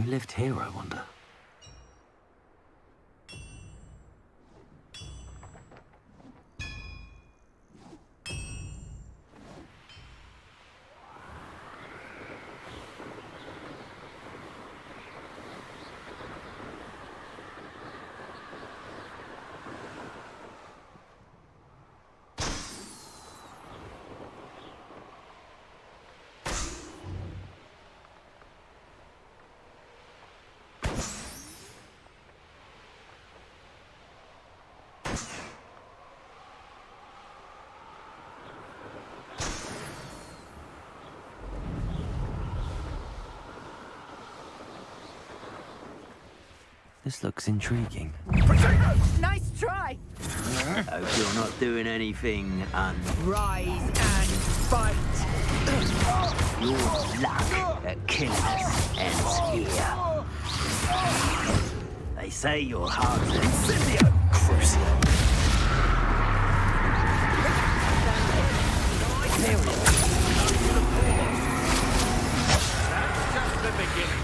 Who lived here, I wonder? This looks intriguing. Nice try! Hope you're not doing anything Rise and fight! Your luck at killing us ends here. They say your heart's incendio. Crucial. That's just the beginning.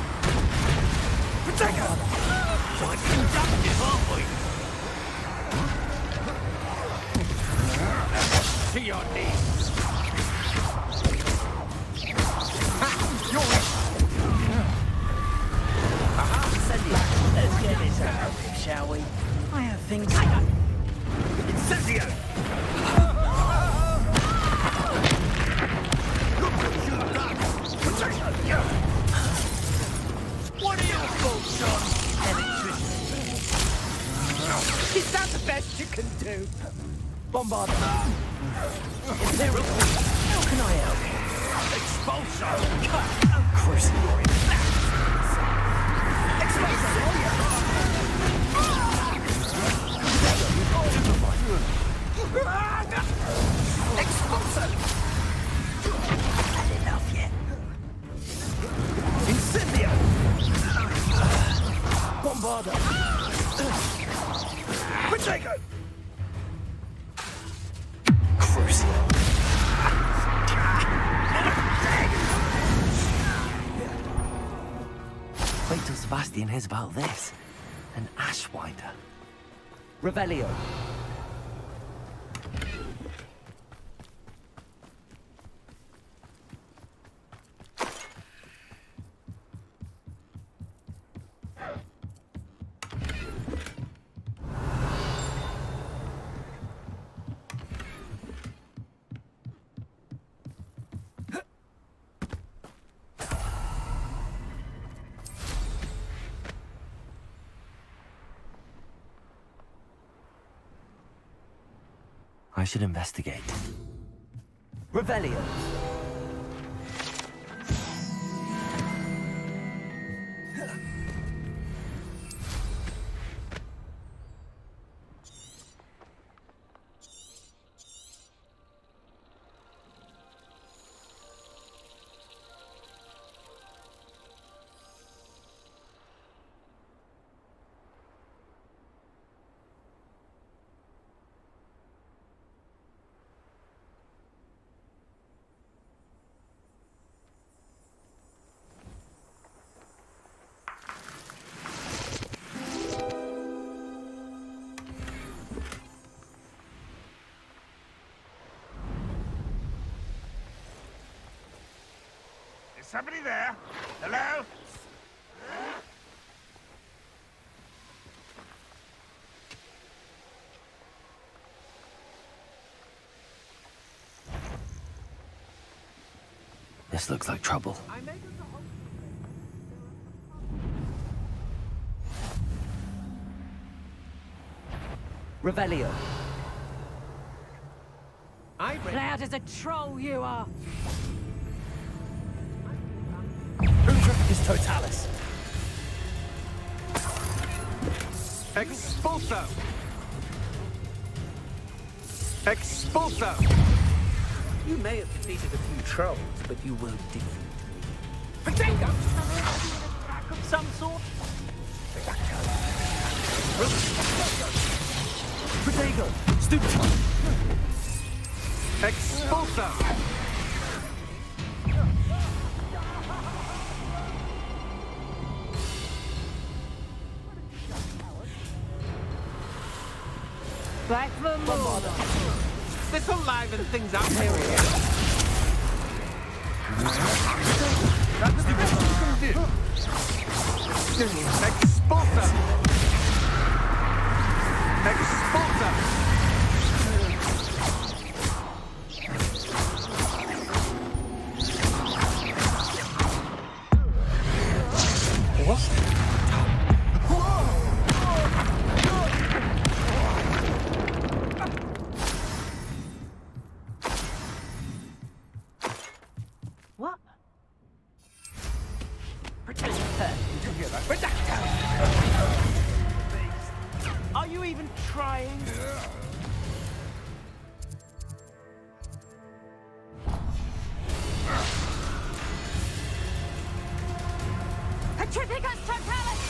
Protect us! Quite conductive, aren't we? To your knees. Let's get this out of here, shall we? I have things to do. Incendio! What are your thoughts on electricity? Is that the best you can do? Bombard. Imperial. How can I help? Expulso! Crucial. Expulso! Had enough yet? Incendio! Bombarder. Protego! Crucial. Wait till Sebastian hears about this. An Ashwinder. Revelio. I should investigate. Revelio. Is somebody there? Hello? This looks like trouble. Revelio. Loud as a troll you are! Is Totalis. Expulso! Expulso! You may have defeated a few trolls, but you won't defeat me. Potato! Of some sort? Protego! Stupid! Expulso! Back for more. This'll liven things up here again. That's the best you can do. Expulsor! Expulsor! What? What? Are you even trying? Petrificus Totalis!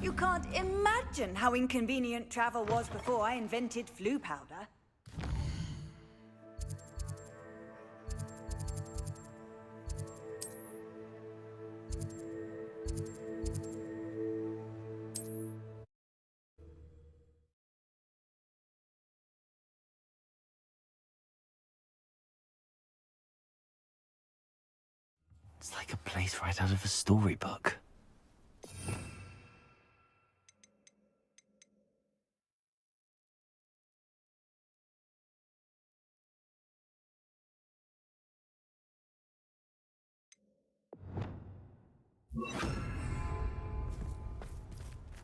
You can't imagine how inconvenient travel was before I invented flu powder. It's like a place right out of a storybook.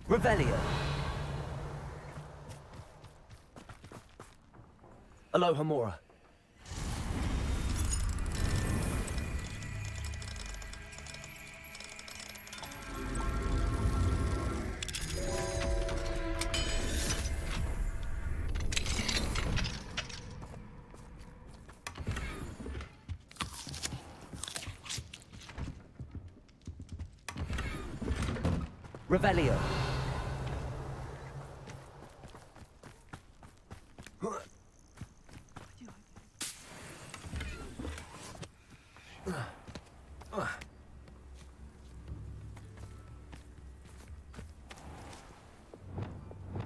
Revelio. Alohomora. Revelio.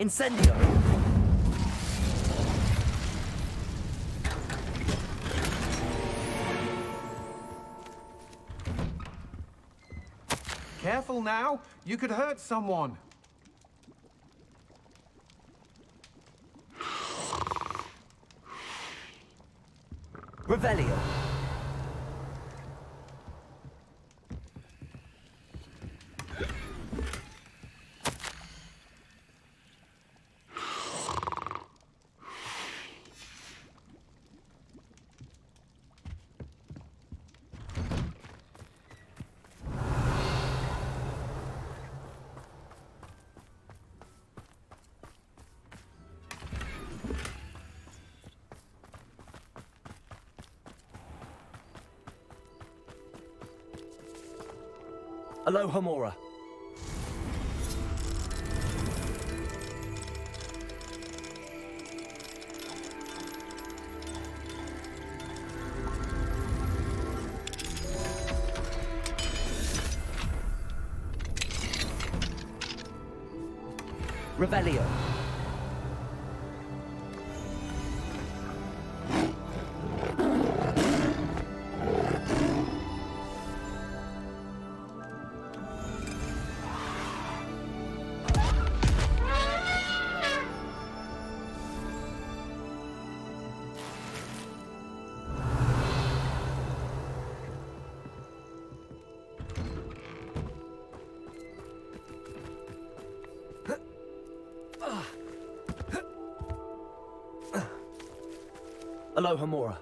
Incendio. Careful now, you could hurt someone. Revelio. Alohomora. Revelio. Alohomora.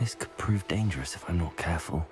This could prove dangerous if I'm not careful.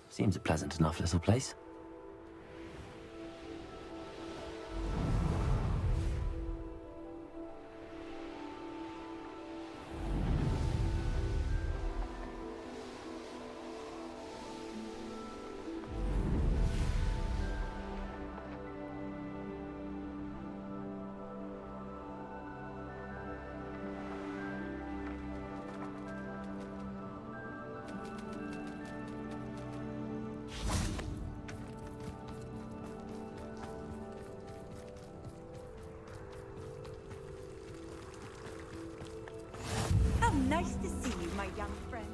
Seems a pleasant enough little place. How nice to see you, my young friend.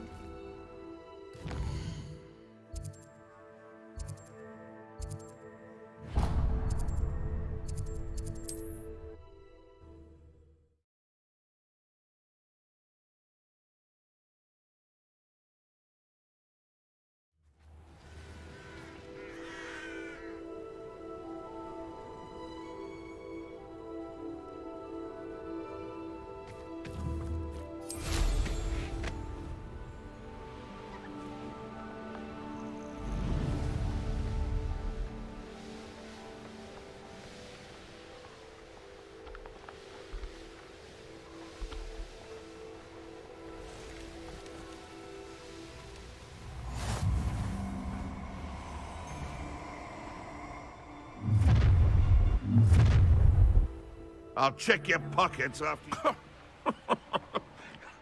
I'll check your pockets after you...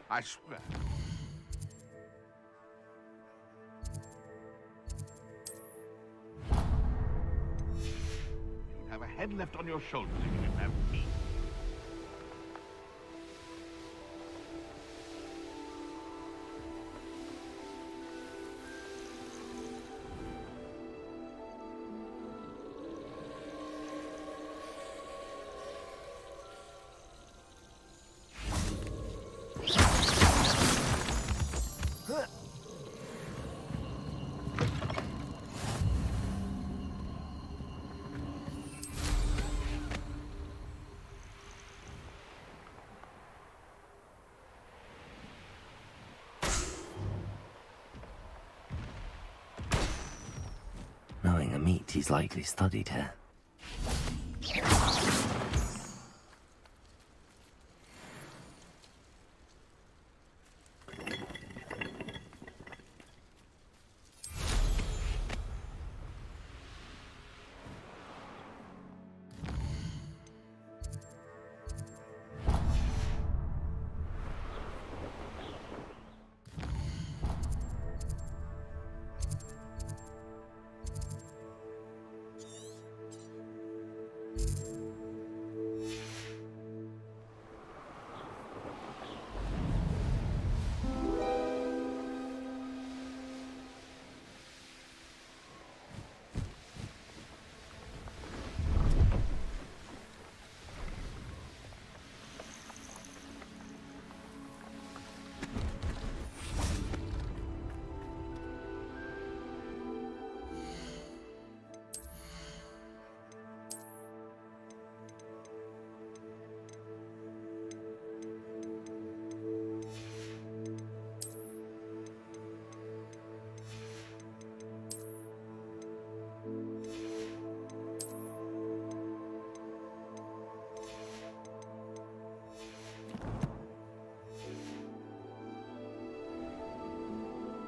I swear. You'd have a head left on your shoulders if you didn't have me. Knowing a meat, he's likely studied here.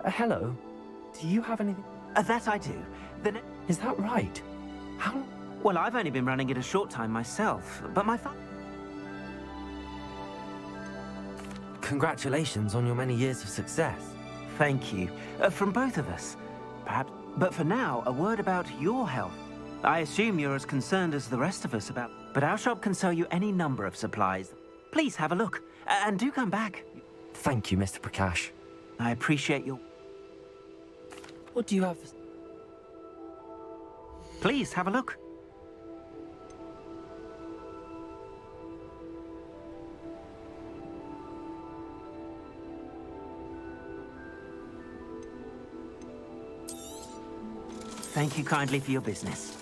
Hello. Do you have anything? That I do. The Is that right? How... Well, I've only been running it a short time myself, but my Congratulations on your many years of success. Thank you. From both of us. Perhaps. But for now, a word about your health. I assume you're as concerned as the rest of us about... But our shop can sell you any number of supplies. Please have a look. And do come back. Thank you, Mr. Prakash. I appreciate your... What do you have? Please have a look. Thank you kindly for your business.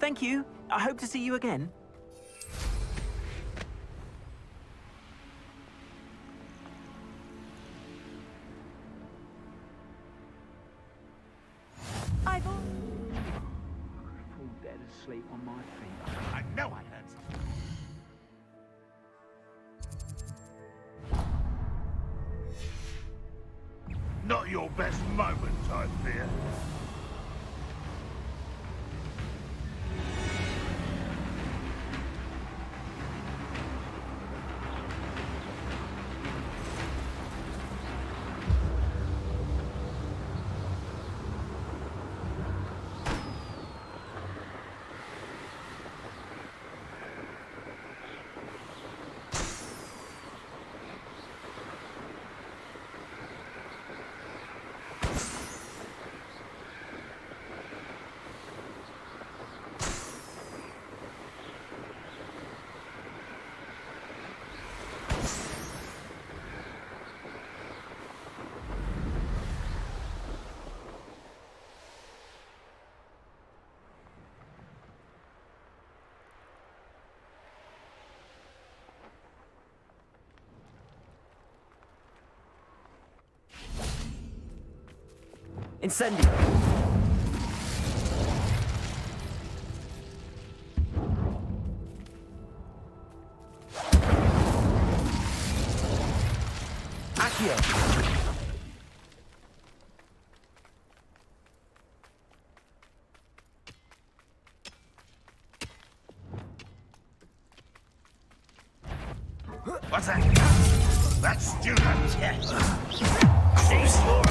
Thank you. I hope to see you again. I've Fall dead asleep on my feet. I know I heard something. Not your best moment, I fear. Incendio! Accio! What's that? That student! Cease your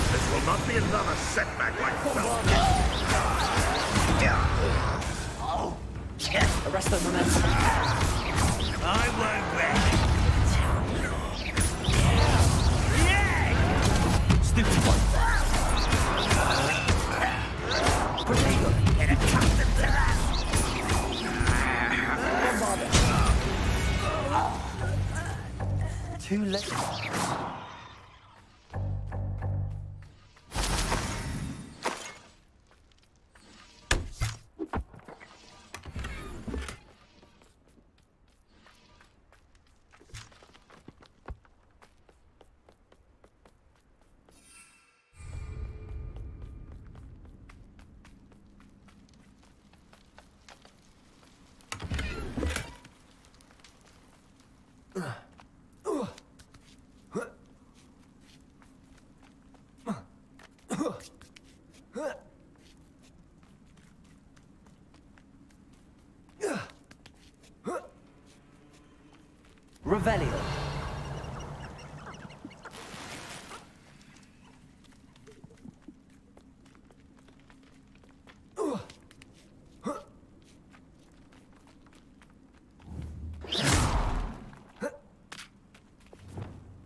This will not be another setback like Arrest the momentum. I won't rest. Stupid one. Get accustomed to that. Too late. Revelio.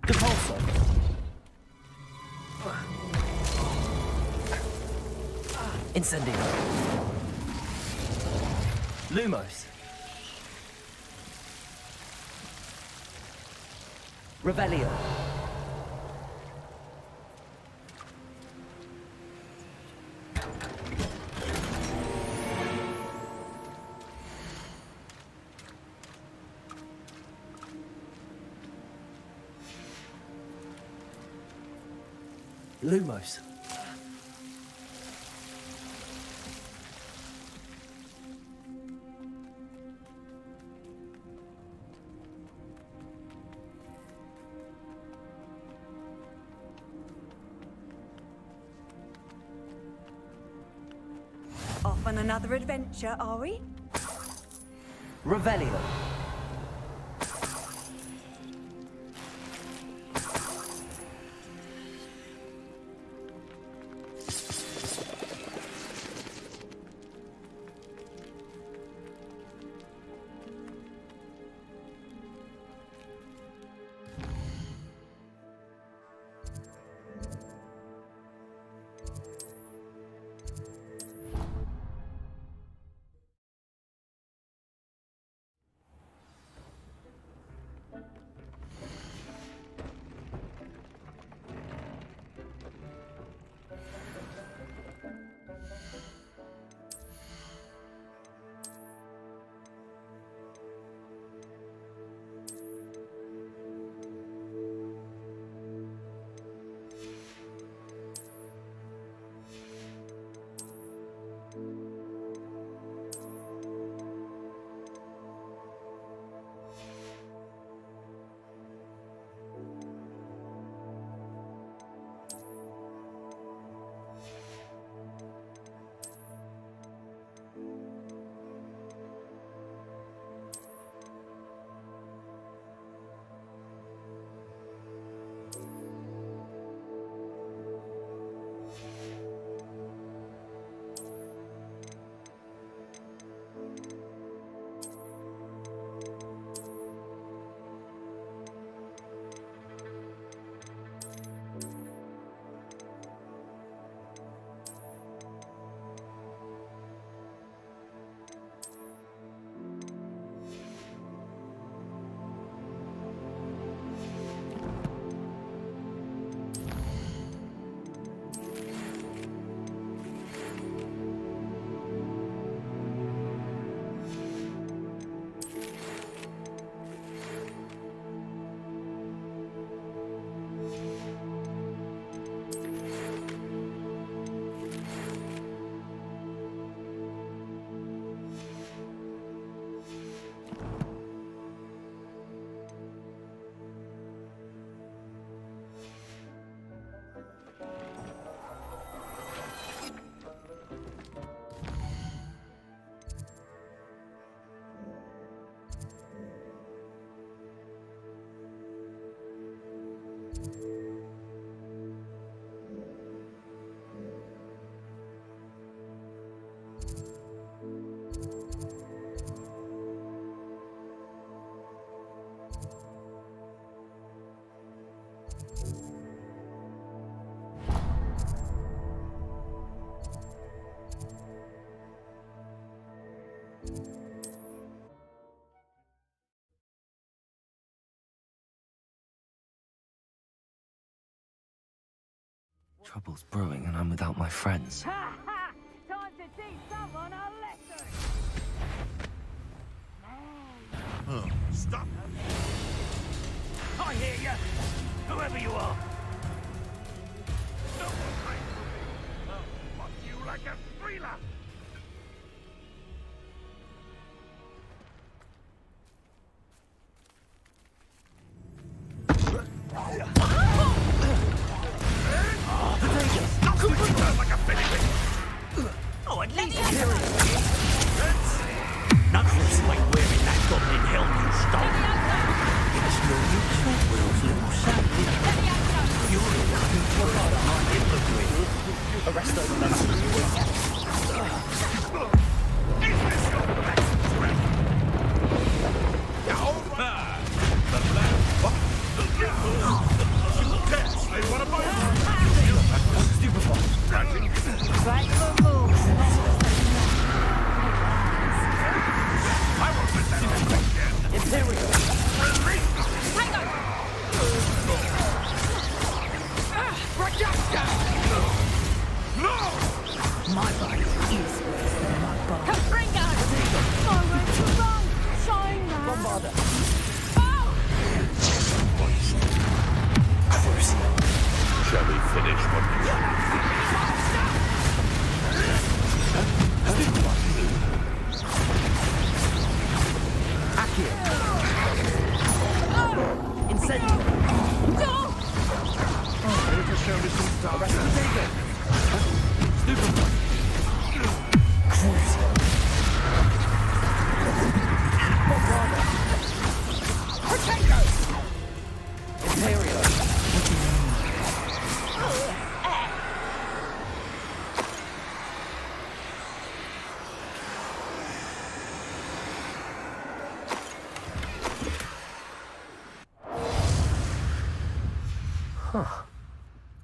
Depulso. Incendio. Lumos. Revelio. Lumos. Off on another adventure, are we? Revelio. Trouble's brewing and I'm without my friends. Ha ha! Time to teach someone a lesson! Oh, stop! I hear you, whoever you are. No one hides from me! I'll fuck you like a thriller! Oh, at least here it is. Nothing's like wearing that goblin helm you stole. It's no use that Will's little savage. You're the one who forgot my hypocrite. The rest of them.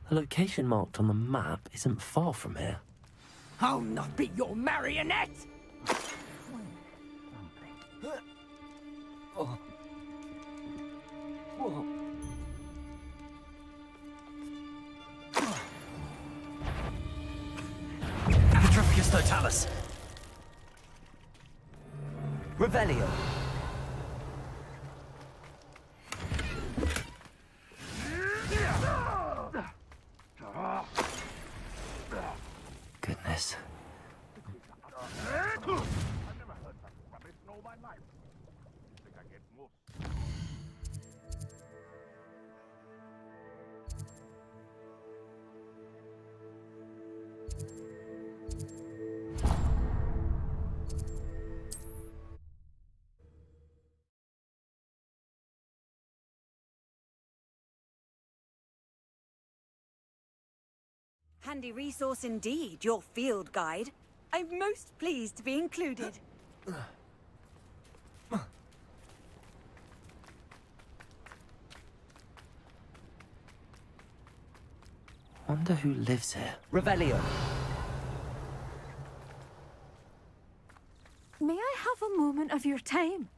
The location marked on the map isn't far from here. I'll not be your marionette! Petrificus Totalis. Revelio. Goodness. I've never heard such rubbish in all my life. Think I get more. Handy resource indeed, your field guide. I'm most pleased to be included. Wonder who lives here. Revelio. May I have a moment of your time?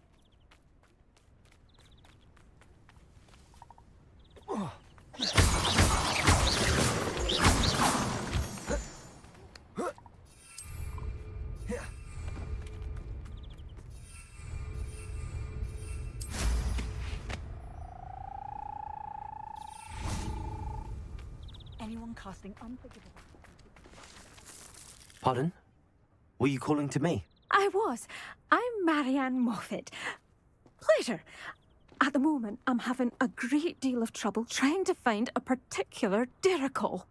Anyone casting unforgivable? Pardon? Were you calling to me? I was. I'm Marianne Moffat. Pleasure. At the moment, I'm having a great deal of trouble trying to find a particular Diricol.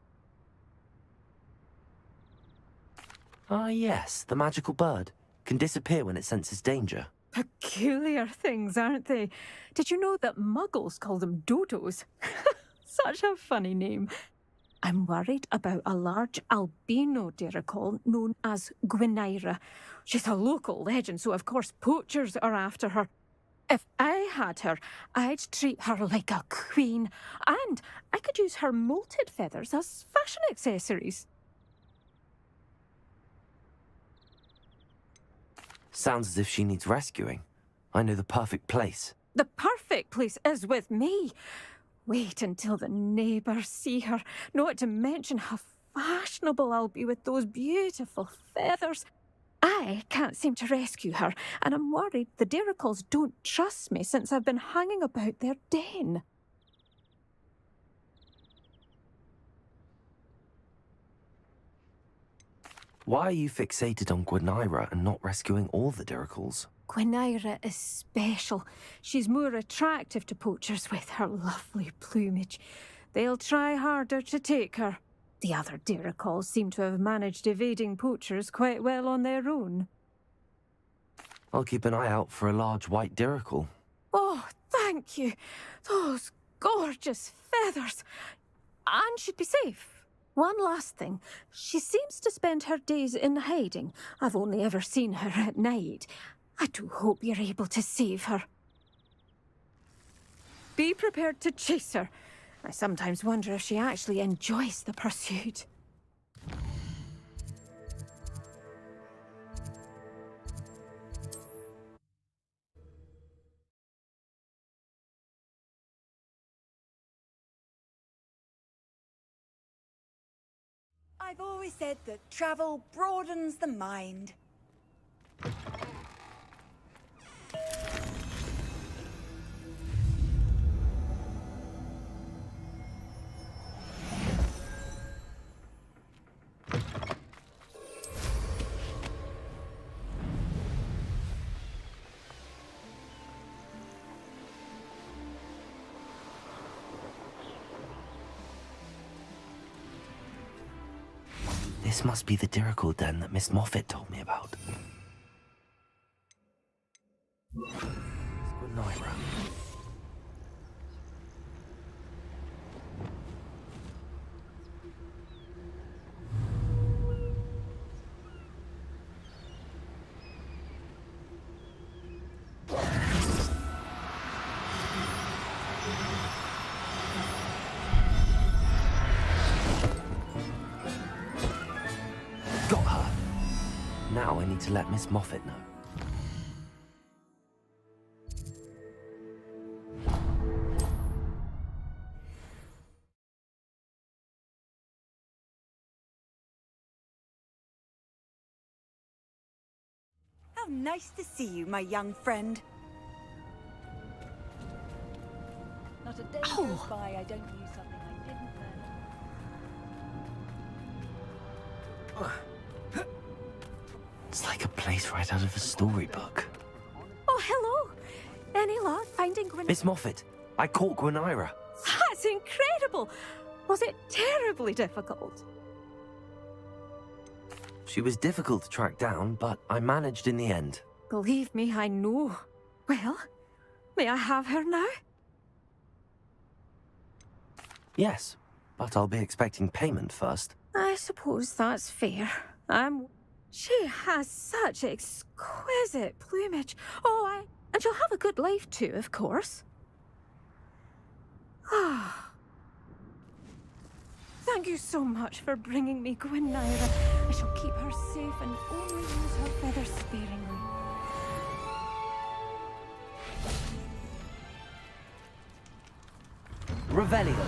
Ah, yes, the magical bird. Can disappear when it senses danger. Peculiar things, aren't they? Did you know that muggles call them dodos? Such a funny name. I'm worried about a large albino Diricol known as Gwynaira. She's a local legend, so of course poachers are after her. If I had her, I'd treat her like a queen, and I could use her molted feathers as fashion accessories. Sounds as if she needs rescuing. I know the perfect place. The perfect place is with me. Wait until the neighbours see her, not to mention how fashionable I'll be with those beautiful feathers. I can't seem to rescue her, and I'm worried the Diricols don't trust me since I've been hanging about their den. Why are you fixated on Gwynaira and not rescuing all the Diricols? Gwynaira is special. She's more attractive to poachers with her lovely plumage. They'll try harder to take her. The other Diricols seem to have managed evading poachers quite well on their own. I'll keep an eye out for a large white Diricol. Oh, thank you. Those gorgeous feathers. And she'd be safe. One last thing. She seems to spend her days in hiding. I've only ever seen her at night. I do hope you're able to save her. Be prepared to chase her. I sometimes wonder if she actually enjoys the pursuit. I've always said that travel broadens the mind. This must be the Dirical den that Miss Moffat told me about. Squinaira. Got her. Now I need to let Miss Moffat know. How nice to see you, my young friend. Not a day goes by I don't use something I didn't learn. It's like a place right out of a storybook. Oh, hello. Any luck finding Gwyn? Miss Moffat, I caught Gwynaira. That's incredible. Was it terribly difficult? She was difficult to track down, but I managed in the end. Believe me, I know. Well, may I have her now? Yes, but I'll be expecting payment first. I suppose that's fair. She has such exquisite plumage. Oh, and she'll have a good life too, of course. Ah. Thank you so much for bringing me Gwynaira. I shall keep her safe and only use her feathers sparingly. Revelio.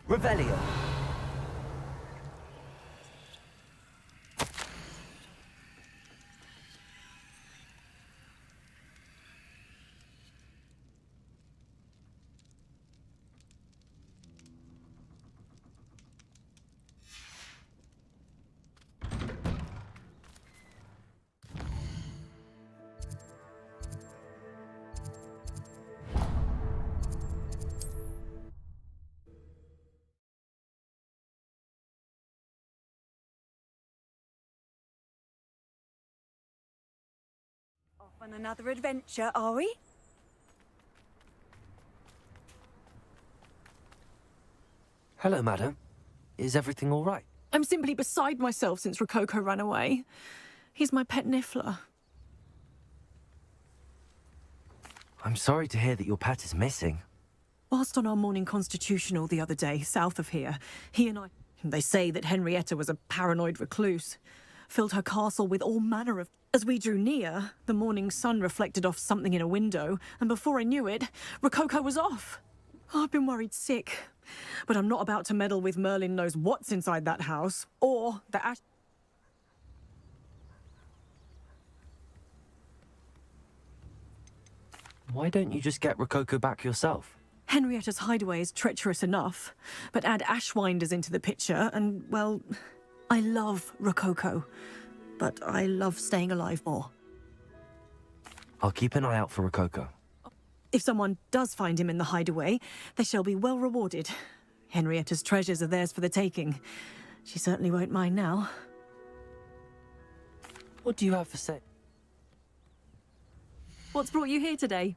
Revelio. Off on another adventure, are we? Hello, madam. Is everything all right? I'm simply beside myself since Rococo ran away. He's my pet niffler. I'm sorry to hear that your pet is missing. Whilst on our morning constitutional the other day, south of here, he and I... They say that Henrietta was a paranoid recluse. Filled her castle with all manner of... As we drew near, the morning sun reflected off something in a window, and before I knew it, Rococo was off. I've been worried sick. But I'm not about to meddle with Merlin knows what's inside that house, or the ash... Why don't you just get Rococo back yourself? Henrietta's hideaway is treacherous enough, but add Ashwinders into the picture, and, well, I love Rococo, but I love staying alive more. I'll keep an eye out for Rococo. If someone does find him in the hideaway, they shall be well rewarded. Henrietta's treasures are theirs for the taking. She certainly won't mind now. What do you have to say? What's brought you here today?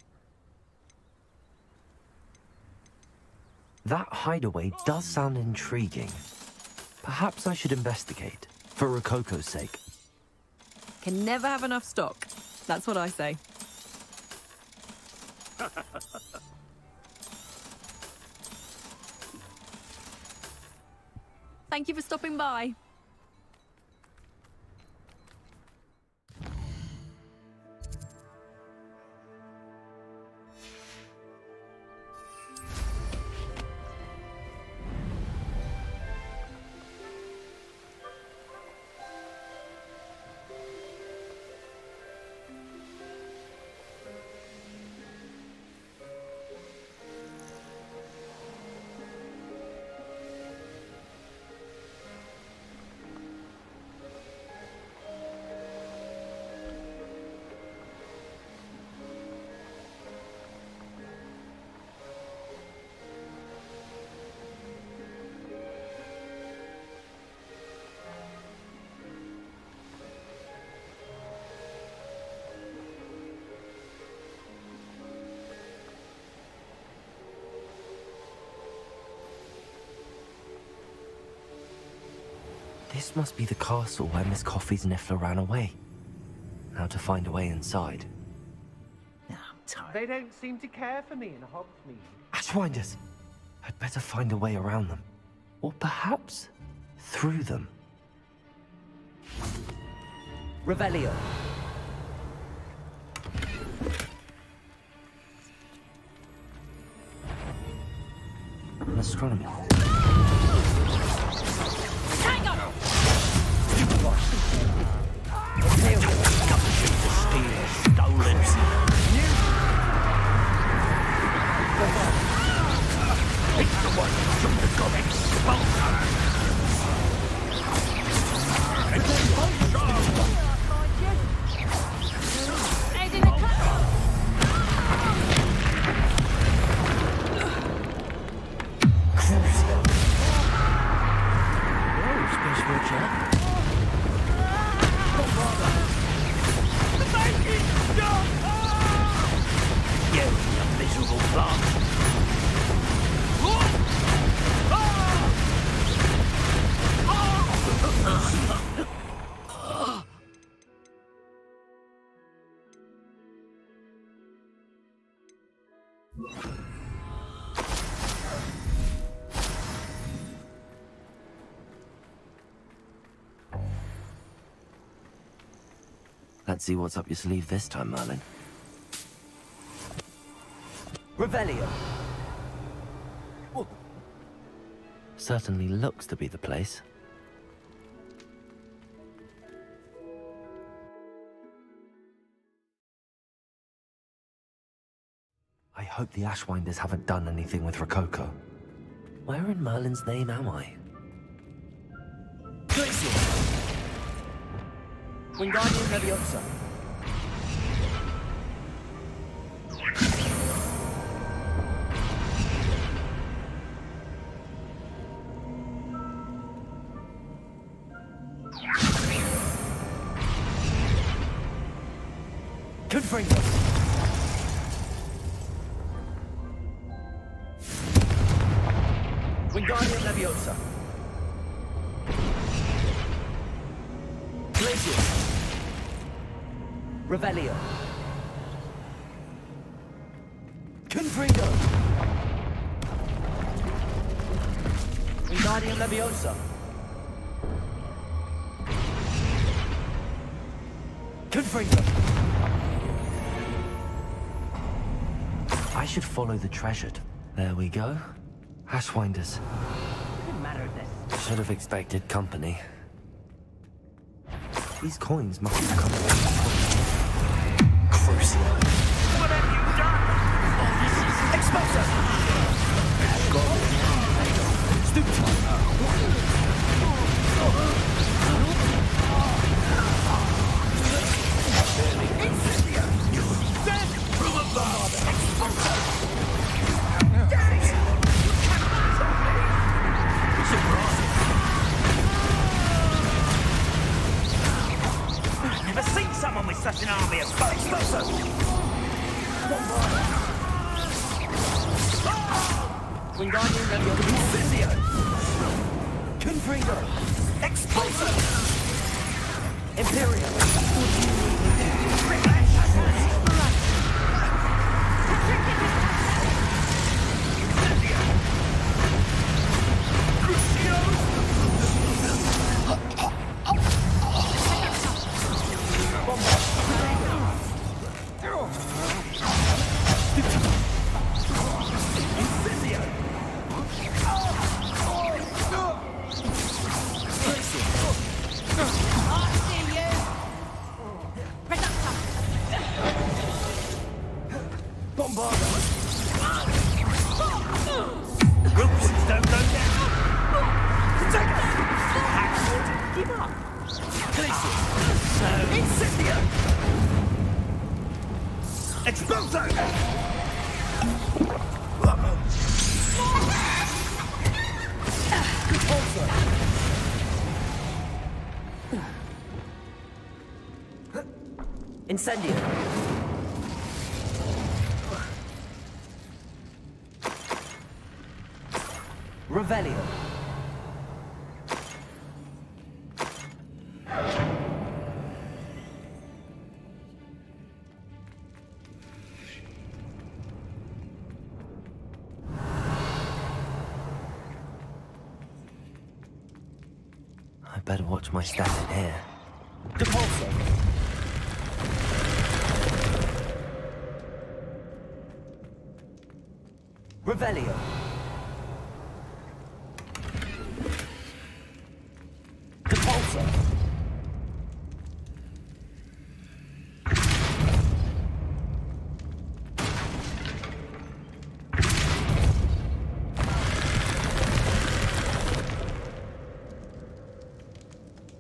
That hideaway does sound intriguing. Perhaps I should investigate, for Rococo's sake. Can never have enough stock. That's what I say. Thank you for stopping by. This must be the castle where Miss Coffee's Niffler ran away. Now to find a way inside. I'm tired. They don't seem to care for me in Hogsmeade. Ashwinders! I'd better find a way around them. Or perhaps through them. Revelio. An astronomy. Let's see what's up your sleeve this time, Merlin. Revelio. Certainly looks to be the place. I hope the Ashwinders haven't done anything with Rococo. Where in Merlin's name am I? Wingardium Leviosa. Confringo. Wingardium Leviosa. Glacius. Revelio. Confringo. Wingardium Leviosa. Confringo. I should follow the treasured. There we go. Ashwinders. Doesn't matter this. Should have expected company. These coins must have come from Crucial. What have you done? Oh, this is Expulsor. Never seen someone with such an army of foes. Wingardium Leviosa. Incendio. Confringo. Expulsor. Imperium. Roots don't go down. Keep up. Incendio. Expulsor. Repulsor. Incendio. Revelio. better watch my step in here. Depulso. Revelio. Depulso.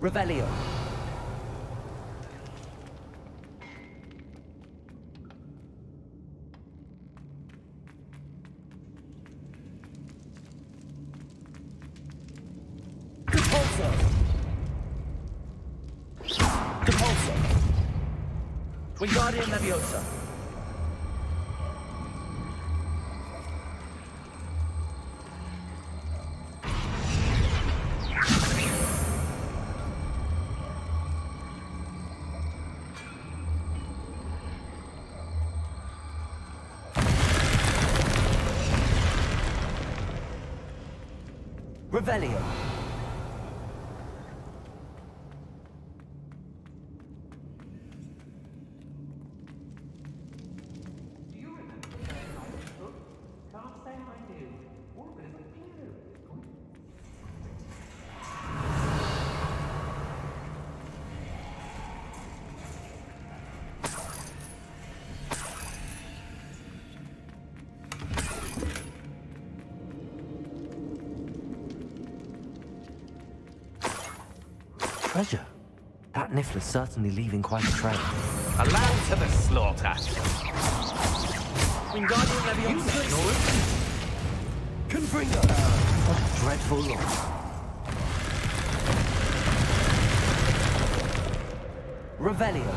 Revelio. Depulso. Depulso. Wingardium Leviosa. Revelio. Treasure. That Niffler's certainly leaving quite a trail. A lamb to the slaughter. Wingardium Leviosa. Confringo. What a dreadful look. Revelio.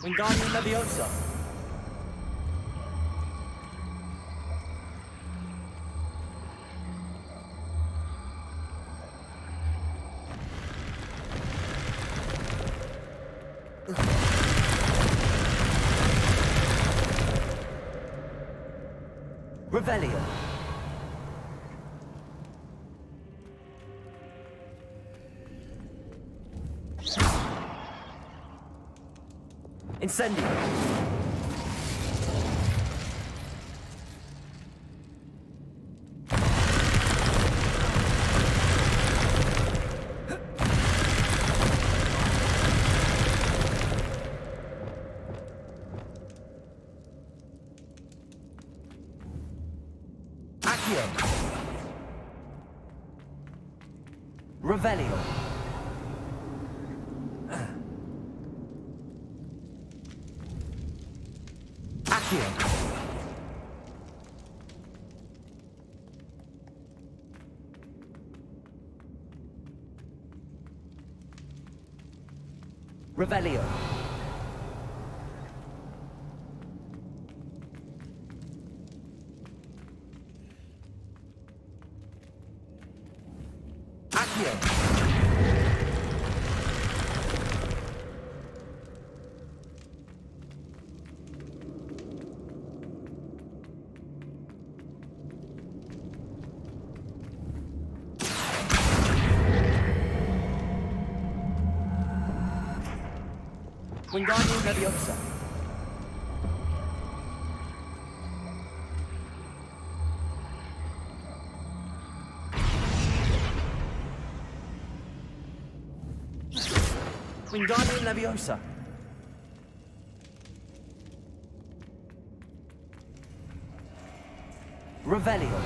Wingardium Leviosa. Revelio. Incendio. Accio. Revelio. Accio. Revelio. Accio. Wingardium Leviosa. Wingardium Leviosa. Revelio.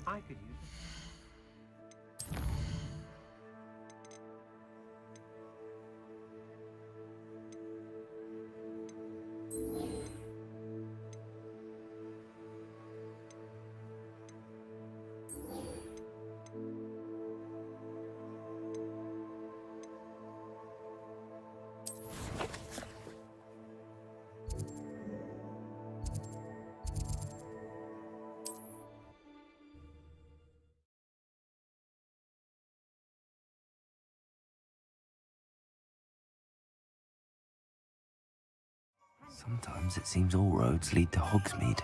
I could use it. Sometimes it seems all roads lead to Hogsmeade.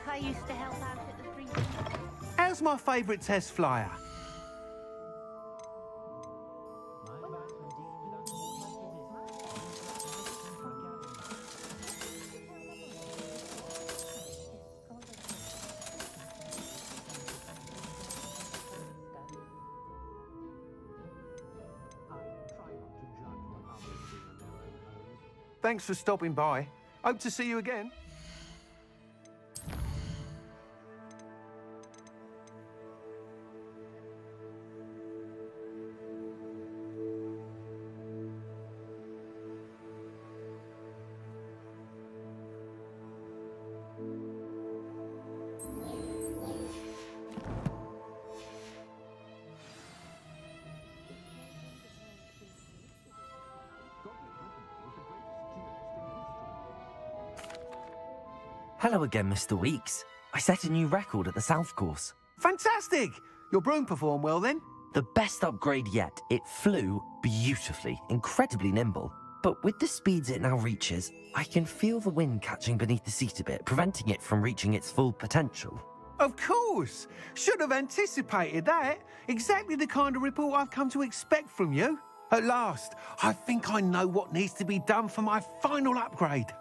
I used to help out at the precinct. How's my favourite test flyer? Thanks for stopping by. Hope to see you again. Hello again, Mr. Weeks. I set a new record at the South Course. Fantastic! Your broom performed well then? The best upgrade yet. It flew beautifully, incredibly nimble. But with the speeds it now reaches, I can feel the wind catching beneath the seat a bit, preventing it from reaching its full potential. Of course! Should have anticipated that. Exactly the kind of report I've come to expect from you. At last, I think I know what needs to be done for my final upgrade.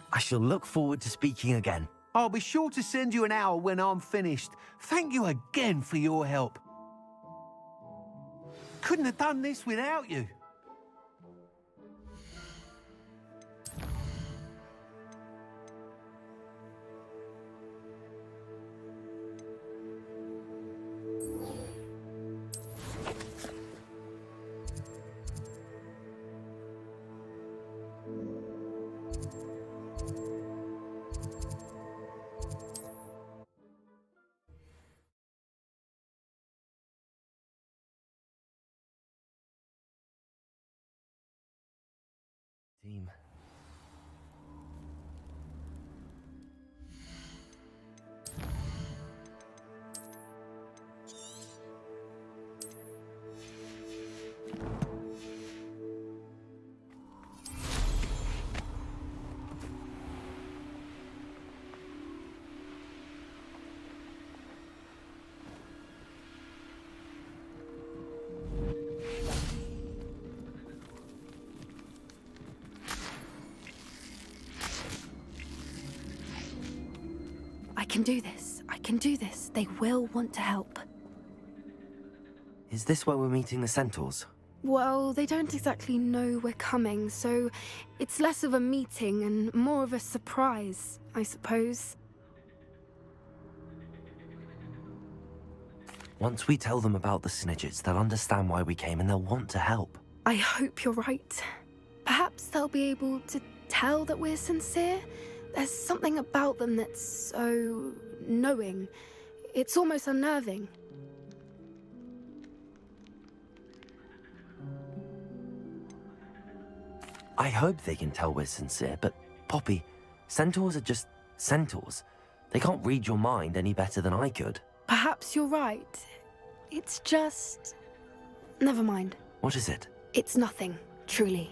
I shall look forward to speaking again. I'll be sure to send you an hour when I'm finished. Thank you again for your help. Couldn't have done this without you. Team. I can do this. I can do this. They will want to help. Is this where we're meeting the Centaurs? Well, they don't exactly know we're coming, so it's less of a meeting and more of a surprise, I suppose. Once we tell them about the Snidgets, they'll understand why we came and they'll want to help. I hope you're right. Perhaps they'll be able to tell that we're sincere. There's something about them that's so knowing. It's almost unnerving. I hope they can tell we're sincere, but Poppy, Centaurs are just Centaurs. They can't read your mind any better than I could. Perhaps you're right. It's just... Never mind. What is it? It's nothing, truly.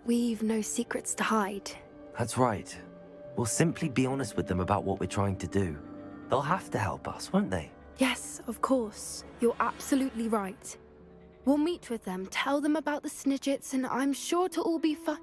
We've no secrets to hide. That's right. We'll simply be honest with them about what we're trying to do. They'll have to help us, won't they? Yes, of course. You're absolutely right. We'll meet with them, tell them about the Snidgets, and I'm sure it'll all be fine.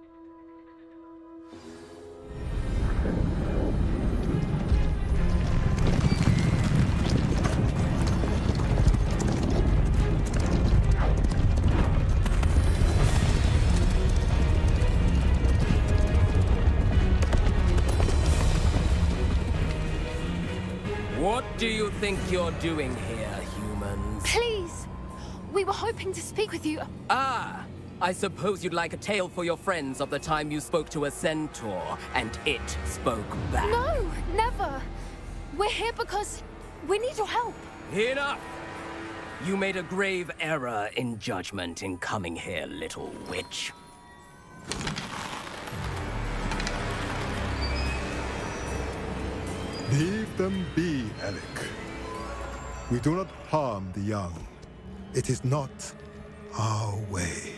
do you think you're doing here, humans? Please! We were hoping to speak with you. Ah! I suppose you'd like a tale for your friends of the time you spoke to a centaur, and it spoke back. No, never. We're here because we need your help. Enough! You made a grave error in judgment in coming here, little witch. Leave them be, Alec. We do not harm the young. It is not our way.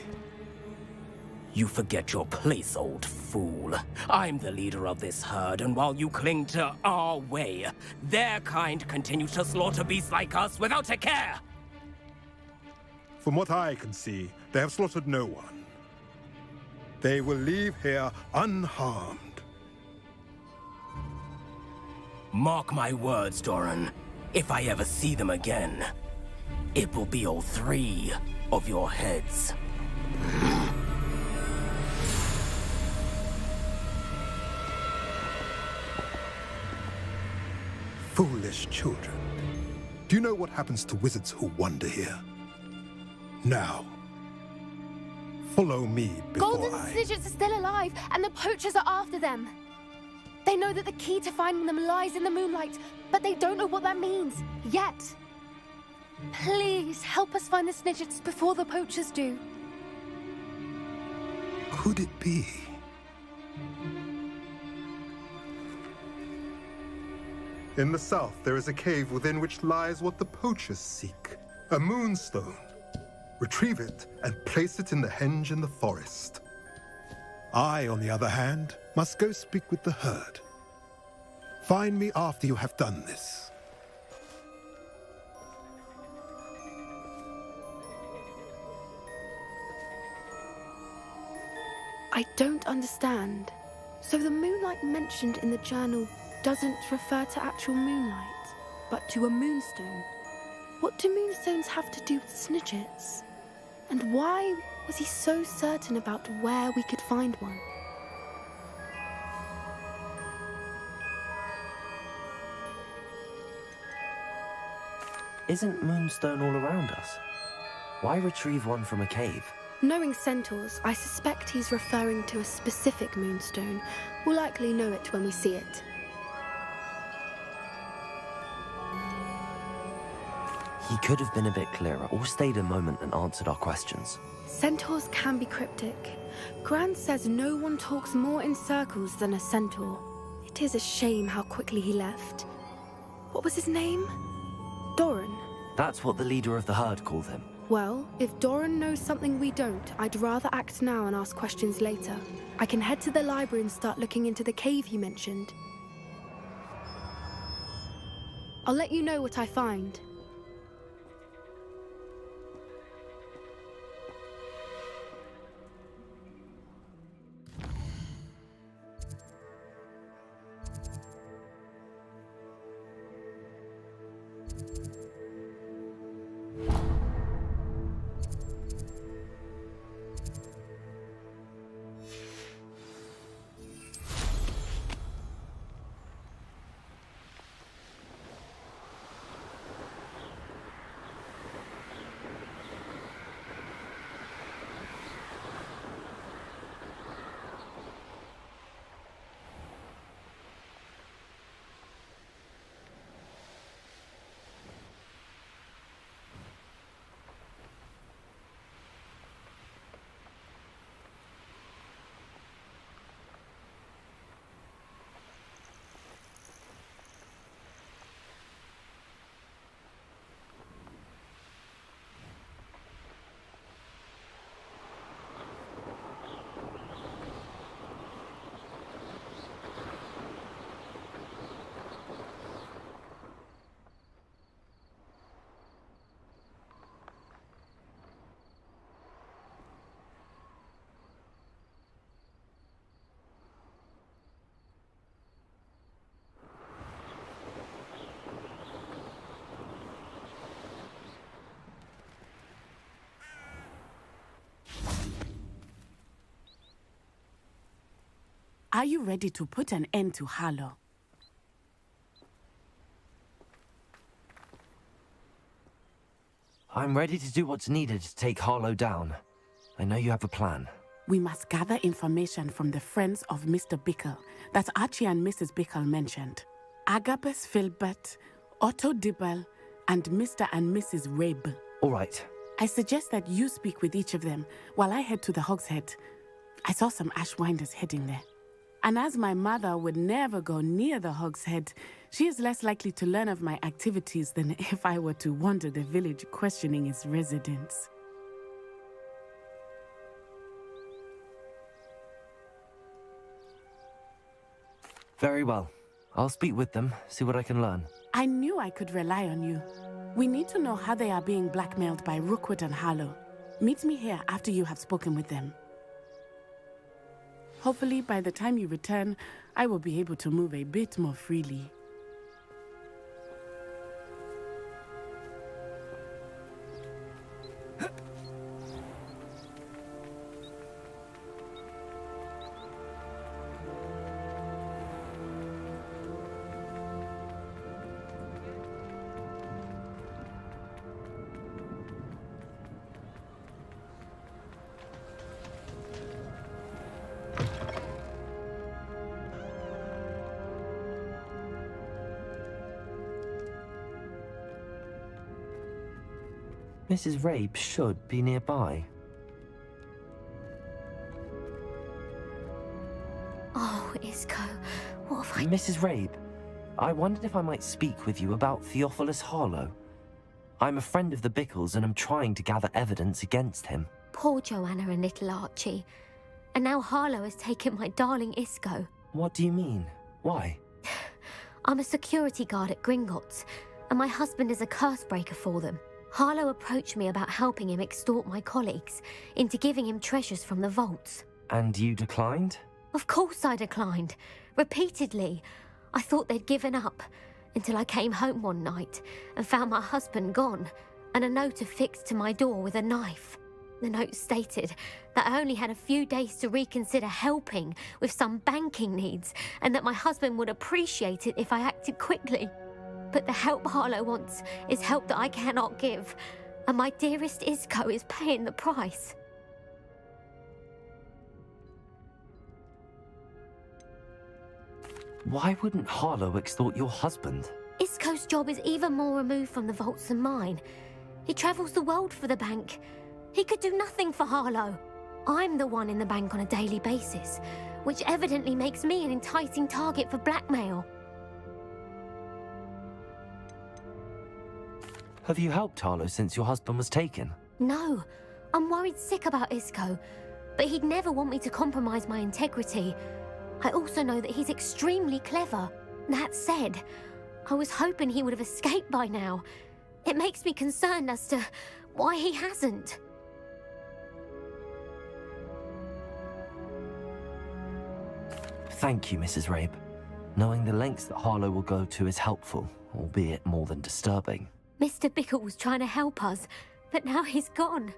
You forget your place, old fool. I'm the leader of this herd, and while you cling to our way, their kind continue to slaughter beasts like us without a care! From what I can see, they have slaughtered no one. They will leave here unharmed. Mark my words, Doran. If I ever see them again, it will be all 3 of your heads. Foolish children. Do you know what happens to wizards who wander here? Now, follow me before Golden Snidgets are still alive, and the poachers are after them. They know that the key to finding them lies in the moonlight, but they don't know what that means, yet. Please, help us find the Snidgets before the poachers do. Could it be? In the south, there is a cave within which lies what the poachers seek. A moonstone. Retrieve it and place it in the henge in the forest. I, on the other hand, must go speak with the herd. Find me after you have done this. I don't understand. So the moonlight mentioned in the journal doesn't refer to actual moonlight, but to a moonstone. What do moonstones have to do with Snidgets? And why was he so certain about where we could find one? Isn't Moonstone all around us? Why retrieve one from a cave? Knowing centaurs, I suspect he's referring to a specific moonstone. We'll likely know it when we see it. He could have been a bit clearer, or stayed a moment and answered our questions. Centaurs can be cryptic. Gran says no one talks more in circles than a centaur. It is a shame how quickly he left. What was his name? Doran. That's what the leader of the herd called him. Well, if Doran knows something we don't, I'd rather act now and ask questions later. I can head to the library and start looking into the cave he mentioned. I'll let you know what I find. Are you ready to put an end to Harlow? I'm ready to do what's needed to take Harlow down. I know you have a plan. We must gather information from the friends of Mr. Bickle that Archie and Mrs. Bickle mentioned. Agabus Filbert, Otto Dibble, and Mr. and Mrs. Rabe. All right. I suggest that you speak with each of them while I head to the Hogshead. I saw some Ashwinders heading there. And as my mother would never go near the Hogshead, she is less likely to learn of my activities than if I were to wander the village questioning its residents. Very well. I'll speak with them, see what I can learn. I knew I could rely on you. We need to know how they are being blackmailed by Rookwood and Harlow. Meet me here after you have spoken with them. Hopefully, by the time you return, I will be able to move a bit more freely. Mrs. Rabe should be nearby. Oh, Isco, what have I... Mrs. Rabe, I wondered if I might speak with you about Theophilus Harlow. I'm a friend of the Bickles and I'm trying to gather evidence against him. Poor Joanna and little Archie. And now Harlow has taken my darling Isco. What do you mean? Why? I'm a security guard at Gringotts, and my husband is a curse breaker for them. Harlow approached me about helping him extort my colleagues into giving him treasures from the vaults. And you declined? Of course I declined. Repeatedly. I thought they'd given up, until I came home one night and found my husband gone, and a note affixed to my door with a knife. The note stated that I only had a few days to reconsider helping with some banking needs, and that my husband would appreciate it if I acted quickly. But the help Harlow wants is help that I cannot give, and my dearest Isco is paying the price. Why wouldn't Harlow extort your husband? Isco's job is even more removed from the vaults than mine. He travels the world for the bank. He could do nothing for Harlow. I'm the one in the bank on a daily basis, which evidently makes me an enticing target for blackmail. Have you helped Harlow since your husband was taken? No, I'm worried sick about Isco, but he'd never want me to compromise my integrity. I also know that he's extremely clever. That said, I was hoping he would have escaped by now. It makes me concerned as to why he hasn't. Thank you, Mrs. Rabe. Knowing the lengths that Harlow will go to is helpful, albeit more than disturbing. Mr. Bickle was trying to help us, but now he's gone.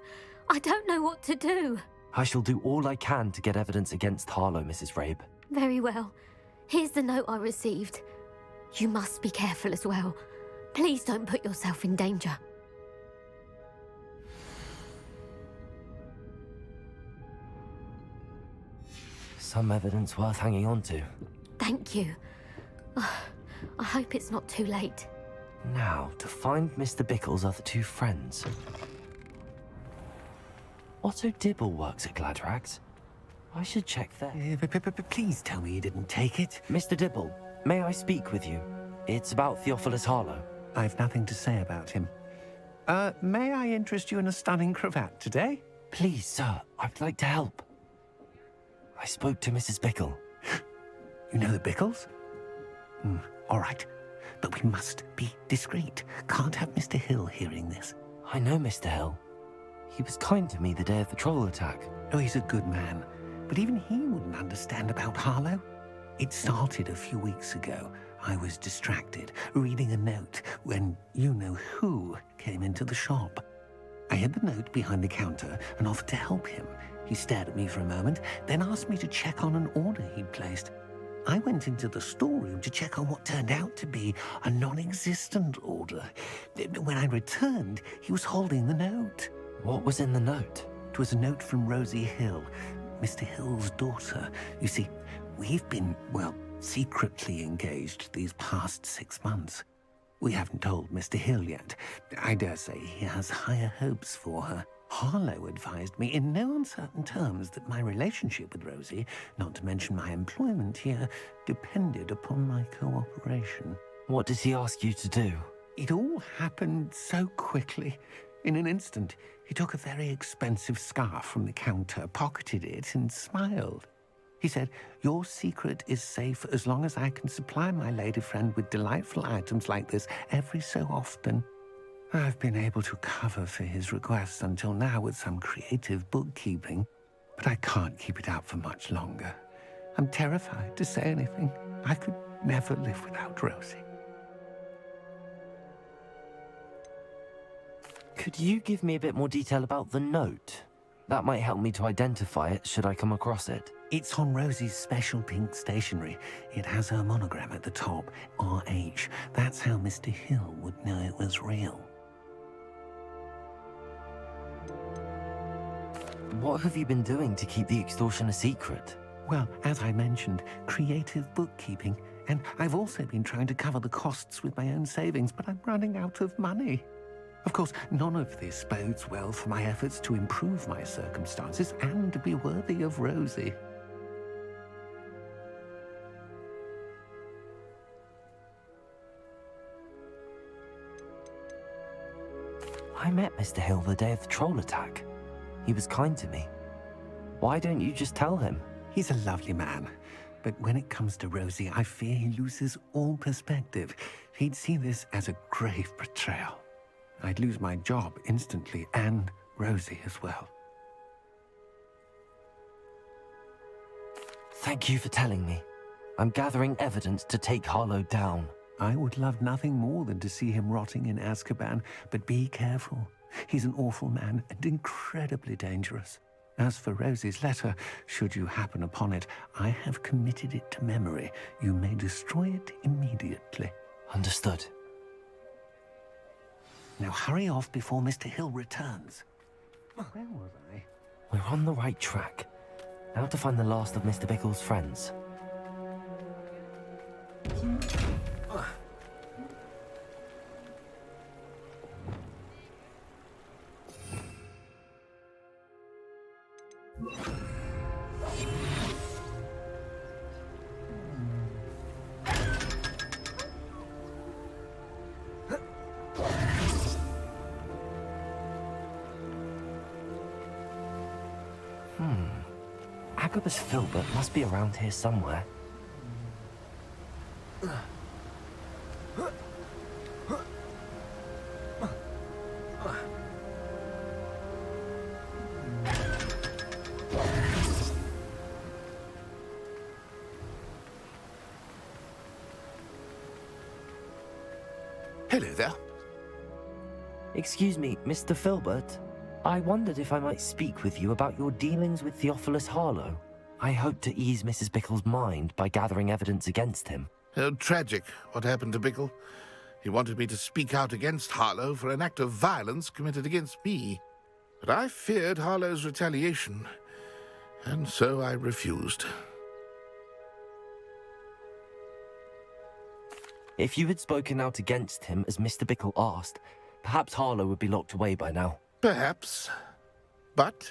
I don't know what to do. I shall do all I can to get evidence against Harlow, Mrs. Rabe. Very well. Here's the note I received. You must be careful as well. Please don't put yourself in danger. Some evidence worth hanging on to. Thank you. I hope it's not too late. Now, to find Mr. Bickle's other two friends. Otto Dibble works at Gladrags. I should check there. Please tell me you didn't take it. Mr. Dibble, may I speak with you? It's about Theophilus Harlow. I've nothing to say about him. May I interest you in a stunning cravat today? Please, sir, I'd like to help. I spoke to Mrs. Bickle. You know the Bickles? All right. But we must be discreet. Can't have Mr. Hill hearing this. I know Mr. Hill. He was kind to me the day of the troll attack. Oh, he's a good man. But even he wouldn't understand about Harlow. It started a few weeks ago. I was distracted, reading a note, when you-know-who came into the shop. I hid the note behind the counter and offered to help him. He stared at me for a moment, then asked me to check on an order he'd placed. I went into the storeroom to check on what turned out to be a non-existent order. When I returned, he was holding the note. What was in the note? It was a note from Rosie Hill, Mr. Hill's daughter. You see, we've been, well, secretly engaged these past 6 months. We haven't told Mr. Hill yet. I dare say he has higher hopes for her. Harlow advised me in no uncertain terms that my relationship with Rosie, not to mention my employment here, depended upon my cooperation. What did he ask you to do? It all happened so quickly. In an instant, he took a very expensive scarf from the counter, pocketed it, and smiled. He said, "Your secret is safe as long as I can supply my lady friend with delightful items like this every so often." I've been able to cover for his requests until now with some creative bookkeeping, but I can't keep it up for much longer. I'm terrified to say anything. I could never live without Rosie. Could you give me a bit more detail about the note? That might help me to identify it should I come across it. It's on Rosie's special pink stationery. It has her monogram at the top, RH. That's how Mr. Hill would know it was real. What have you been doing to keep the extortion a secret? Well, as I mentioned, creative bookkeeping. And I've also been trying to cover the costs with my own savings, but I'm running out of money. Of course, none of this bodes well for my efforts to improve my circumstances and to be worthy of Rosie. I met Mr. Hill the day of the troll attack. He was kind to me. Why don't you just tell him? He's a lovely man. But when it comes to Rosie, I fear he loses all perspective. He'd see this as a grave betrayal. I'd lose my job instantly, and Rosie as well. Thank you for telling me. I'm gathering evidence to take Harlow down. I would love nothing more than to see him rotting in Azkaban, but be careful. He's an awful man and incredibly dangerous. As for Rosie's letter, should you happen upon it, I have committed it to memory. You may destroy it immediately. Understood. Now hurry off before Mr. Hill returns. Where was I? We're on the right track. Now to find the last of Mr. Bickle's friends. Agabus Filbert must be around here somewhere. Hello there. Excuse me, Mr. Filbert. I wondered if I might speak with you about your dealings with Theophilus Harlow. I hope to ease Mrs. Bickle's mind by gathering evidence against him. Oh, tragic what happened to Bickle. He wanted me to speak out against Harlow for an act of violence committed against me. But I feared Harlow's retaliation, and so I refused. If you had spoken out against him as Mr. Bickle asked, perhaps Harlow would be locked away by now. Perhaps. But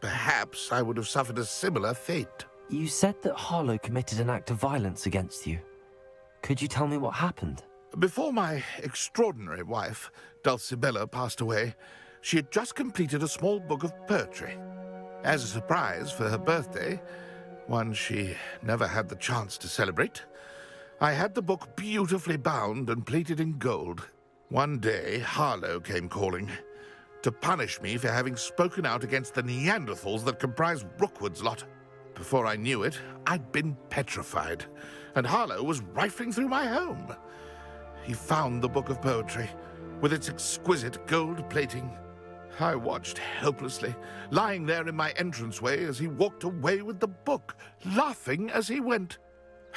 perhaps I would have suffered a similar fate. You said that Harlow committed an act of violence against you. Could you tell me what happened? Before my extraordinary wife, Dulcibella, passed away, she had just completed a small book of poetry. As a surprise for her birthday, one she never had the chance to celebrate, I had the book beautifully bound and plated in gold. One day, Harlow came calling to punish me for having spoken out against the Neanderthals that comprise Rookwood's lot. Before I knew it, I'd been petrified, and Harlow was rifling through my home. He found the book of poetry, with its exquisite gold plating, I watched helplessly, lying there in my entranceway as he walked away with the book, laughing as he went.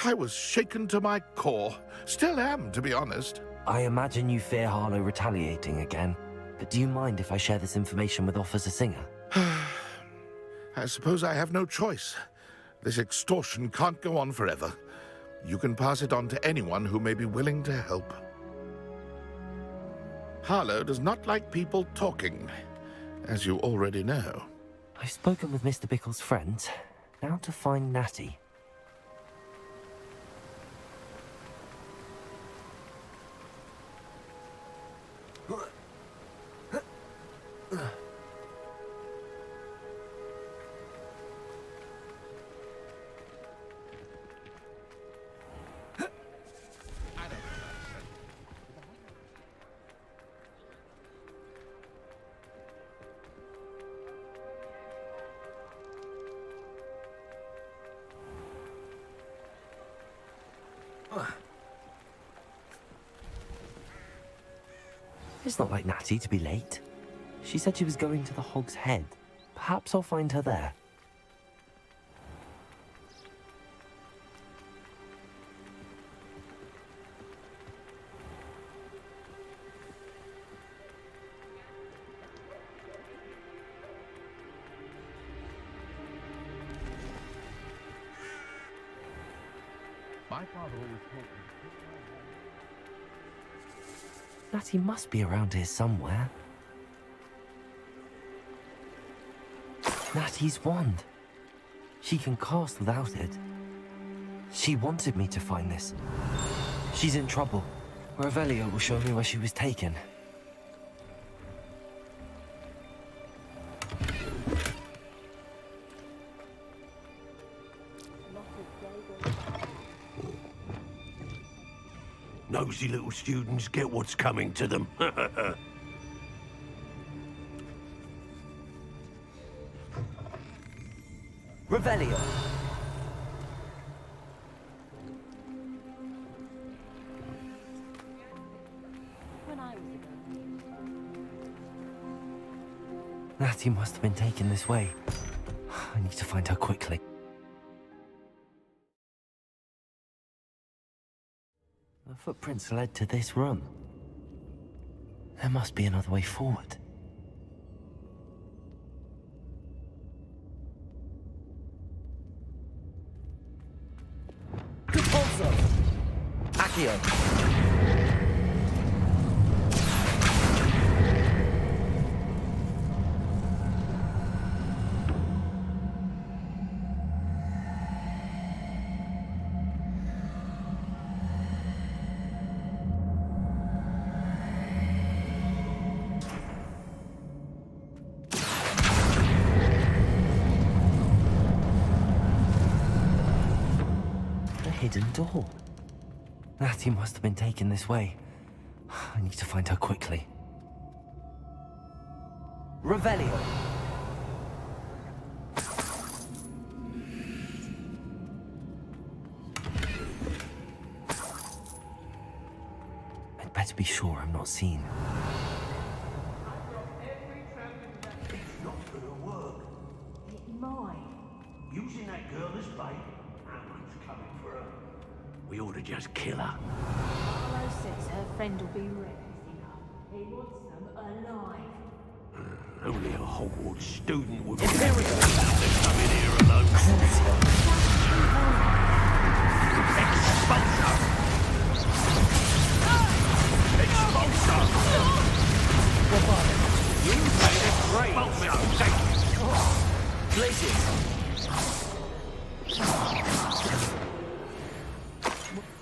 I was shaken to my core. Still am, to be honest. I imagine you fear Harlow retaliating again. But do you mind if I share this information with Officer Singer? I suppose I have no choice. This extortion can't go on forever. You can pass it on to anyone who may be willing to help. Harlow does not like people talking, as you already know. I've spoken with Mr. Bickle's friends. Now to find Natty. It's not like Natty to be late. She said she was going to the Hog's Head. Perhaps I'll find her there. My father always told me. Natty must be around here somewhere. Natty's wand. She can cast without it. She wanted me to find this. She's in trouble. Revelio will show me where she was taken. Nosy little students get what's coming to them. Revelio! When I was a girl. Natty must have been taken this way. I need to find her quickly. The footprints led to this room. There must be another way forward. Repulsor! Accio! Hidden door. Natty must have been taken this way. I need to find her quickly. Revelio! I'd better be sure I'm not seen. It's not gonna work. It might. Using that girl as bait. Coming for her. We ought to just kill her. Harlow says her friend will be ready. He wants them alive. Only a Hogwarts student would be allowed to come in here alone. Expulsor! Expulsor! You made it great! Expulsor! Places!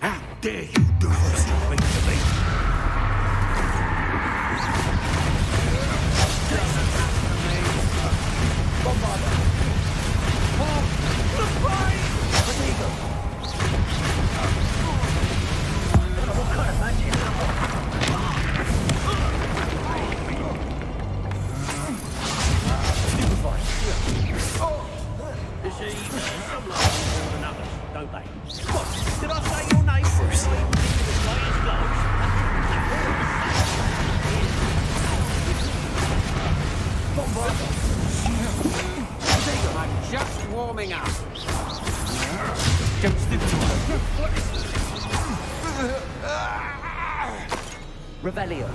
How dare you do such a thing to me? Bombarder! What kind of magic? You see, some like more than others, don't they? What? Did I say your name? Bruce. coming up! Don't stoop to her. Revelio.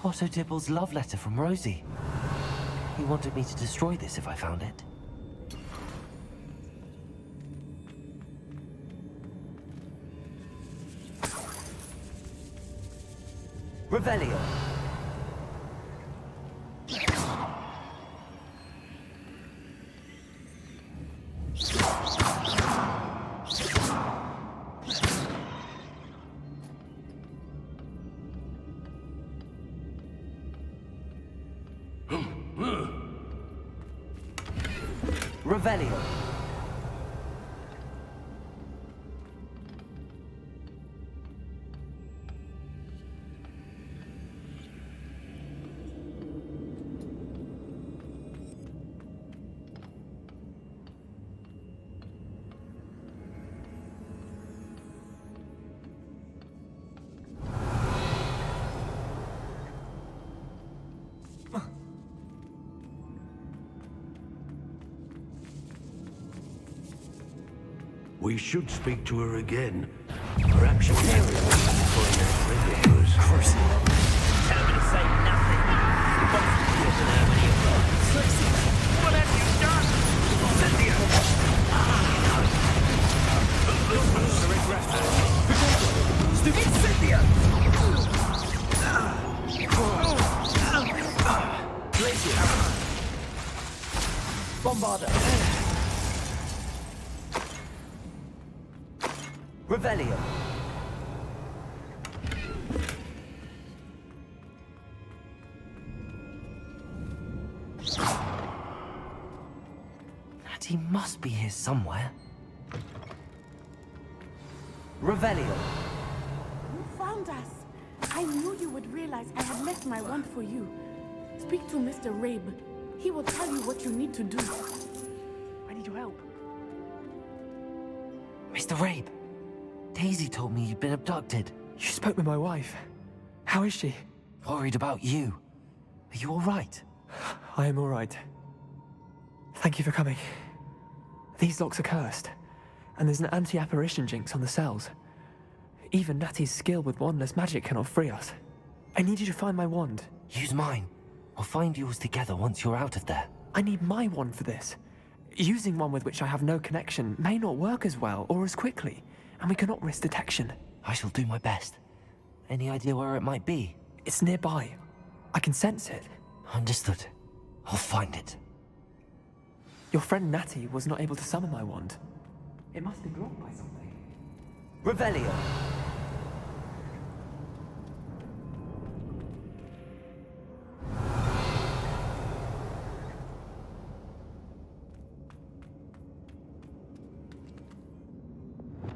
Otto Dibble's love letter from Rosie. He wanted me to destroy this if I found it. Revelio. Revelio. We should speak to her again. Perhaps she'll find a friend of yours. Tell me to say nothing. But he doesn't have any of those. What have you done? Cynthia! Stupid Cynthia! Glacier! Bombarder! Revelio. Natty must be here somewhere. Revelio. You found us. I knew you would realize I had left my wand for you. Speak to Mr. Rabe. He will tell you what you need to do. I need your help. Mr. Rabe. Daisy told me you'd been abducted. You spoke with my wife. How is she? Worried about you. Are you all right? I am all right. Thank you for coming. These locks are cursed, and there's an anti-apparition jinx on the cells. Even Natty's skill with wandless magic cannot free us. I need you to find my wand. Use mine. We'll find yours together once you're out of there. I need my wand for this. Using one with which I have no connection may not work as well or as quickly, and we cannot risk detection. I shall do my best. Any idea where it might be? It's nearby. I can sense it. Understood. I'll find it. Your friend Natty was not able to summon my wand. It must be blocked by something. Revelio.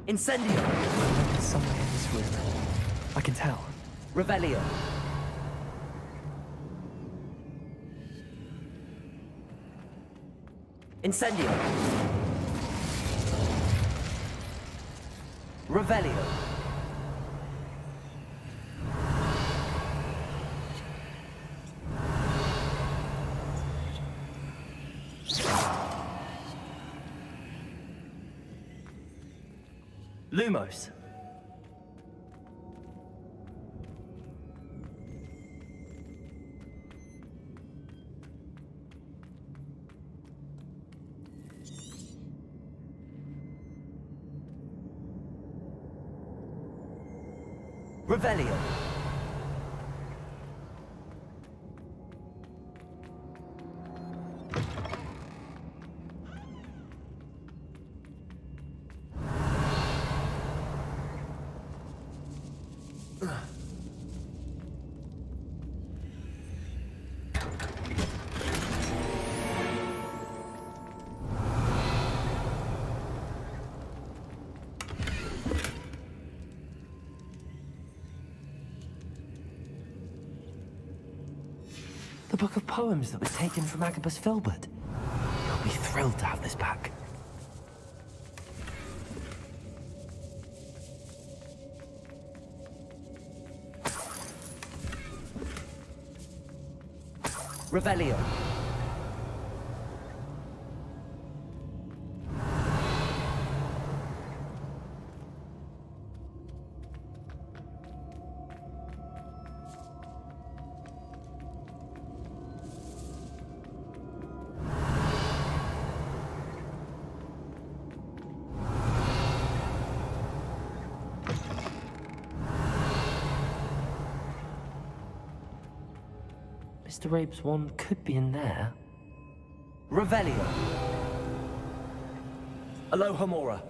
Incendio! It's somewhere in this room. I can tell. Revelio. Incendio. Revelio. Lumos. Revelio. poems that was taken from Agabus Filbert. He'll be thrilled to have this back. Revelio. Mr. Rabe's wand could be in there. Revelio. Aloha Mora.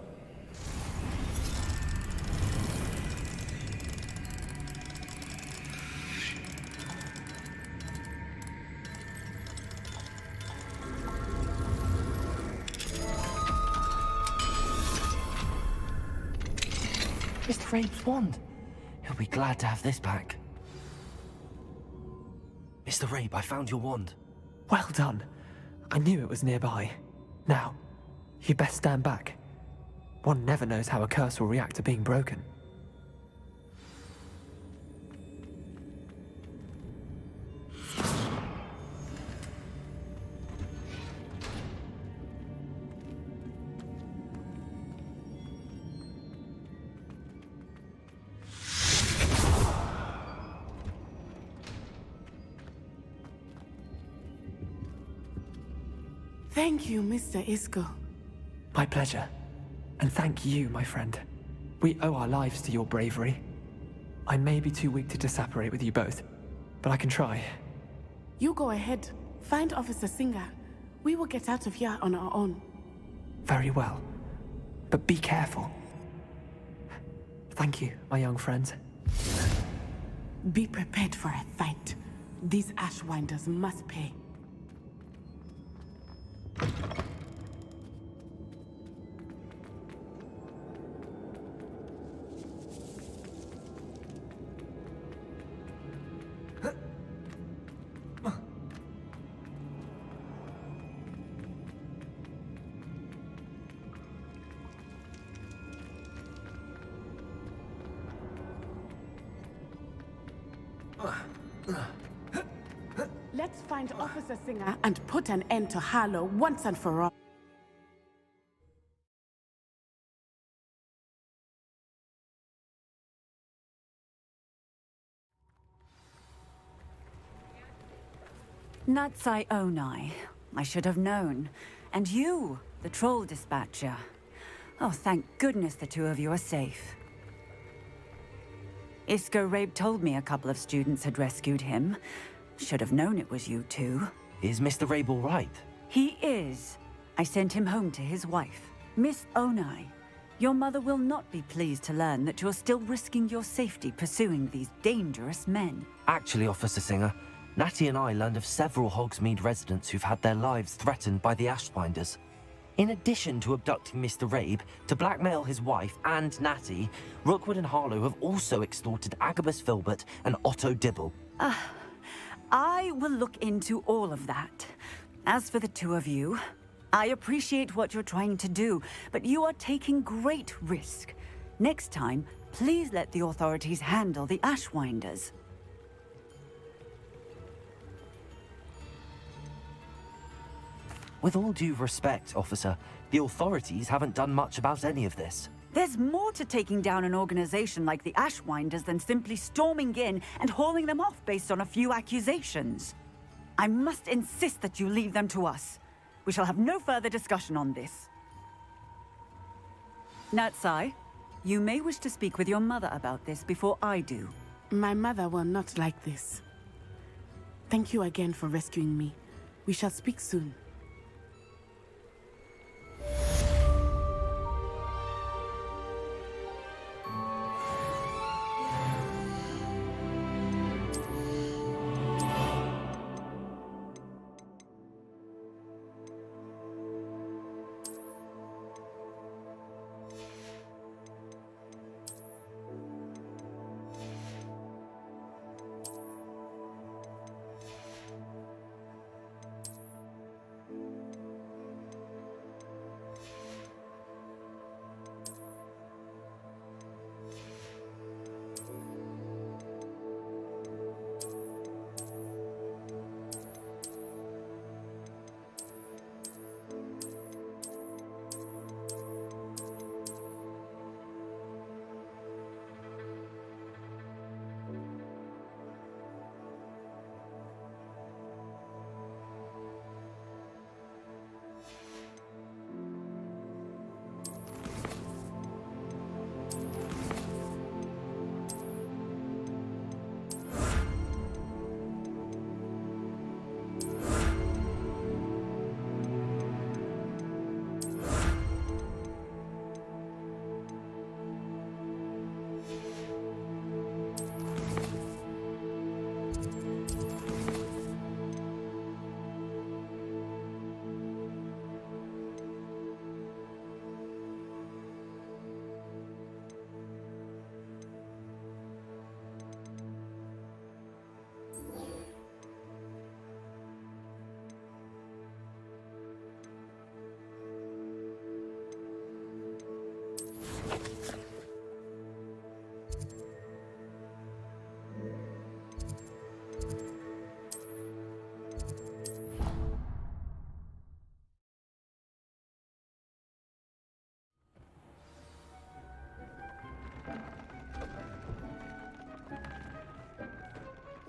Mr. Rabe's wand. He'll be glad to have this back. Mr. Rabe, I found your wand. Well done. I knew it was nearby. Now, you best stand back. One never knows how a curse will react to being broken. Thank you, Mr. Isco. My pleasure. And thank you, my friend. We owe our lives to your bravery. I may be too weak to disapparate with you both, but I can try. You go ahead. Find Officer Singer. We will get out of here on our own. Very well. But be careful. Thank you, my young friends. Be prepared for a fight. These Ashwinders must pay. Let's find Officer Singer and put an end to Harlow once and for all. Natsai Onai. I should have known. And you, the troll dispatcher. Oh, thank goodness the two of you are safe. Isco Rabe told me a couple of students had rescued him. Should have known it was you two. Is Mr. Rabe all right? He is. I sent him home to his wife. Miss Onai, your mother will not be pleased to learn that you're still risking your safety pursuing these dangerous men. Actually, Officer Singer, Natty and I learned of several Hogsmeade residents who've had their lives threatened by the Ashwinders. In addition to abducting Mr. Rabe to blackmail his wife and Natty, Rookwood and Harlow have also extorted Agabus Filbert and Otto Dibble. I will look into all of that. As for the two of you, I appreciate what you're trying to do, but you are taking great risk. Next time, please let the authorities handle the Ashwinders. With all due respect, officer, the authorities haven't done much about any of this. There's more to taking down an organization like the Ashwinders than simply storming in and hauling them off based on a few accusations. I must insist that you leave them to us. We shall have no further discussion on this. Natsai, you may wish to speak with your mother about this before I do. My mother will not like this. Thank you again for rescuing me. We shall speak soon.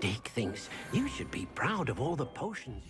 Dick thinks you should be proud of all the potions.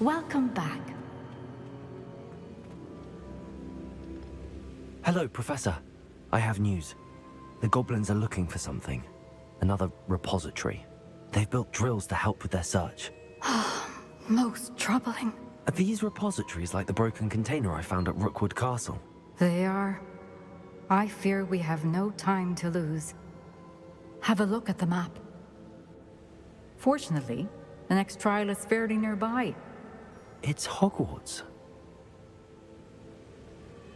Welcome back. Hello, Professor. I have news. The goblins are looking for something. Another repository. They've built drills to help with their search. Most troubling. Are these repositories like the broken container I found at Rookwood Castle? They are. I fear we have no time to lose. Have a look at the map. Fortunately, the next trial is fairly nearby. It's Hogwarts.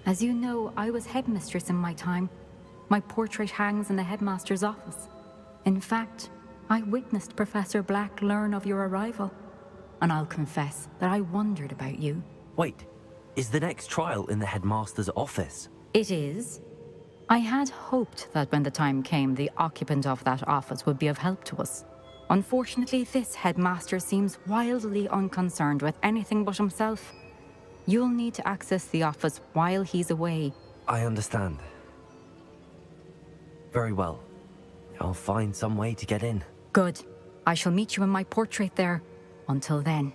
As you know, I was headmistress in my time. My portrait hangs in the headmaster's office. In fact, I witnessed Professor Black learn of your arrival. And I'll confess that I wondered about you. Wait, is the next trial in the headmaster's office? It is. I had hoped that when the time came, the occupant of that office would be of help to us. Unfortunately, this headmaster seems wildly unconcerned with anything but himself. You'll need to access the office while he's away. I understand. Very well. I'll find some way to get in. Good. I shall meet you in my portrait there. Until then.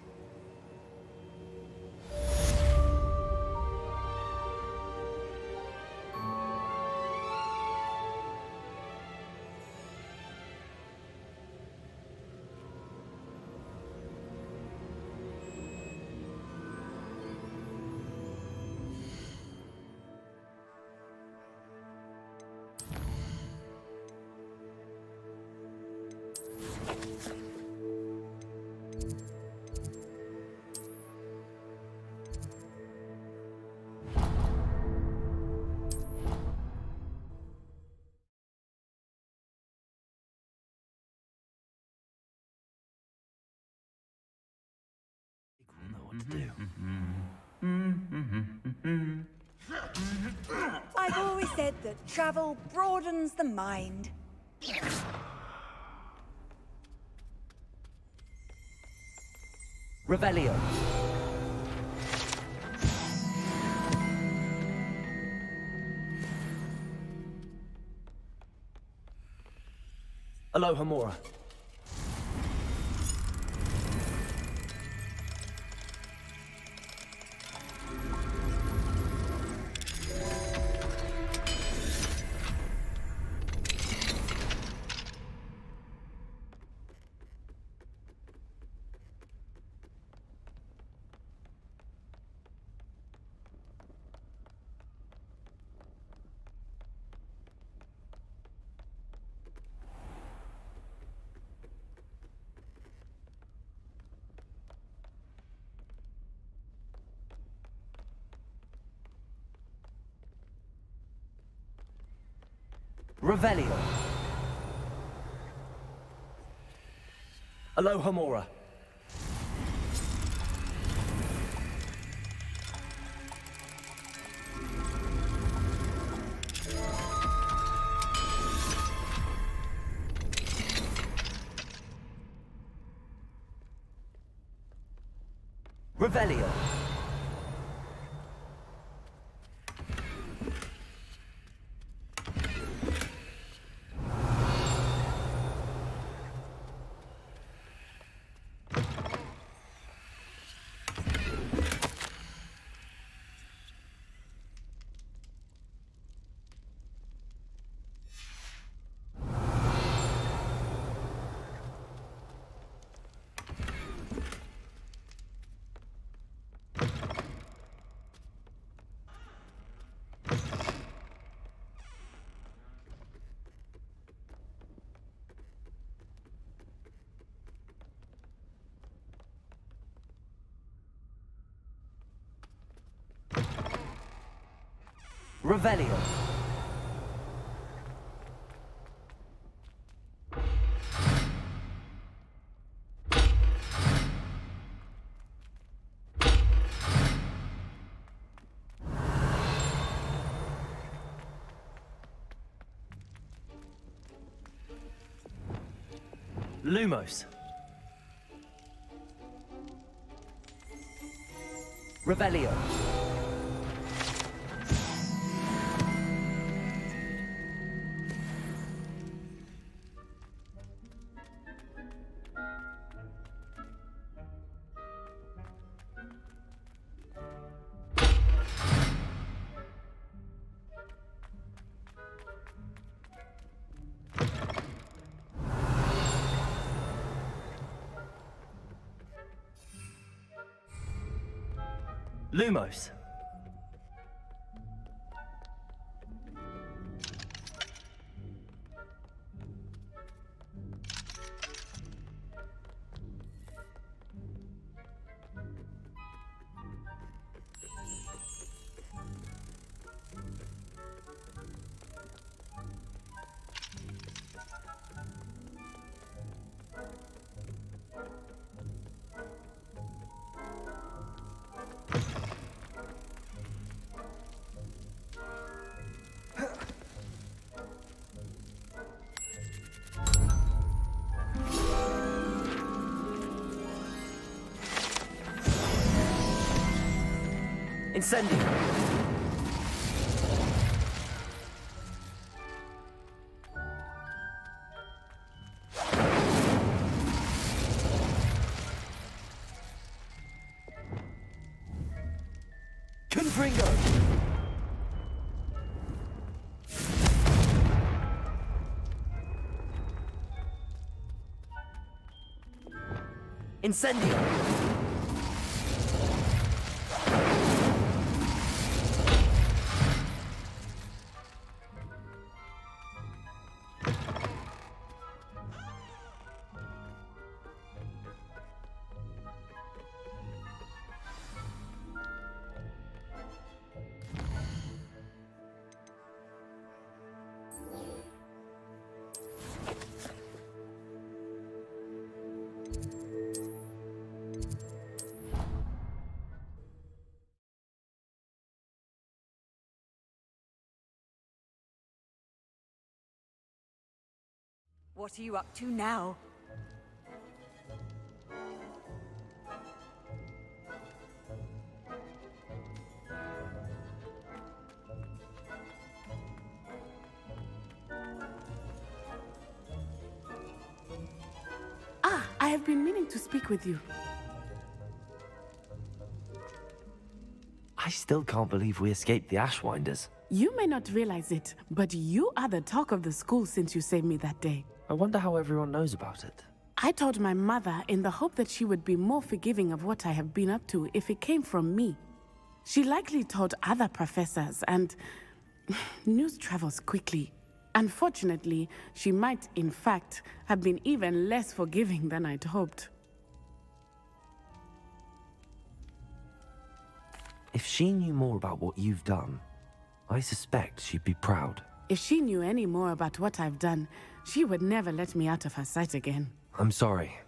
I've always said that travel broadens the mind. Revelio. Aloha Mora. Revelio. Aloha Mora. Revelio. Revelio. Lumos. Revelio. Lumos. Incendio. Confringo. Incendio. What are you up to now? I've been meaning to speak with you. I still can't believe we escaped the Ashwinders. You may not realize it, but you are the talk of the school since you saved me that day. I wonder how everyone knows about it. I told my mother in the hope that she would be more forgiving of what I have been up to if it came from me. She likely told other professors, and news travels quickly. Unfortunately, she might, in fact, have been even less forgiving than I'd hoped. If she knew more about what you've done, I suspect she'd be proud. If she knew any more about what I've done, she would never let me out of her sight again. I'm sorry.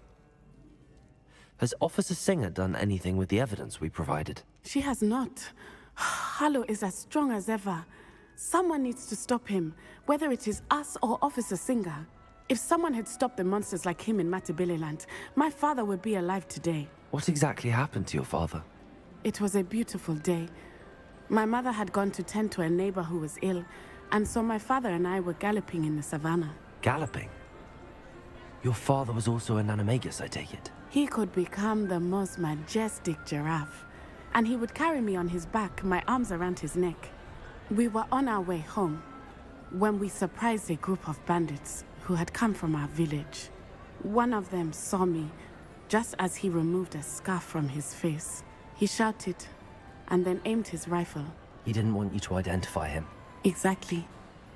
Has Officer Singer done anything with the evidence we provided? She has not. Harlow is as strong as ever. Someone needs to stop him, whether it is us or Officer Singer. If someone had stopped the monsters like him in Matabeleland, my father would be alive today. What exactly happened to your father? It was a beautiful day. My mother had gone to tend to a neighbor who was ill, and so my father and I were galloping in the savannah. Galloping? Your father was also an animagus, I take it? He could become the most majestic giraffe, and he would carry me on his back, my arms around his neck. We were on our way home when we surprised a group of bandits who had come from our village. One of them saw me just as he removed a scarf from his face. He shouted and then aimed his rifle. He didn't want you to identify him. Exactly.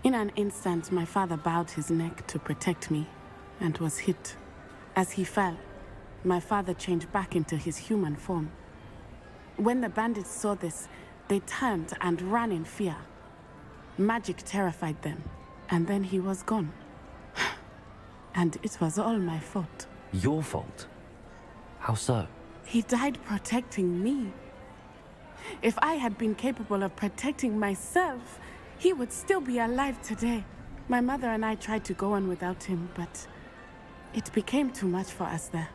In an instant, my father bowed his neck to protect me and was hit. As he fell, my father changed back into his human form. When the bandits saw this, they turned and ran in fear. Magic terrified them, and then he was gone. And it was all my fault. Your fault? How so? He died protecting me. If I had been capable of protecting myself, he would still be alive today. My mother and I tried to go on without him, but it became too much for us there.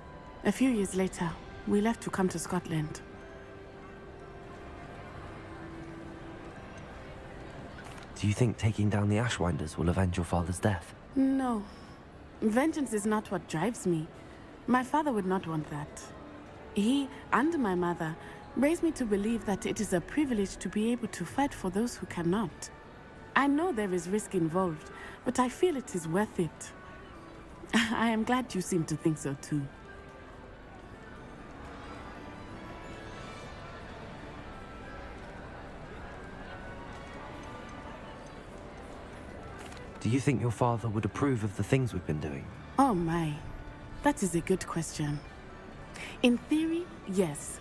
A few years later, we left to come to Scotland. Do you think taking down the Ashwinders will avenge your father's death? No. Vengeance is not what drives me. My father would not want that. He and my mother raised me to believe that it is a privilege to be able to fight for those who cannot. I know there is risk involved, but I feel it is worth it. I am glad you seem to think so too. Do you think your father would approve of the things we've been doing? Oh my, that is a good question. In theory, yes.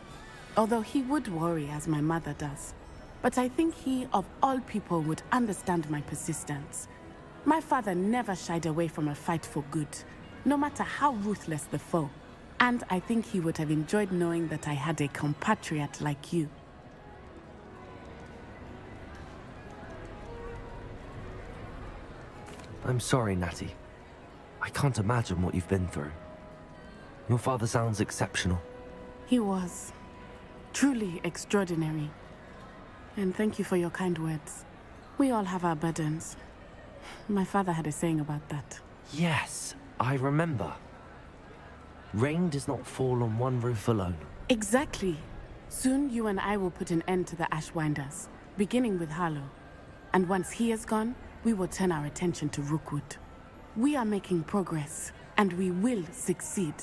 Although he would worry as my mother does. But I think he, of all people, would understand my persistence. My father never shied away from a fight for good, no matter how ruthless the foe. And I think he would have enjoyed knowing that I had a compatriot like you. I'm sorry, Natty. I can't imagine what you've been through. Your father sounds exceptional. He was. Truly extraordinary. And thank you for your kind words. We all have our burdens. My father had a saying about that. Yes, I remember. Rain does not fall on one roof alone. Exactly. Soon you and I will put an end to the Ashwinders, beginning with Harlow. And once he is gone, we will turn our attention to Rookwood. We are making progress, and we will succeed.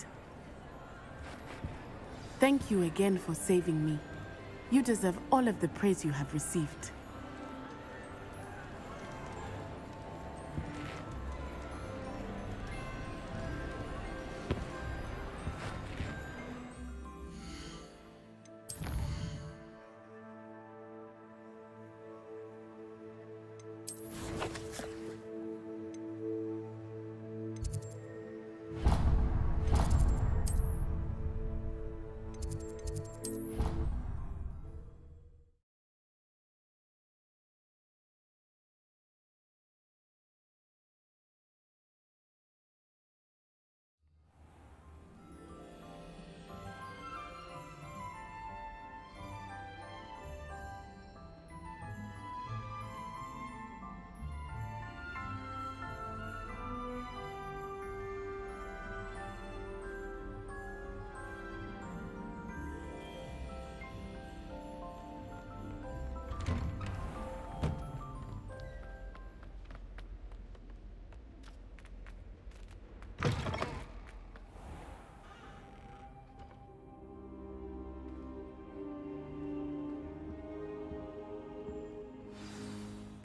Thank you again for saving me. You deserve all of the praise you have received.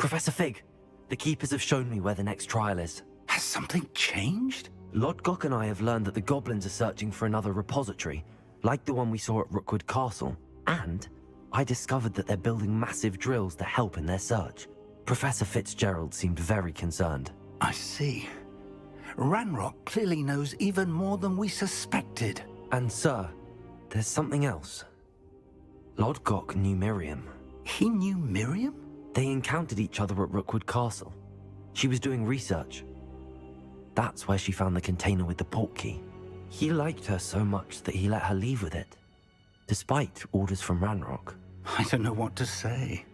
Professor Fig, the Keepers have shown me where the next trial is. Has something changed? Lodgok and I have learned that the goblins are searching for another repository, like the one we saw at Rookwood Castle. And I discovered that they're building massive drills to help in their search. Professor Fitzgerald seemed very concerned. I see. Ranrock clearly knows even more than we suspected. And sir, there's something else. Lodgok knew Miriam. He knew Miriam? They encountered each other at Rookwood Castle. She was doing research. That's where she found the container with the portkey. He liked her so much that he let her leave with it, despite orders from Ranrock. I don't know what to say.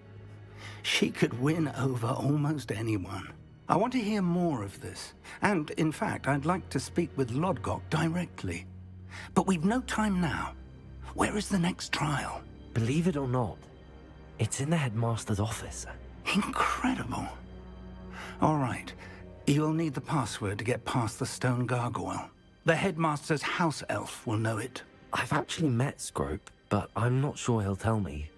She could win over almost anyone. I want to hear more of this. And, in fact, I'd like to speak with Lodgok directly. But we've no time now. Where is the next trial? Believe it or not, it's in the headmaster's office. Incredible. All right. You'll need the password to get past the stone gargoyle. The headmaster's house elf will know it. I've actually met Scrope, but I'm not sure he'll tell me.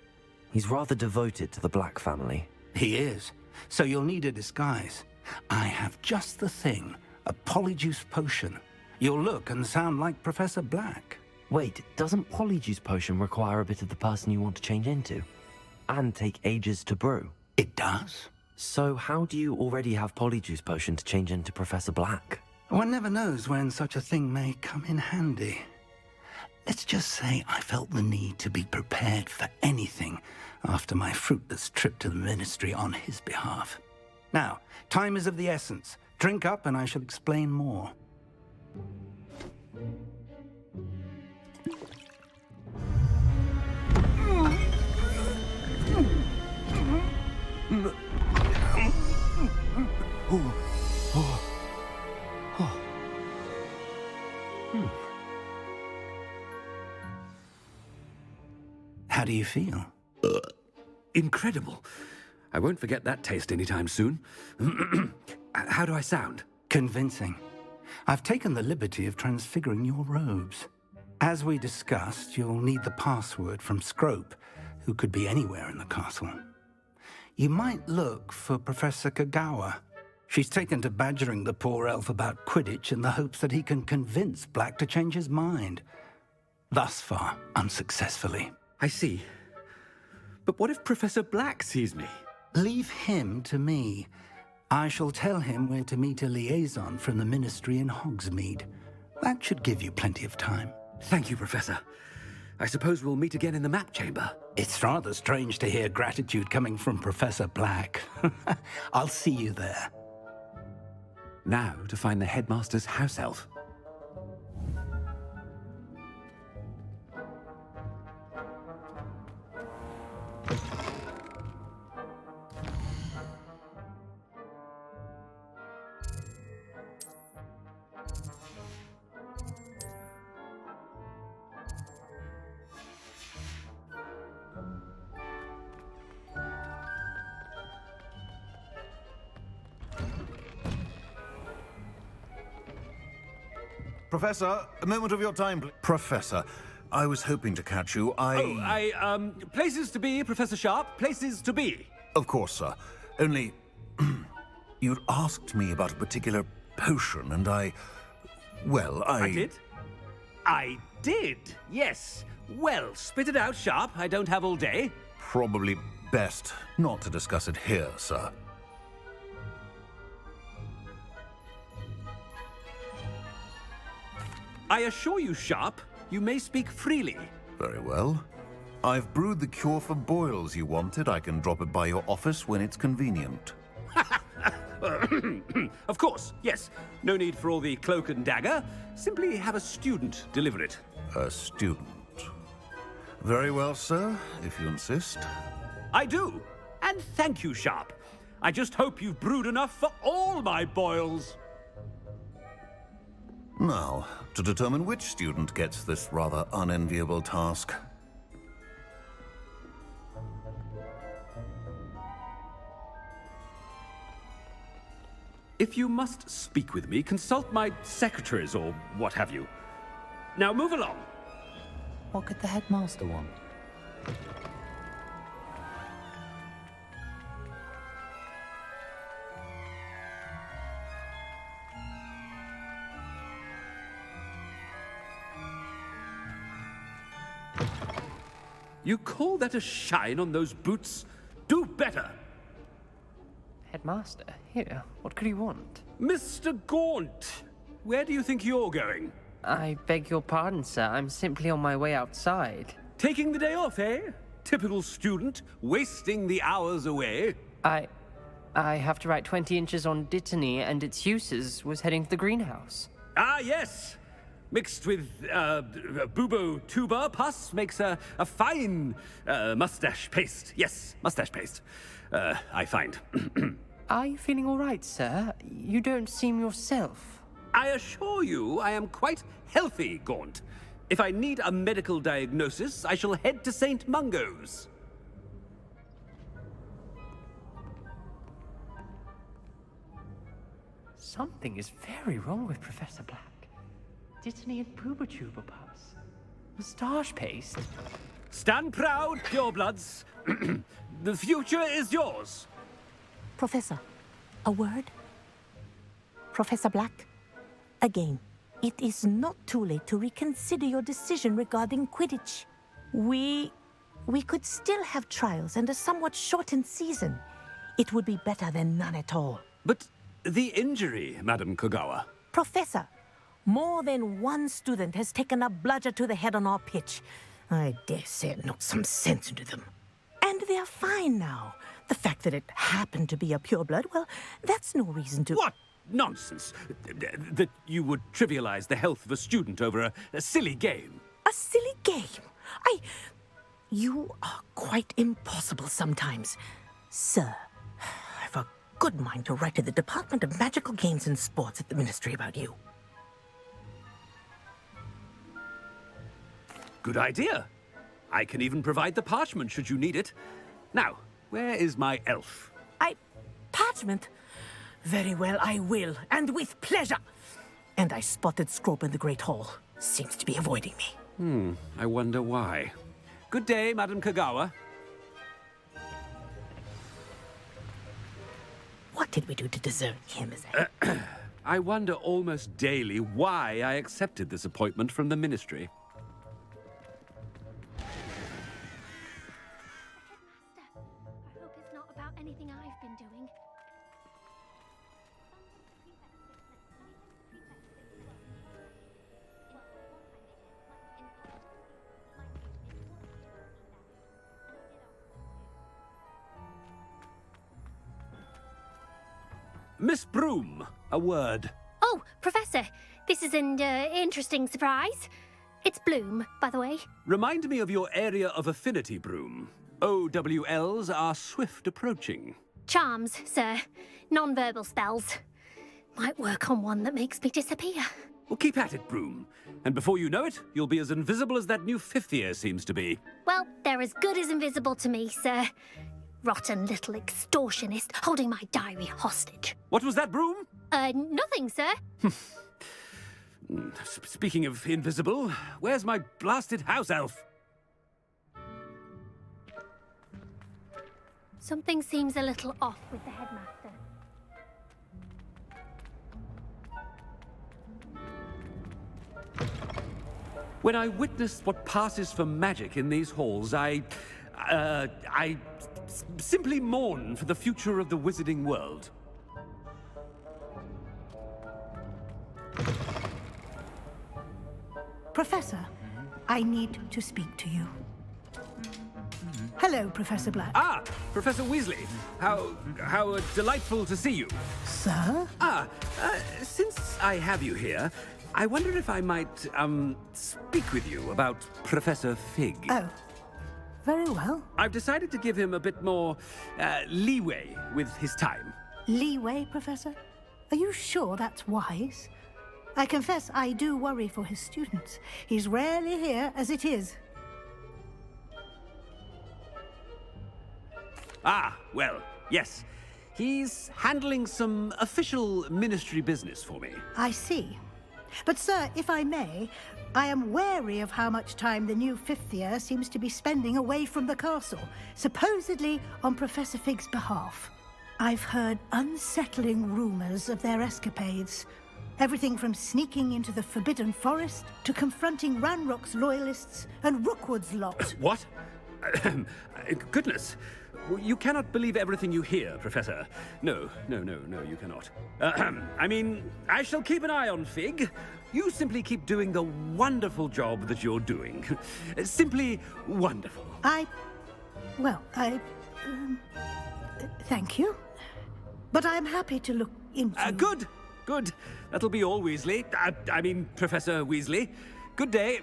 He's rather devoted to the Black family. He is. So you'll need a disguise. I have just the thing. A polyjuice potion. You'll look and sound like Professor Black. Wait, doesn't polyjuice potion require a bit of the person you want to change into? And take ages to brew? It does. So how do you already have polyjuice potion to change into Professor Black? One never knows when such a thing may come in handy. Let's just say I felt the need to be prepared for anything after my fruitless trip to the Ministry on his behalf. Now, time is of the essence. Drink up and I shall explain more. How do you feel? Incredible. I won't forget that taste anytime soon. How do I sound? Convincing. I've taken the liberty of transfiguring your robes. As we discussed, you'll need the password from Scrope, who could be anywhere in the castle. You might look for Professor Kagawa. She's taken to badgering the poor elf about Quidditch in the hopes that he can convince Black to change his mind. Thus far, unsuccessfully. I see. But what if Professor Black sees me? Leave him to me. I shall tell him where to meet a liaison from the Ministry in Hogsmeade. That should give you plenty of time. Thank you, Professor. I suppose we'll meet again in the map chamber. It's rather strange to hear gratitude coming from Professor Black. I'll see you there. Now to find the headmaster's house elf. Professor, a moment of your time, please. Professor, I was hoping to catch you. Places to be, Professor Sharp. Places to be. Of course, sir. Only, you'd asked me about a particular potion, and I did? I did, yes. Well, spit it out, Sharp. I don't have all day. Probably best not to discuss it here, sir. I assure you, Sharp, you may speak freely. Very well. I've brewed the cure for boils you wanted. I can drop it by your office when it's convenient. Of course, yes. No need for all the cloak and dagger. Simply have a student deliver it. A student. Very well, sir, if you insist. I do. And thank you, Sharp. I just hope you've brewed enough for all my boils. Now, to determine which student gets this rather unenviable task. If you must speak with me, consult my secretaries or what have you. Now move along. What could the headmaster want? You call that a shine on those boots? Do better! Headmaster, here, what could you want? Mr. Gaunt, where do you think you're going? I beg your pardon, sir. I'm simply on my way outside. Taking the day off, eh? Typical student, wasting the hours away. I have to write 20 inches on Dittany and its uses. Was heading to the greenhouse. Ah, yes! Mixed with bubo tuber pus makes a fine mustache paste. Yes, mustache paste. I find. Are you feeling all right, sir? You don't seem yourself. I assure you, I am quite healthy, Gaunt. If I need a medical diagnosis, I shall head to St. Mungo's. Something is very wrong with Professor Black. Dittany and Pooba pus. Moustache paste. Stand proud, purebloods. The future is yours. Professor, a word? Professor Black, again, it is not too late to reconsider your decision regarding Quidditch. We could still have trials and a somewhat shortened season. It would be better than none at all. But the injury, Madam Kogawa. Professor, more than one student has taken a bludger to the head on our pitch. I dare say it knocked some sense into them. And they're fine now. The fact that it happened to be a pureblood, well, that's no reason to... What nonsense! That you would trivialize the health of a student over a silly game. A silly game? You are quite impossible sometimes. Sir, I've a good mind to write to the Department of Magical Games and Sports at the Ministry about you. Good idea. I can even provide the parchment should you need it. Now, where is my elf? Parchment? Very well, I will, and with pleasure. And I spotted Scrope in the Great Hall. Seems to be avoiding me. I wonder why. Good day, Madam Kogawa. What did we do to deserve him as a... I wonder almost daily why I accepted this appointment from the Ministry. I hope it's not about anything I've been doing. Miss Broom, a word. Oh, Professor, this is an interesting surprise. It's Bloom, by the way. Remind me of your area of affinity, Broom. OWLs are swift approaching. Charms, sir. Non-verbal spells. Might work on one that makes me disappear. Well, keep at it, Broom. And before you know it, you'll be as invisible as that new fifth year seems to be. Well, they're as good as invisible to me, sir. Rotten little extortionist holding my diary hostage. What was that, Broom? Nothing, sir. Speaking of invisible, where's my blasted house elf? Something seems a little off with the headmaster. When I witness what passes for magic in these halls, I simply mourn for the future of the wizarding world. Professor, I need to speak to you. Hello, Professor Black. Ah, Professor Weasley. How delightful to see you. Sir? Since I have you here, I wonder if I might, speak with you about Professor Fig. Oh, very well. I've decided to give him a bit more, leeway with his time. Leeway, Professor? Are you sure that's wise? I confess I do worry for his students. He's rarely here as it is. Ah, well, yes. He's handling some official ministry business for me. I see. But, sir, if I may, I am wary of how much time the new fifth year seems to be spending away from the castle, supposedly on Professor Fig's behalf. I've heard unsettling rumors of their escapades. Everything from sneaking into the Forbidden Forest to confronting Ranrock's loyalists and Rookwood's lot. What? Goodness. You cannot believe everything you hear, Professor. No, you cannot. I mean, I shall keep an eye on Fig. You simply keep doing the wonderful job that you're doing. Simply wonderful. Thank you. But I'm happy to look into... Good. That'll be all, Weasley. I mean, Professor Weasley. Good day.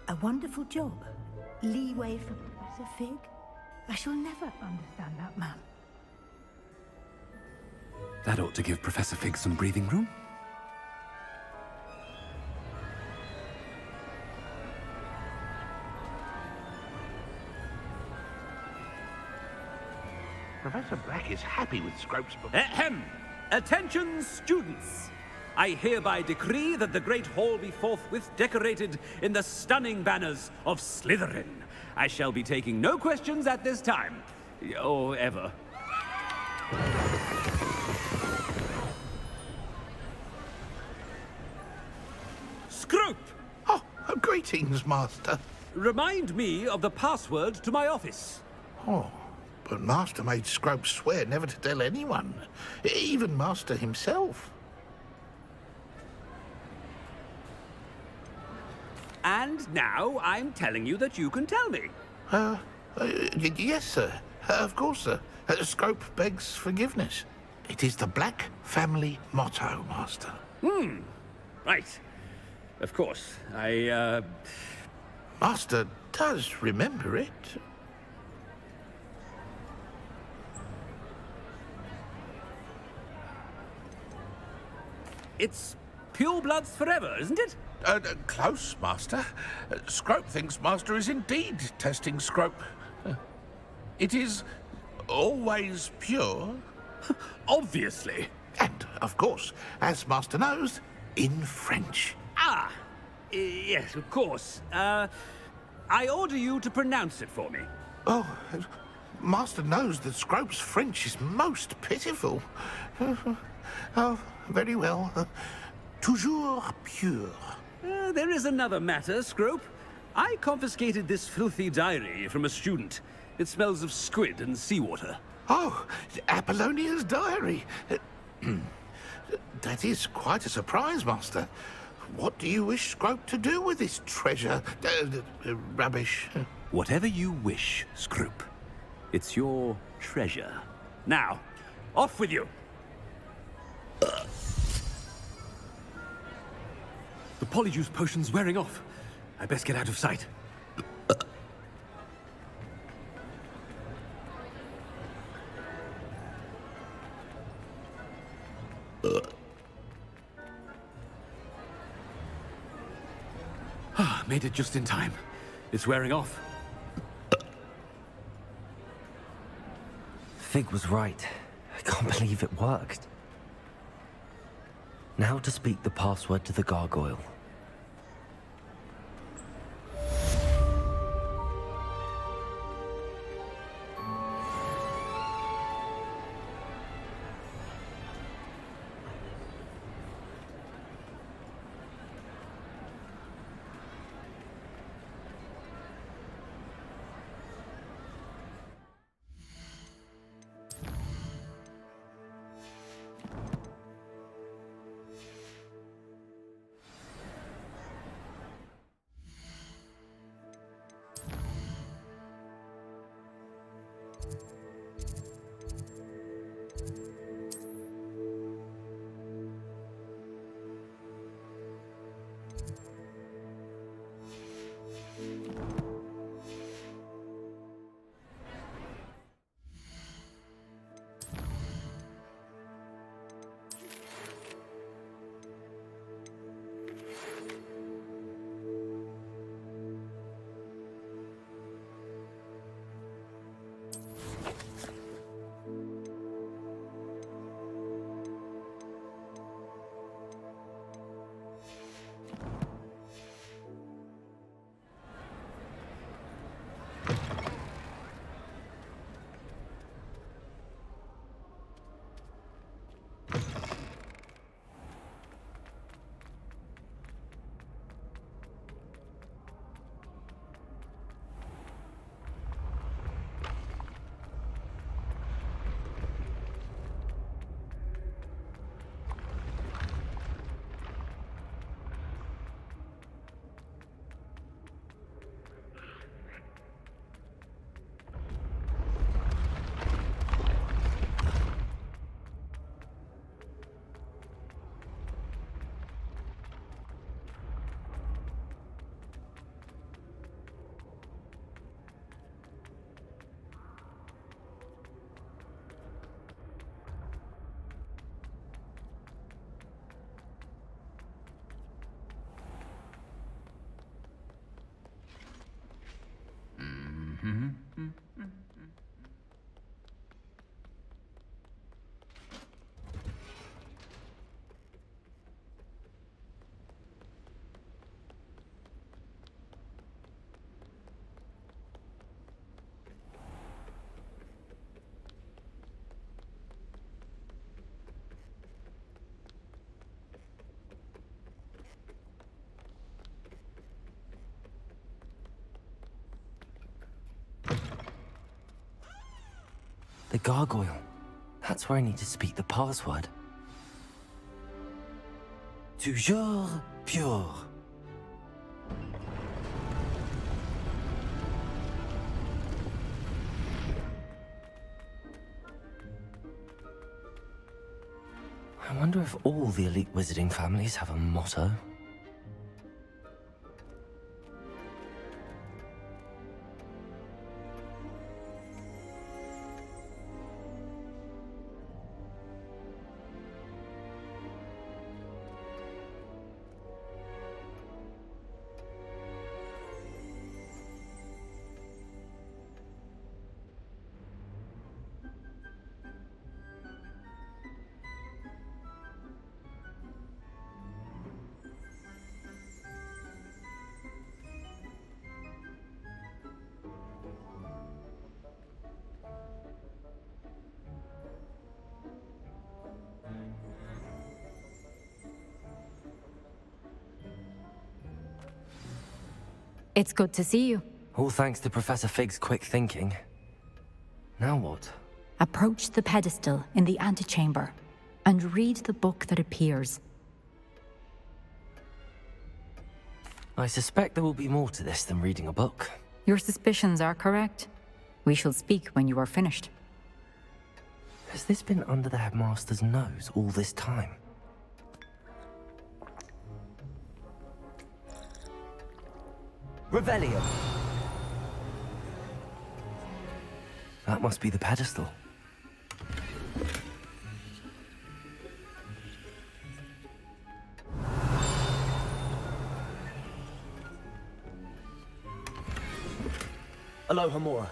A wonderful job. Leeway for Professor Fig. I shall never understand that man. That ought to give Professor Fig some breathing room. Professor Black is happy with Scrope's book. Ahem! Attention, students! I hereby decree that the Great Hall be forthwith decorated in the stunning banners of Slytherin. I shall be taking no questions at this time. Or ever. Scrope! Oh, greetings, Master. Remind me of the password to my office. Oh, but Master made Scrope swear never to tell anyone. Even Master himself. And now I'm telling you that you can tell me. Yes, sir. Of course, sir. Scrope begs forgiveness. It is the Black family motto, Master. Right. Of course. Master does remember it. It's purebloods forever, isn't it? Close, Master. Scrope thinks Master is indeed testing Scrope. It is always pure. Obviously. And, of course, as Master knows, in French. Yes, of course. I order you to pronounce it for me. Oh, Master knows that Scrope's French is most pitiful. Oh, very well. Toujours pure. There is another matter, Scrope. I confiscated this filthy diary from a student. It smells of squid and seawater. Oh, Apollonia's diary. That is quite a surprise, Master. What do you wish Scrope to do with this treasure? Rubbish. Whatever you wish, Scrope. It's your treasure. Now, off with you. The polyjuice potion's wearing off. I best get out of sight. Made it just in time. It's wearing off. Fig was right. I can't believe it worked. Now to speak the password to the gargoyle. The gargoyle. That's where I need to speak the password. Toujours pure. I wonder if all the elite wizarding families have a motto. It's good to see you. All thanks to Professor Fig's quick thinking. Now what? Approach the pedestal in the antechamber and read the book that appears. I suspect there will be more to this than reading a book. Your suspicions are correct. We shall speak when you are finished. Has this been under the headmaster's nose all this time? Revelio. That must be the pedestal. Aloha Mora.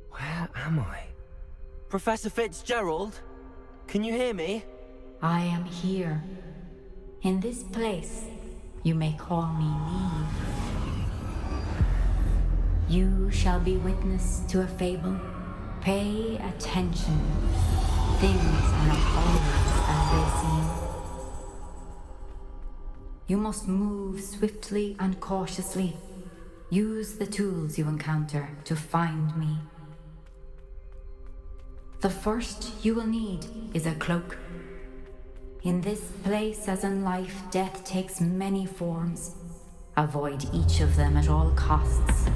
Where am I? Professor Fitzgerald? Can you hear me? I am here. In this place, you may call me Neve. You shall be witness to a fable. Pay attention. Things are not always as they seem. You must move swiftly and cautiously. Use the tools you encounter to find me. The first you will need is a cloak. In this place, as in life, death takes many forms. Avoid each of them at all costs.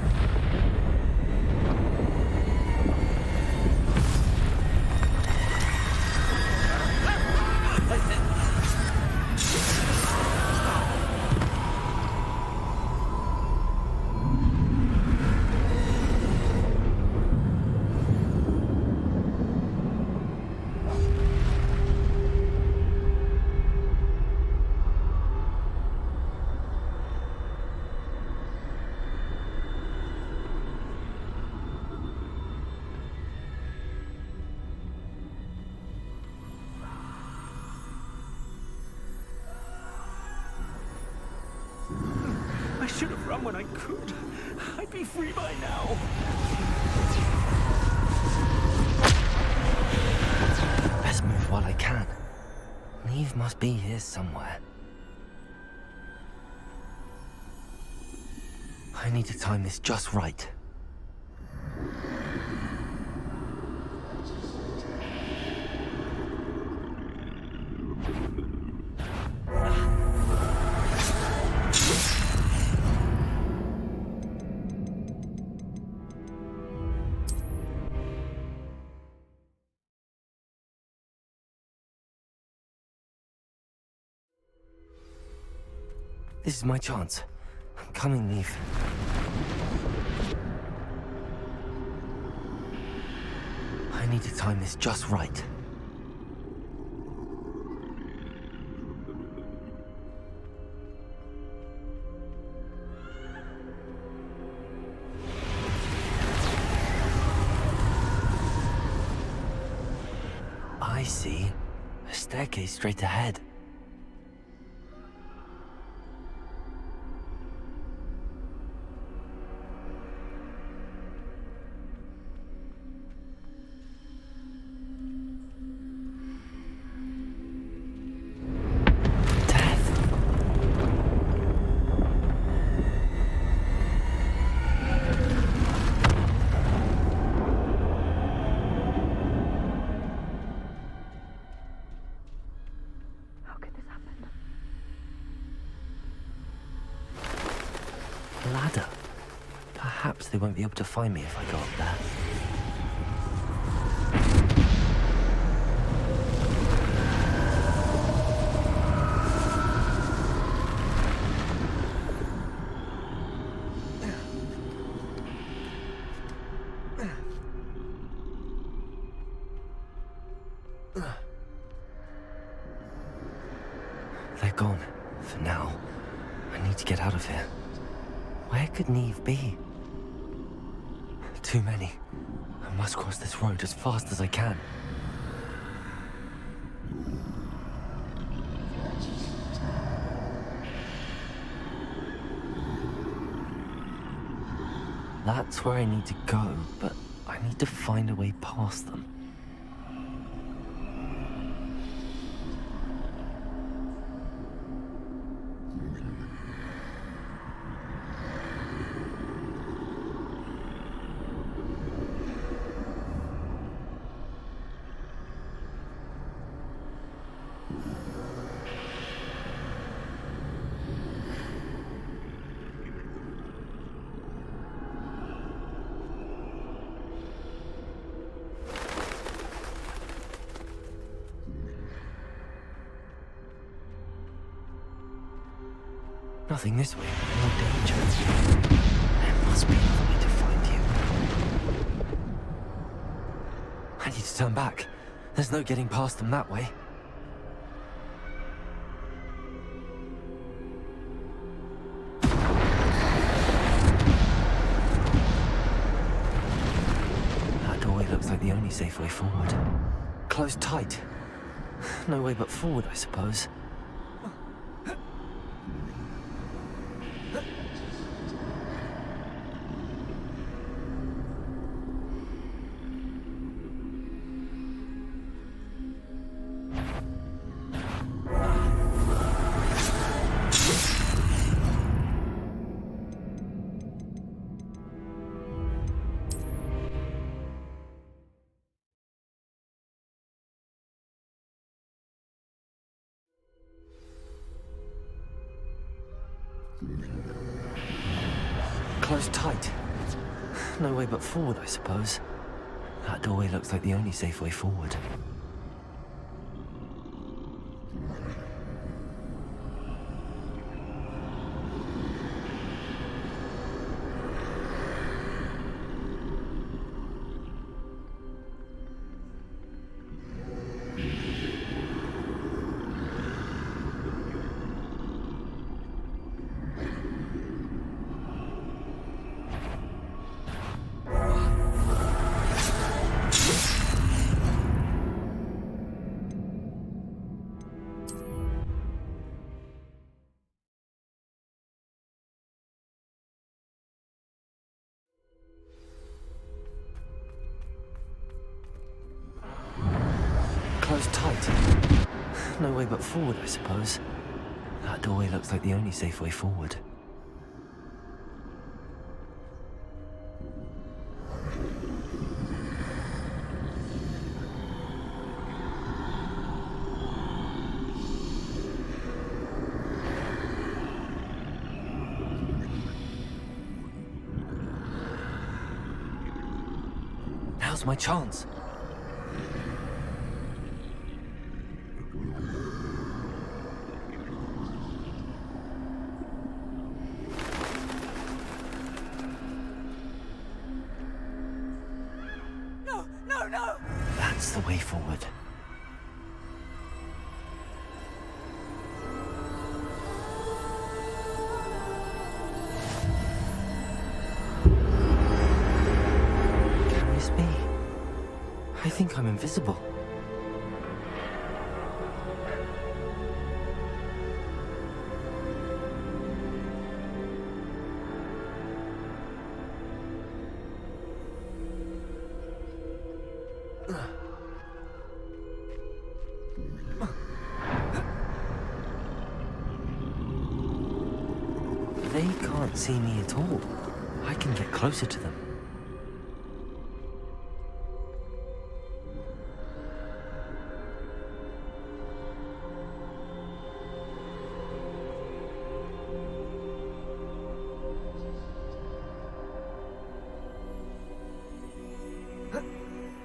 I should have run when I could. I'd be free by now. Best move while I can. Neve must be here somewhere. I need to time this just right. This is my chance. I'm coming, Neve. I need to time this just right. I see. A staircase straight ahead. Ladder. Perhaps they won't be able to find me if I go up there. They're gone. For now. I need to get out of here. Where could Neve be? Too many. I must cross this road as fast as I can. That's where I need to go, but I need to find a way past them. Nothing this way, no danger. There must be another way to find you. I need to turn back. There's no getting past them that way. That doorway looks like the only safe way forward. Closed tight. No way but forward, I suppose. Closed tight. No way but forward, I suppose. That doorway looks like the only safe way forward. Closed tight. No way but forward, I suppose. That doorway looks like the only safe way forward. Now's my chance. No, no, no! That's the way forward. Can this be? I think I'm invisible. They can't see me at all. I can get closer to them.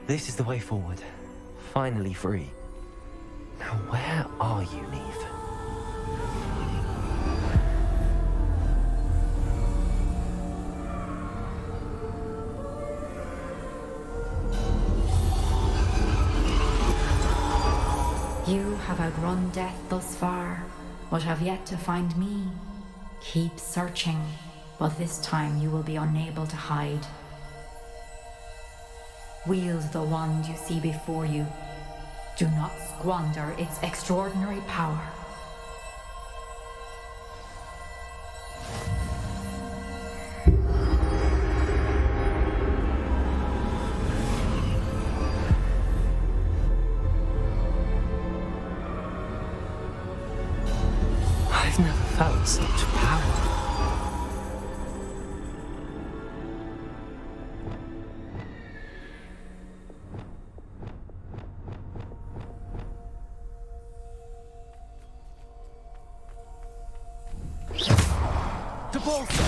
This is the way forward. Finally free. Now where are you, Neve? You have outrun death thus far, but have yet to find me. Keep searching, but this time you will be unable to hide. Wield the wand you see before you. Do not squander its extraordinary power. I've never felt such power. To bolster!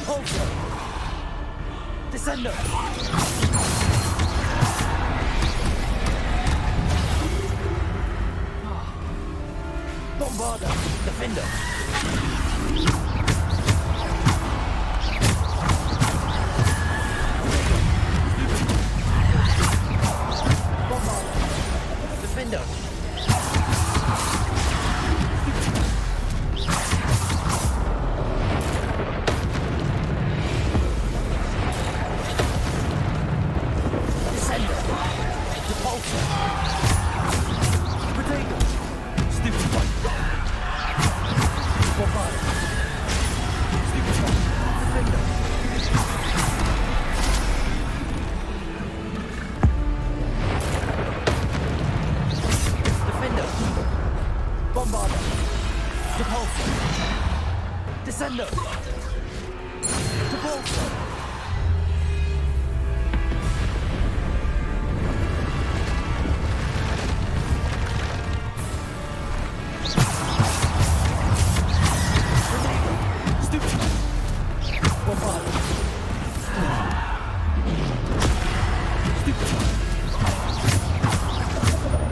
Depulso! Descendo! Bombarda! Defender! Bombarda! Defender! Descendo! Depulso! Stupid! Bombarda! Stupid!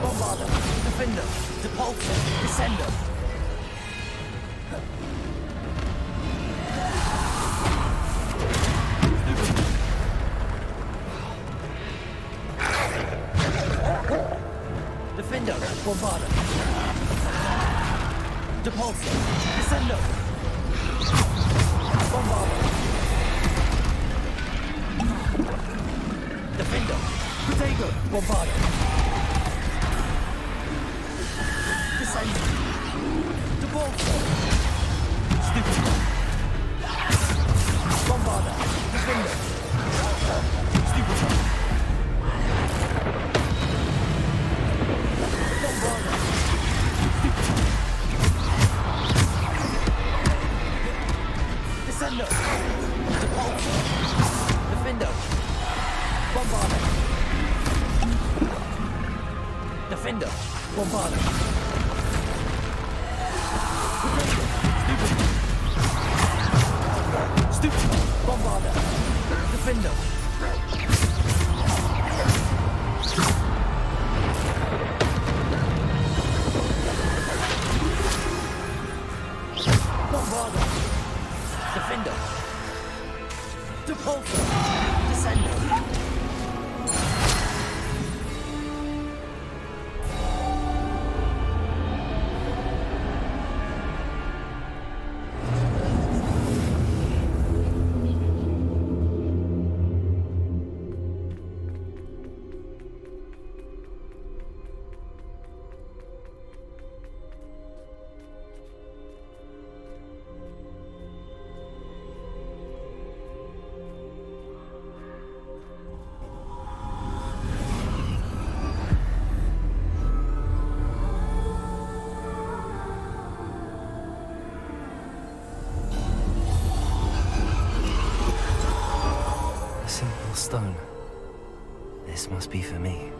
Bombarda! Defender! Depulso! Descendo! Defender, Bombarda. Depulso, Descendo. Bombarda. Defender, Protego, Bombarda. Descendo. Depulso. Stupid. Bombarda. Defender. Stupid. Descendo! Depulso! Defendo! Bombarda! Defendo! Bombarda! Stupid! Stupid! Bombarda! Defendo! Bombarda! Defender! Depulso! Descendo! Stone. This must be for me.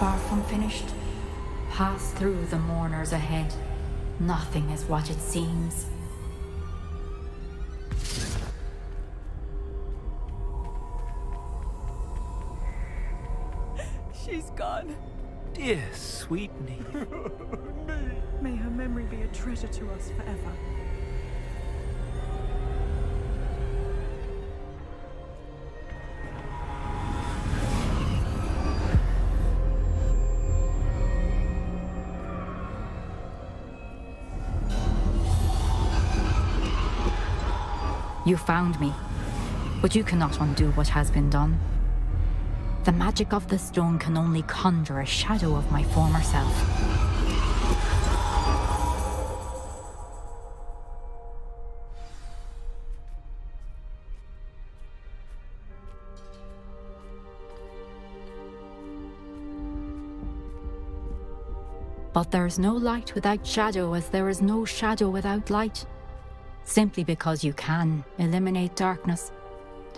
Far from finished. Pass through the mourners ahead. Nothing is what it seems. She's gone. Dear sweet Neve. May her memory be a treasure to us forever. You found me, but you cannot undo what has been done. The magic of the stone can only conjure a shadow of my former self. But there's no light without shadow, as there is no shadow without light. Simply because you can eliminate darkness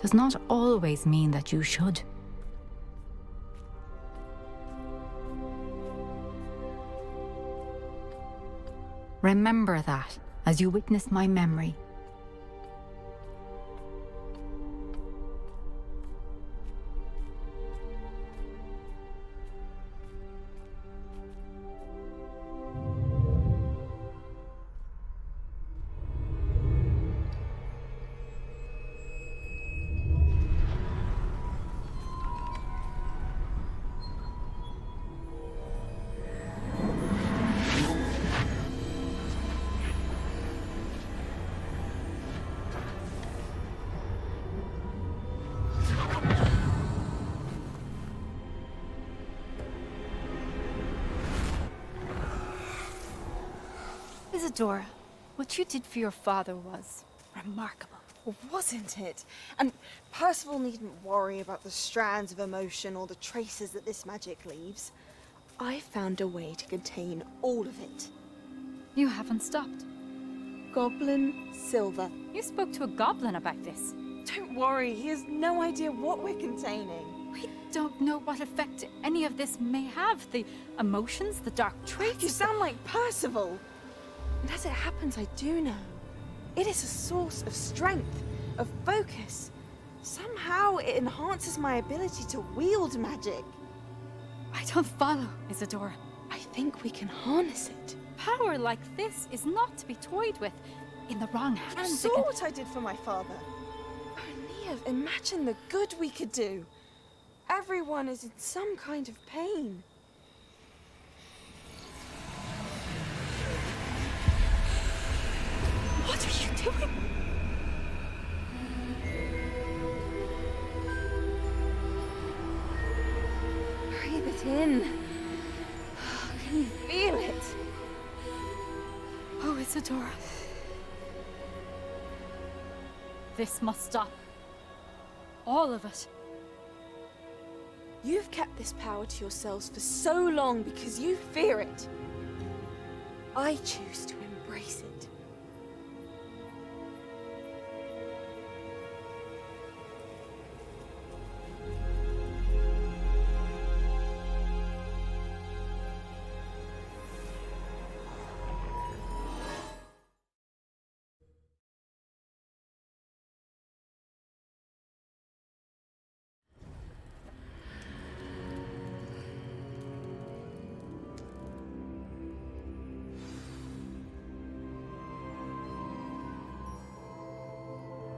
does not always mean that you should. Remember that as you witness my memory. Isadora, what you did for your father was remarkable. Well, wasn't it? And Percival needn't worry about the strands of emotion or the traces that this magic leaves. I found a way to contain all of it. You haven't stopped. Goblin Silver. You spoke to a goblin about this. Don't worry, he has no idea what we're containing. We don't know what effect any of this may have. The emotions, the dark traits. You sound like Percival. And as it happens, I do know. It is a source of strength, of focus. Somehow it enhances my ability to wield magic. I don't follow, Isadora. I think we can harness it. Power like this is not to be toyed with. In the wrong hands. You saw what I did for my father. Oh, Neve, imagine the good we could do. Everyone is in some kind of pain. What are you doing? Breathe it in. Can you feel it? Oh, Isadora. This must stop. All of it. You've kept this power to yourselves for so long because you fear it. I choose to embrace it.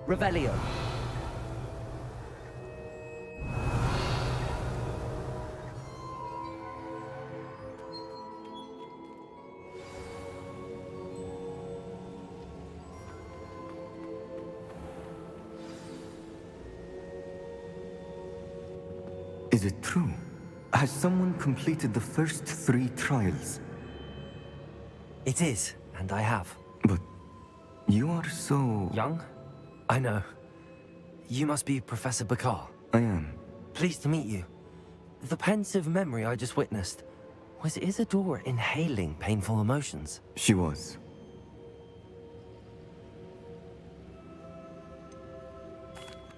Revelio. Is it true? Has someone completed the first 3 trials? It is, and I have. But you are so... young? I know. You must be Professor Bakar. I am. Pleased to meet you. The pensive memory I just witnessed, was Isadora inhaling painful emotions? She was.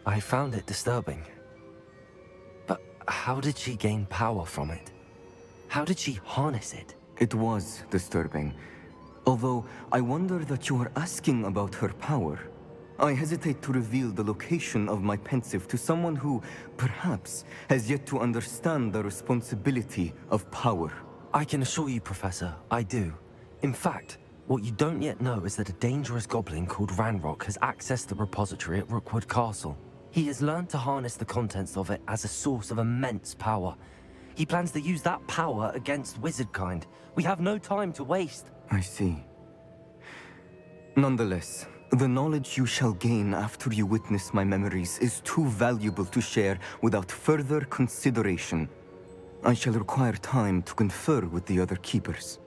I found it disturbing. But how did she gain power from it? How did she harness it? It was disturbing. Although, I wonder that you are asking about her power. I hesitate to reveal the location of my pensive to someone who, perhaps, has yet to understand the responsibility of power. I can assure you, Professor, I do. In fact, what you don't yet know is that a dangerous goblin called Ranrock has accessed the repository at Rookwood Castle. He has learned to harness the contents of it as a source of immense power. He plans to use that power against wizardkind. We have no time to waste. I see. Nonetheless, the knowledge you shall gain after you witness my memories is too valuable to share without further consideration. I shall require time to confer with the other keepers.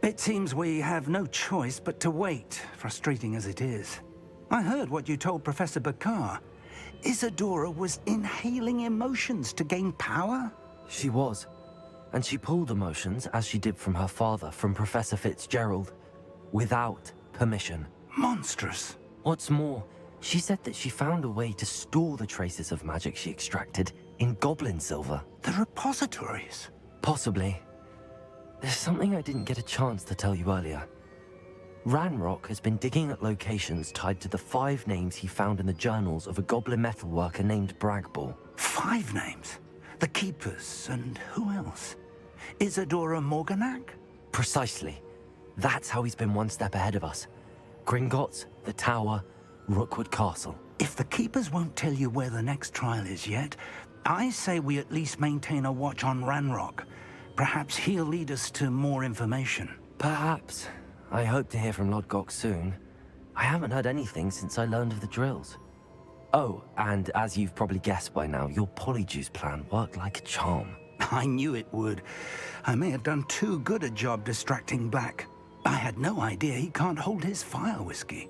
It seems we have no choice but to wait, frustrating as it is. I heard what you told Professor Bakar. Isadora was inhaling emotions to gain power? She was. And she pulled emotions, as she did from her father, from Professor Fitzgerald, without permission. Monstrous. What's more, she said that she found a way to store the traces of magic she extracted in goblin silver. The repositories? Possibly. There's something I didn't get a chance to tell you earlier. Ranrock has been digging at locations tied to the 5 names he found in the journals of a goblin metalworker named Bragball. 5 names? The Keepers, and who else? Isadora Morganac? Precisely. That's how he's been one step ahead of us. Gringotts, the Tower, Rookwood Castle. If the Keepers won't tell you where the next trial is yet, I say we at least maintain a watch on Ranrock. Perhaps he'll lead us to more information. Perhaps. I hope to hear from Lodgok soon. I haven't heard anything since I learned of the drills. Oh, and as you've probably guessed by now, your Polyjuice plan worked like a charm. I knew it would. I may have done too good a job distracting Black. I had no idea he can't hold his fire whiskey.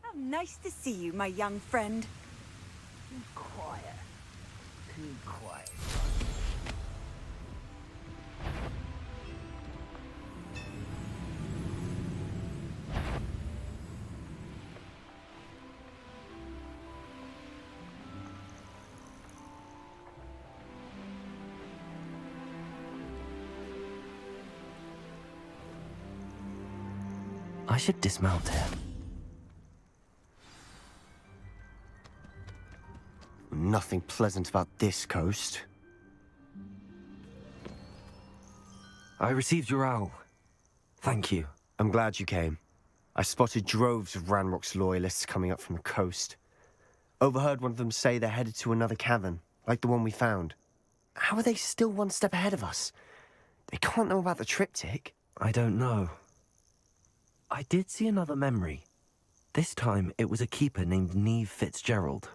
How nice to see you, my young friend. Too quiet. Too quiet. I should dismount here. Nothing pleasant about this coast. I received your owl. Thank you. I'm glad you came. I spotted droves of Ranrock's loyalists coming up from the coast. Overheard one of them say they're headed to another cavern, like the one we found. How are they still one step ahead of us? They can't know about the triptych. I don't know. I did see another memory. This time, it was a keeper named Neve Fitzgerald.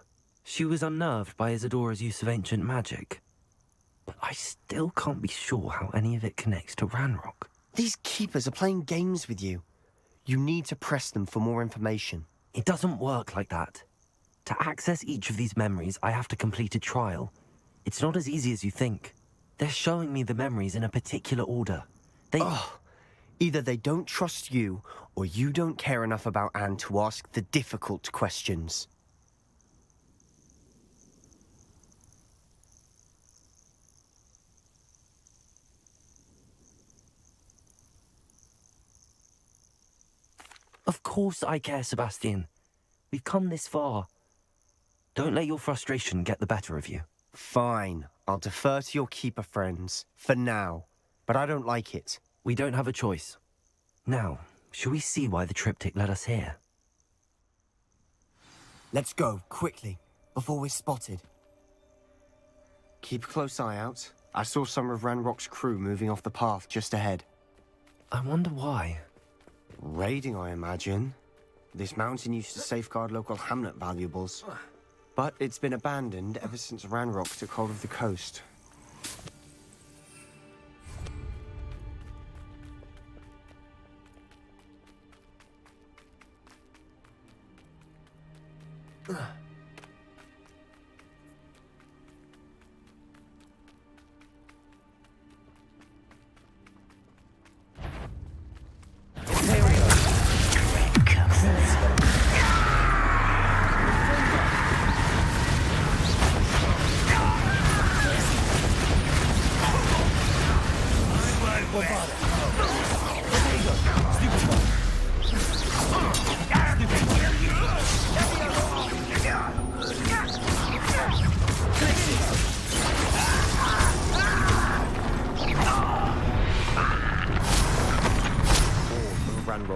She was unnerved by Isadora's use of ancient magic. But I still can't be sure how any of it connects to Ranrock. These keepers are playing games with you. You need to press them for more information. It doesn't work like that. To access each of these memories, I have to complete a trial. It's not as easy as you think. They're showing me the memories in a particular order. Either they don't trust you, or you don't care enough about Anne to ask the difficult questions. Of course I care, Sebastian. We've come this far. Don't let your frustration get the better of you. Fine. I'll defer to your keeper friends, for now. But I don't like it. We don't have a choice. Now, shall we see why the triptych led us here? Let's go, quickly, before we're spotted. Keep a close eye out. I saw some of Ranrock's crew moving off the path just ahead. I wonder why. Raiding, I imagine. This mountain used to safeguard local hamlet valuables. But it's been abandoned ever since Ranrock took hold of the coast.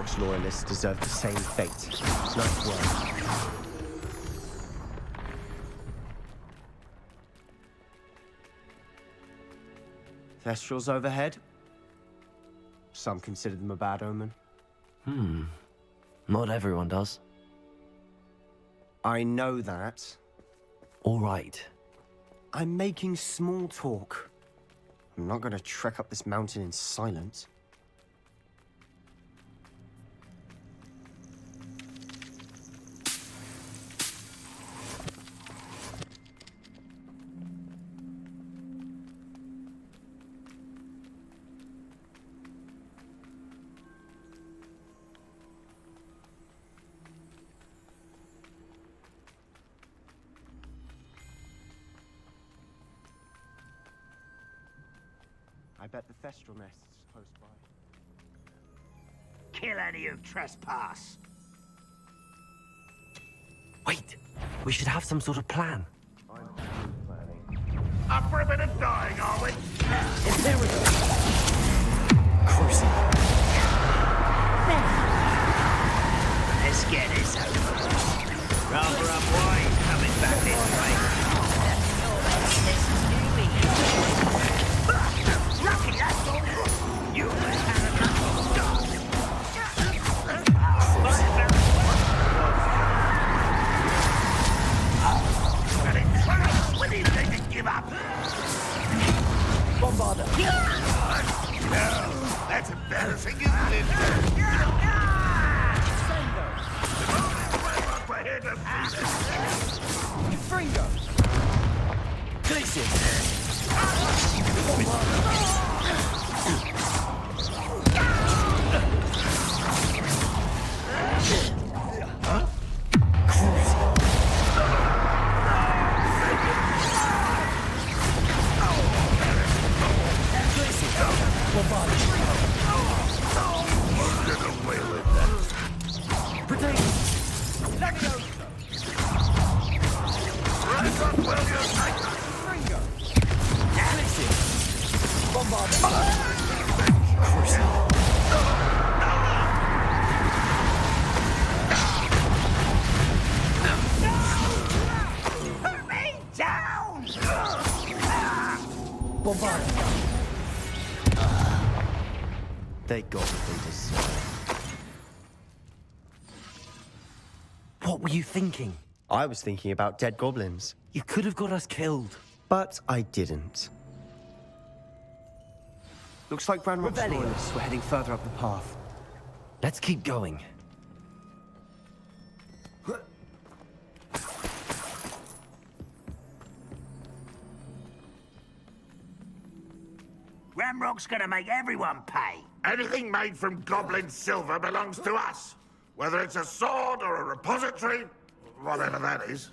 Ranrock's loyalists deserve the same fate. Nice work. Thestrals overhead? Some consider them a bad omen. Not everyone does. I know that. All right. I'm making small talk. I'm not going to trek up this mountain in silence. I bet the Thestral nest's close by. Kill any who trespass. Wait, we should have some sort of plan. Up for a bit of dying, are we? Cruising. Let's get this over. Rather unwise coming back this way. Lucky that's all. You must have a couple of stars. When do you think to give up? Bombarder. No, that's embarrassing, isn't it? Fringo. Glacier. They got what they deserve. What were you thinking? I was thinking about dead goblins. You could have got us killed. But I didn't. Looks like Ranrock's Rebellion. loyalists were heading further up the path. Let's keep going. Ranrock's gonna make everyone pay. Anything made from goblin silver belongs to us. Whether it's a sword or a repository, whatever that is.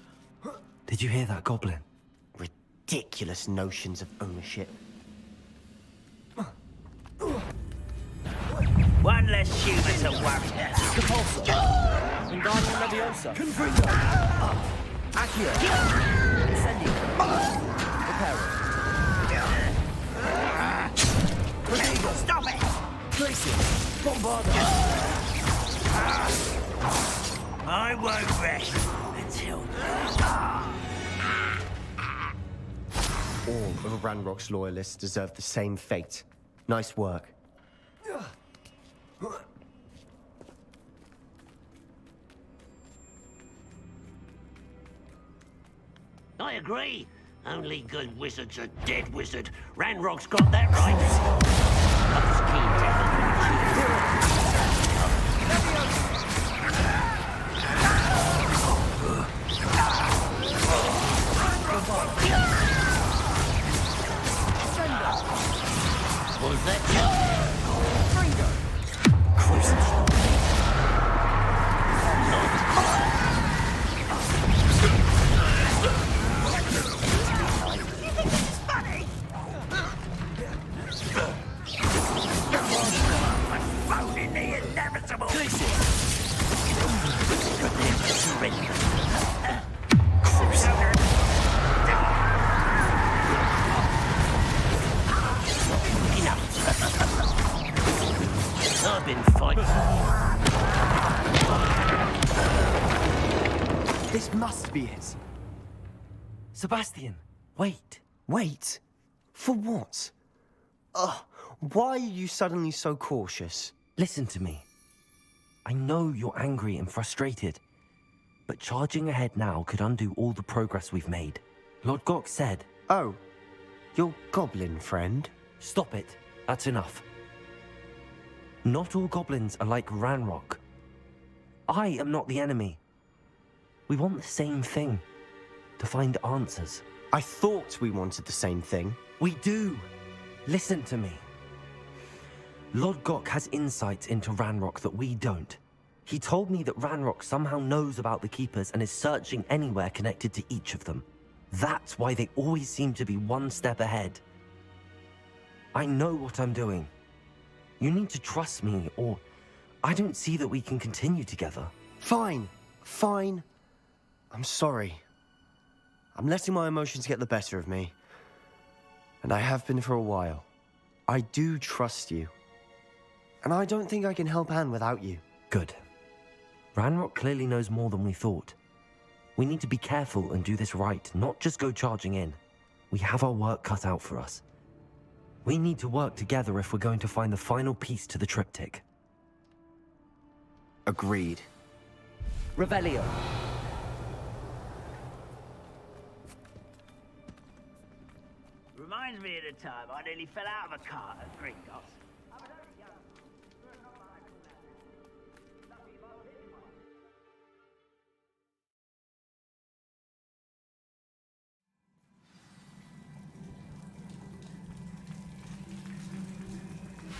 Did you hear that, Goblin? Ridiculous notions of ownership. One less human to worry. Repulsor. Wingardium Leviosa. Confringo. Accio. Incendio. Reparo. Prodigo. Stop it! Glacier. Bombarder. I won't rest until... All of Ranrock's loyalists deserve the same fate. Nice work. I agree. Only good wizards are dead wizard. Ranrock's got that right. I was keen to Was that you? Fringo. Voting the inevitable. I've been fighting. This must be it. Sebastian, wait. Wait? For what? Ugh, why are you suddenly so cautious? Listen to me. I know you're angry and frustrated, but charging ahead now could undo all the progress we've made. Lord Gok said... Oh, your goblin friend? Stop it. That's enough. Not all goblins are like Ranrock. I am not the enemy. We want the same thing. To find answers. I thought we wanted the same thing. We do. Listen to me. Lord Gok has insights into Ranrock that we don't. He told me that Ranrock somehow knows about the Keepers and is searching anywhere connected to each of them. That's why they always seem to be one step ahead. I know what I'm doing. You need to trust me, or I don't see that we can continue together. Fine. Fine. I'm sorry. I'm letting my emotions get the better of me. And I have been for a while. I do trust you. And I don't think I can help Anne without you. Good. Ranrock clearly knows more than we thought. We need to be careful and do this right, not just go charging in. We have our work cut out for us. We need to work together if we're going to find the final piece to the triptych. Agreed. Revelio. Reminds me of the time I nearly fell out of a cart at Gringotts.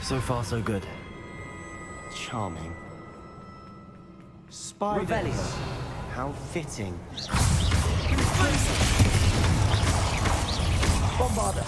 So far, so good. Charming. Spiders. Revelio. How fitting. Bombarder.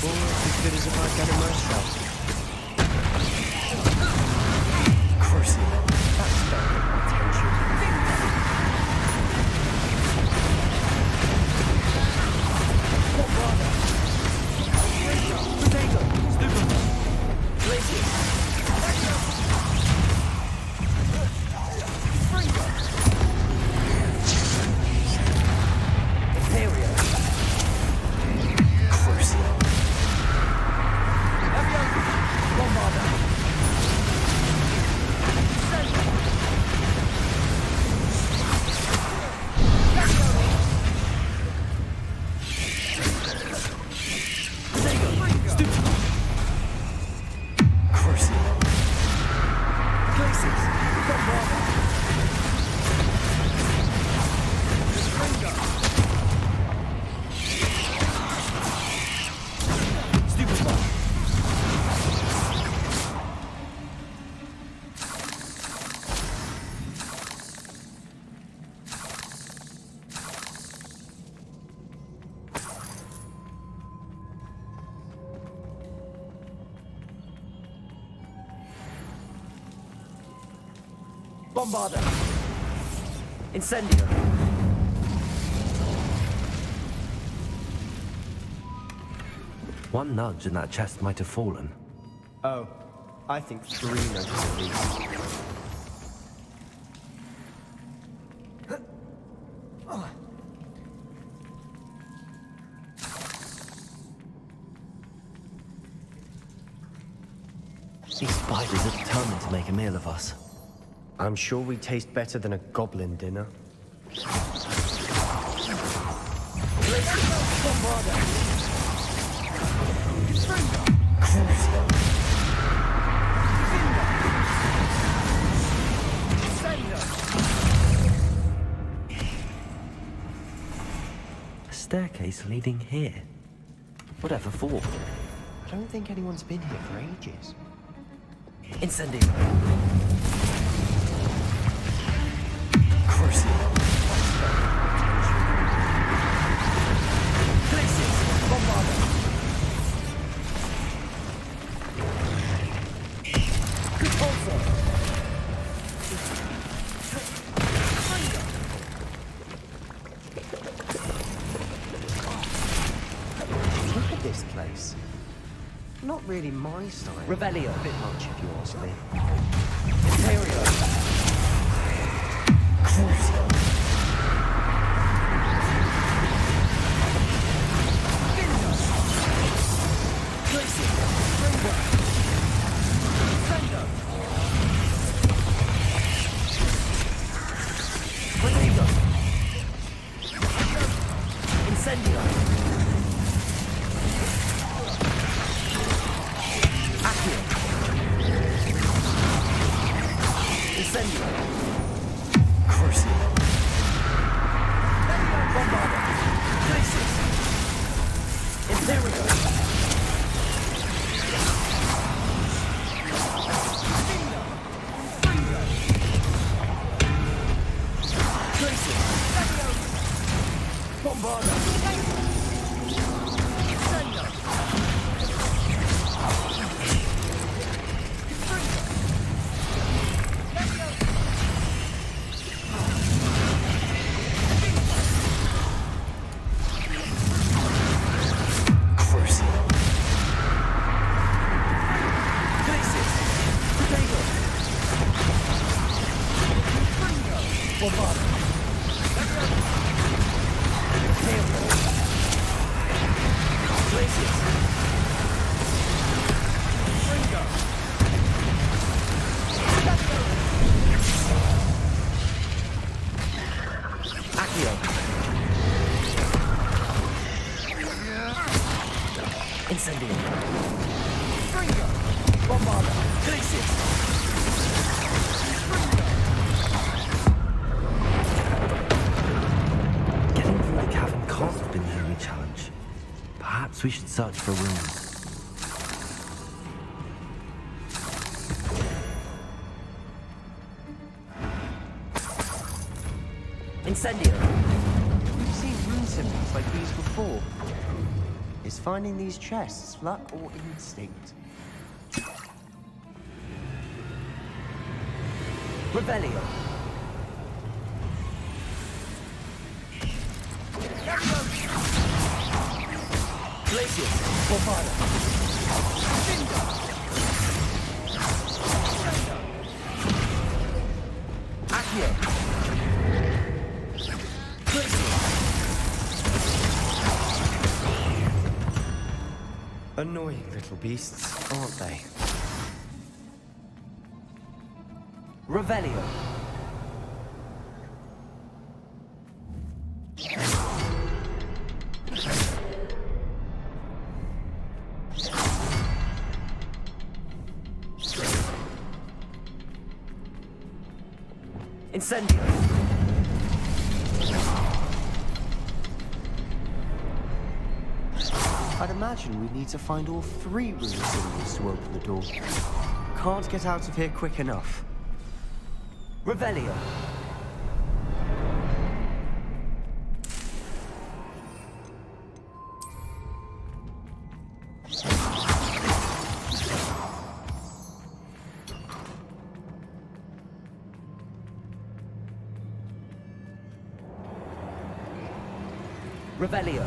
Almost as good as if I'd got a mouse trap. Crucial. That's better attention. Potato. Stupid. Glacier. Imperial. Crucial. Bombarder. Bombarda! Incendio! One nudge and that chest might have fallen. Oh, I think 3 nudges at least. These spiders are determined to make a meal of us. I'm sure we taste better than a goblin dinner. A staircase leading here. Whatever for? I don't think anyone's been here for ages. Incendio! Crucio! Places! Bombarda! Repulsor! Look at this place. Not really my style. Revelio. A bit much, if you ask me. Imperio. Crucio. Places. Springboard. Defender. Rodrigo. Incendio. Incendio. Crucio. Bombarda. Places. Imperio. Places. Bombarda. Incendio. Incendio. Springo. Bombarda. Glacius. Getting through the cavern can't have been the only challenge. Perhaps we should search for rooms. Incendio. We've seen rune symbols like these before. Is finding these chests luck or instinct? Revelio. Glacius. Bombarda. Accio. Annoying little beasts, aren't they? Revelio. Incendio. I'd imagine we need to find all 3 rune symbols to open the door. Can't get out of here quick enough. Revelio. Revelio.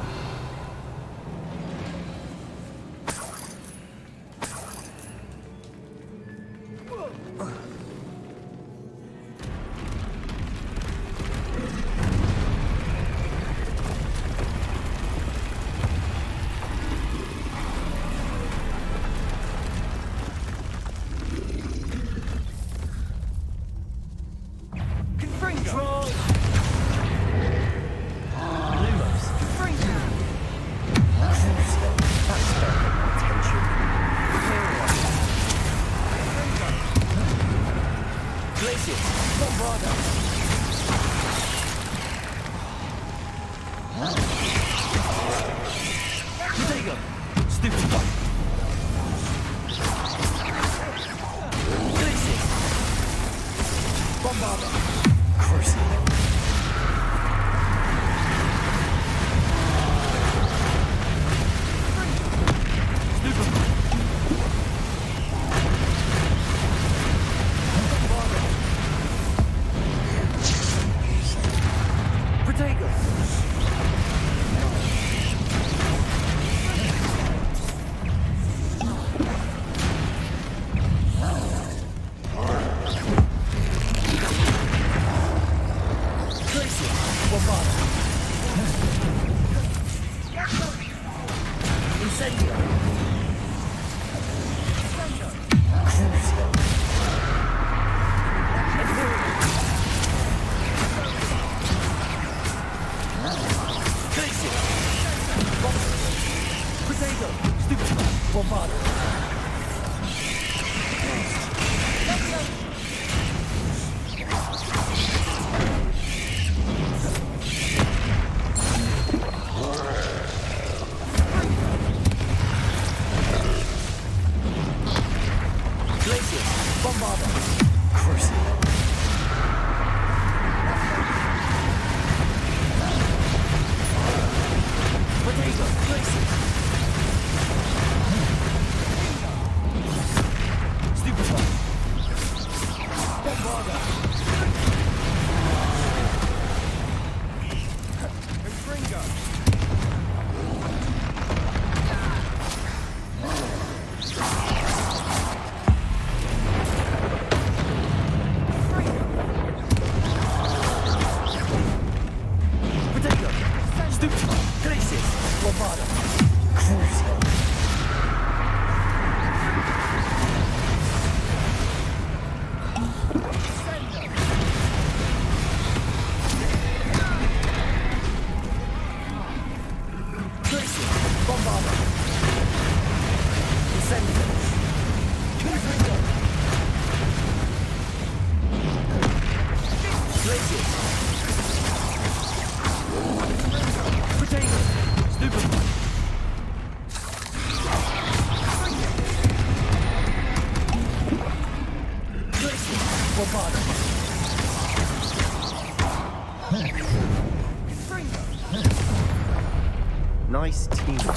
Nice teamwork.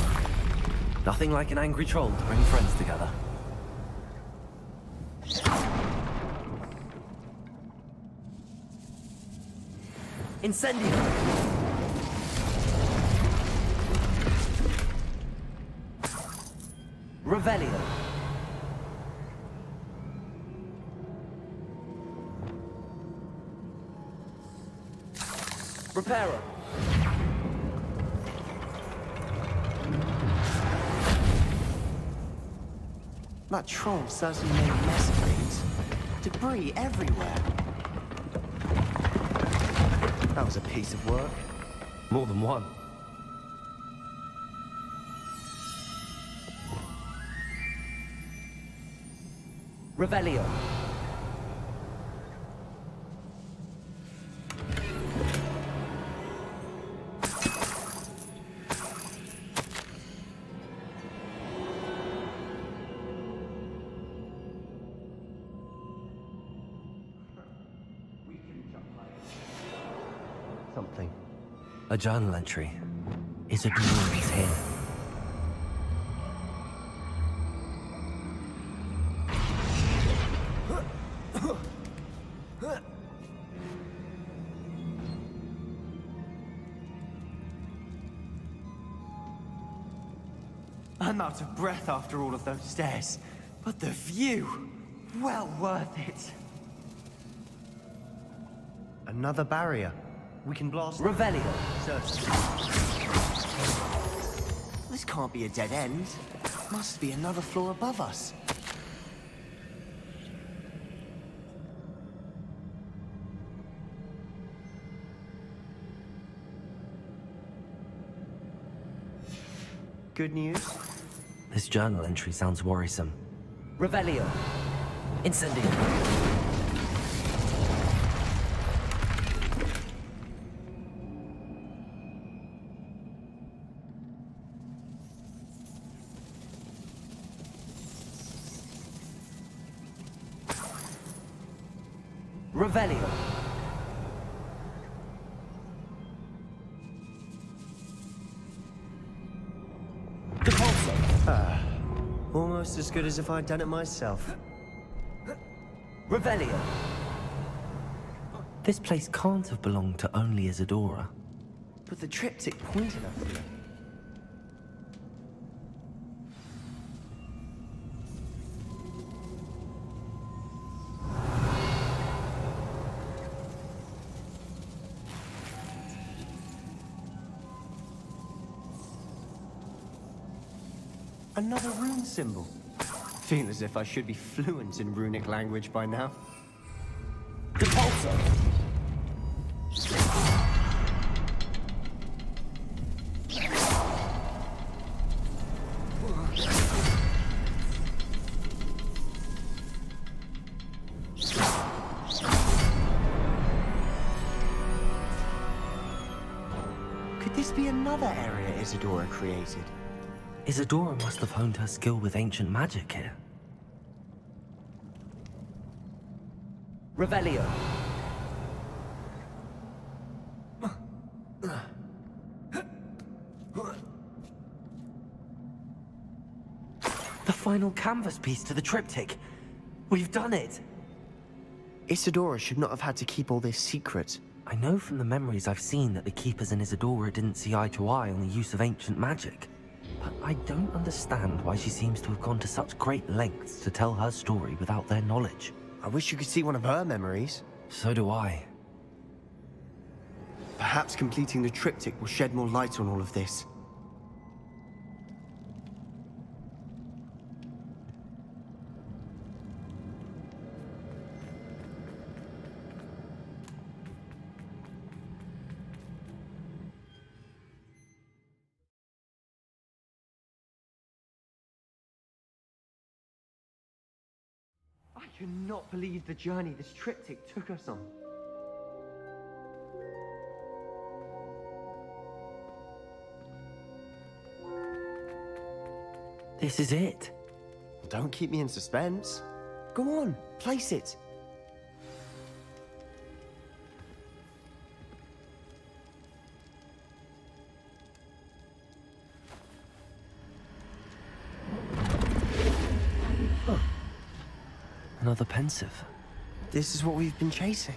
Nothing like an angry troll to bring friends together. Incendio! Revelio. Reparo. That troll certainly made a mess of things. Debris everywhere. That was a piece of work. More than one. Revelio. Something. A journal entry. Is a door is here. I'm out of breath after all of those stairs. But the view, well worth it. Another barrier. We can blast... Revelio. Search. This can't be a dead end. Must be another floor above us. Good news? This journal entry sounds worrisome. Revelio. Incendio. Revelio. Almost as good as if I'd done it myself. Revelio. This place can't have belonged to only Isadora. But the triptych pointed us here. Another rune symbol. Feel as if I should be fluent in runic language by now. Depulso. Could this be another area Isadora created? Isadora must have honed her skill with ancient magic here. Revelio. The final canvas piece to the triptych. We've done it! Isadora should not have had to keep all this secret. I know from the memories I've seen that the Keepers and Isadora didn't see eye to eye on the use of ancient magic. But I don't understand why she seems to have gone to such great lengths to tell her story without their knowledge. I wish you could see one of her memories. So do I. Perhaps completing the triptych will shed more light on all of this. I cannot believe the journey this triptych took us on. This is it. Don't keep me in suspense. Go on, place it. Another pensive. This is what we've been chasing.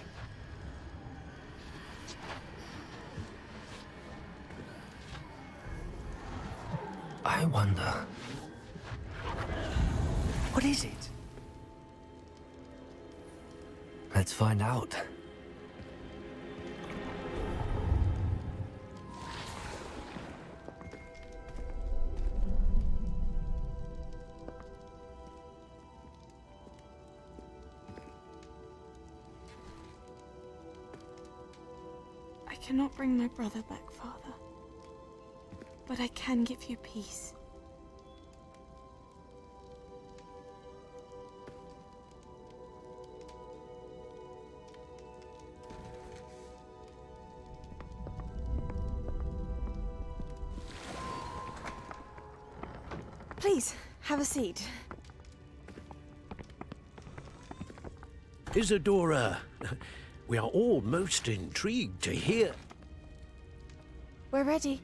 I wonder... What is it? Let's find out. I cannot bring my brother back, Father. But I can give you peace. Please, have a seat. Isadora, we are all most intrigued to hear. We're ready.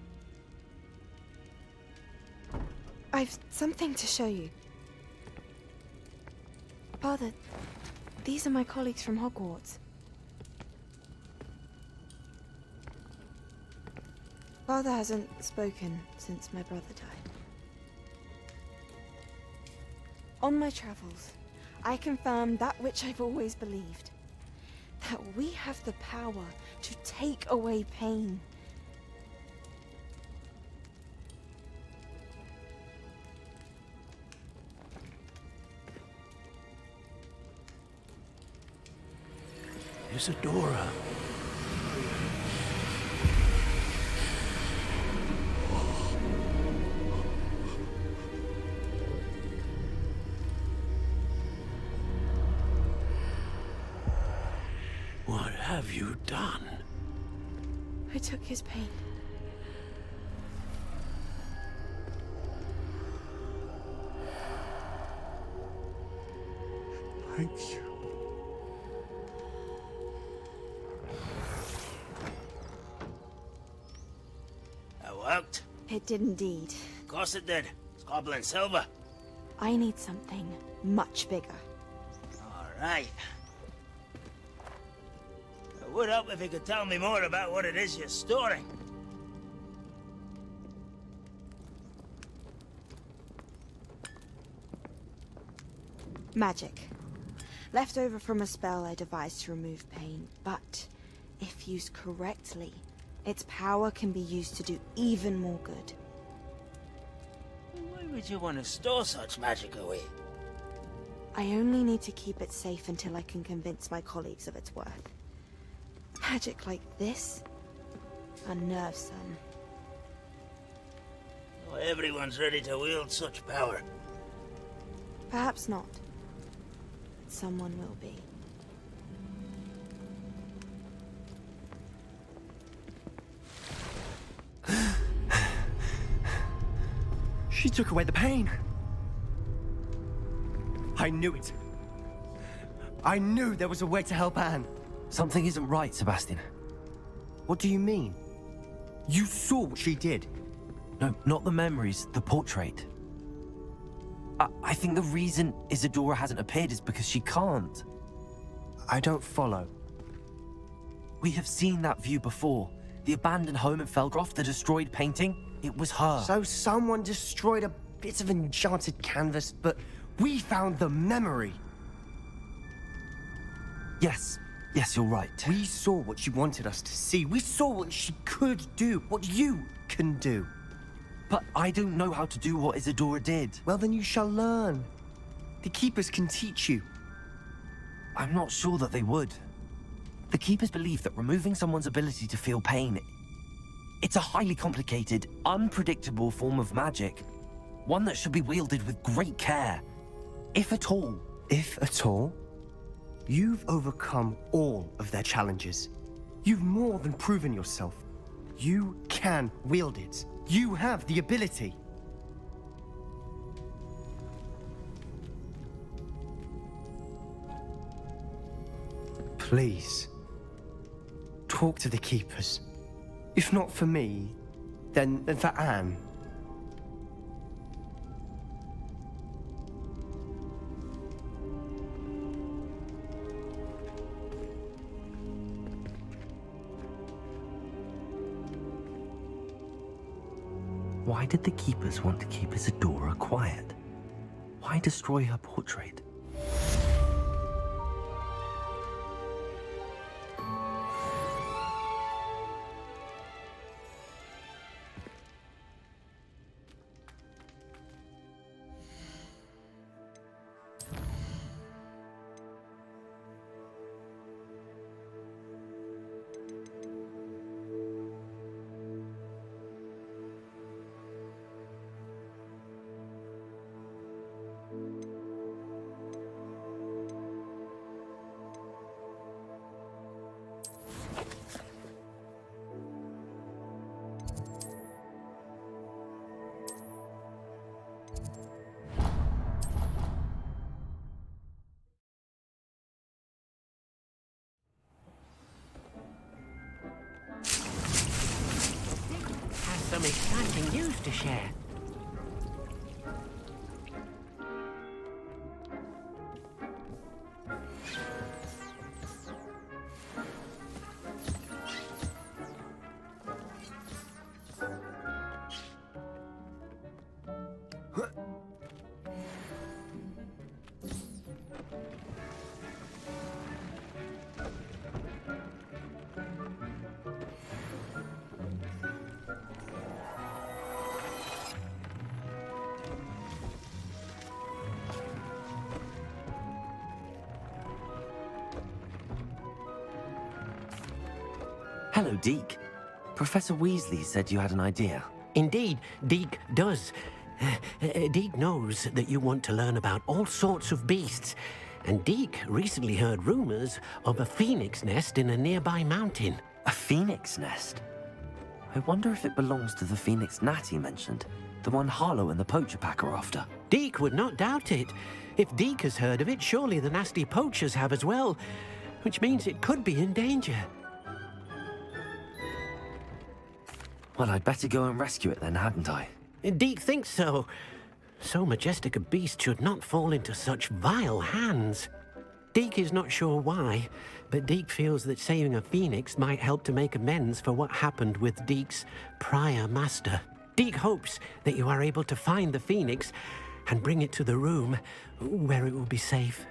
I've something to show you. Father, these are my colleagues from Hogwarts. Father hasn't spoken since my brother died. On my travels, I confirmed that which I've always believed. That we have the power to take away pain. Isadora. What have you done? I took his pain. Thank you. That worked? It did indeed. Of course it did. It's goblin silver. I need something much bigger. All right. It would help if you could tell me more about what it is you're storing. Magic. Left over from a spell I devised to remove pain, but if used correctly, its power can be used to do even more good. Why would you want to store such magic away? I only need to keep it safe until I can convince my colleagues of its worth. Magic like this unnerves them. Not everyone's ready to wield such power. Perhaps not. But someone will be. She took away the pain. I knew it. I knew there was a way to help Anne. Something isn't right, Sebastian. What do you mean? You saw what she did. No, not the memories, the portrait. I think the reason Isadora hasn't appeared is because she can't. I don't follow. We have seen that view before. The abandoned home in Felgroth, the destroyed painting, it was her. So someone destroyed a bit of enchanted canvas, but we found the memory. Yes, you're right. We saw what she wanted us to see. We saw what she could do, what you can do. But I don't know how to do what Isadora did. Well, then you shall learn. The Keepers can teach you. I'm not sure that they would. The Keepers believe that removing someone's ability to feel pain, it's a highly complicated, unpredictable form of magic. One that should be wielded with great care. If at all. If at all? You've overcome all of their challenges. You've more than proven yourself. You can wield it. You have the ability. Please, talk to the Keepers. If not for me, then for Anne. Why did the Keepers want to keep Isadora quiet? Why destroy her portrait? Hello, Deke. Professor Weasley said you had an idea. Indeed, Deke does. Deke knows that you want to learn about all sorts of beasts, and Deke recently heard rumors of a phoenix nest in a nearby mountain. A phoenix nest? I wonder if it belongs to the phoenix gnat he mentioned, the one Harlow and the poacher pack are after. Deke would not doubt it. If Deke has heard of it, surely the nasty poachers have as well, which means it could be in danger. Well, I'd better go and rescue it then, hadn't I? Deke thinks so. So majestic a beast should not fall into such vile hands. Deke is not sure why, but Deke feels that saving a phoenix might help to make amends for what happened with Deke's prior master. Deke hopes that you are able to find the phoenix and bring it to the room where it will be safe.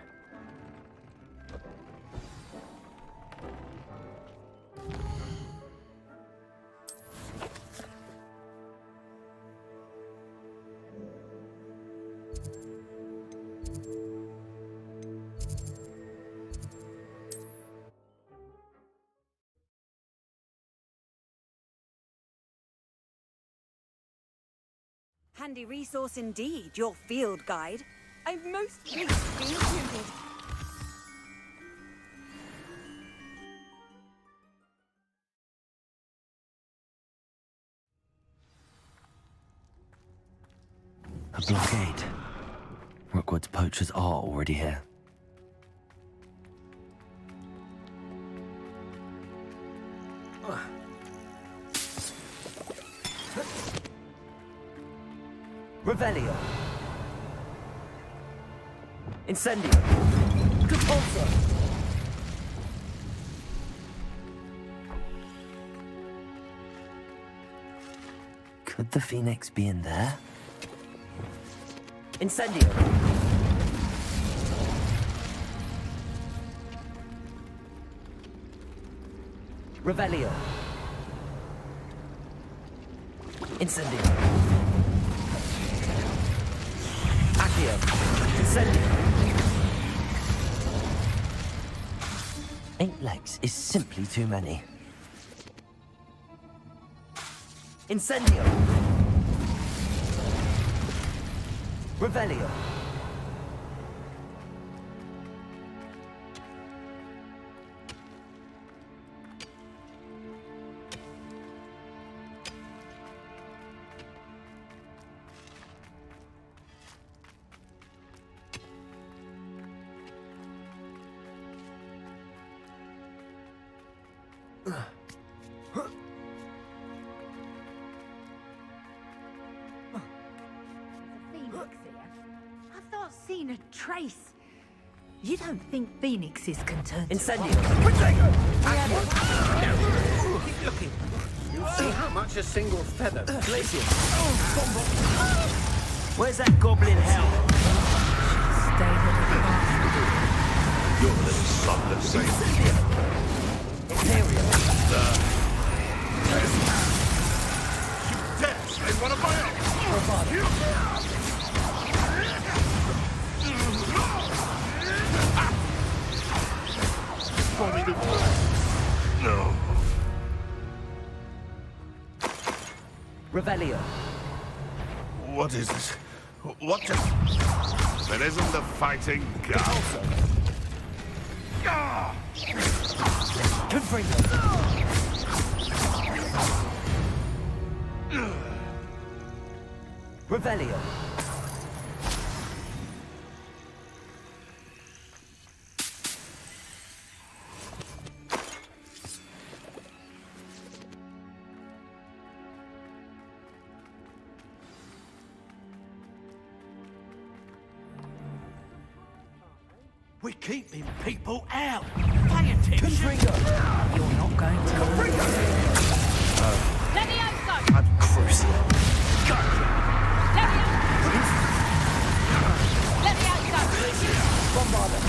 Handy resource indeed, your field guide. I'm most pleased to be included. A blockade. Rookwood's poachers are already here. Revelio. Incendio. Repulsor. Could the phoenix be in there? Incendio. Revelio. Incendio. Incendio. 8 legs is simply too many. Incendio. Revelio. I've not seen a trace. You don't think phoenixes can turn Incendio. Keep looking. You'll see how much a single feather. Glacier. Where's that goblin hell? Your little son, let's say. Imperial. You dare slay one of my own! No. Revelio. What is this? What the... There isn't the fighting god. Revelio. We're keeping people out. Pay attention. Confringo. You're not going to. Levioso! I'm crucial. Levioso! Bombarder.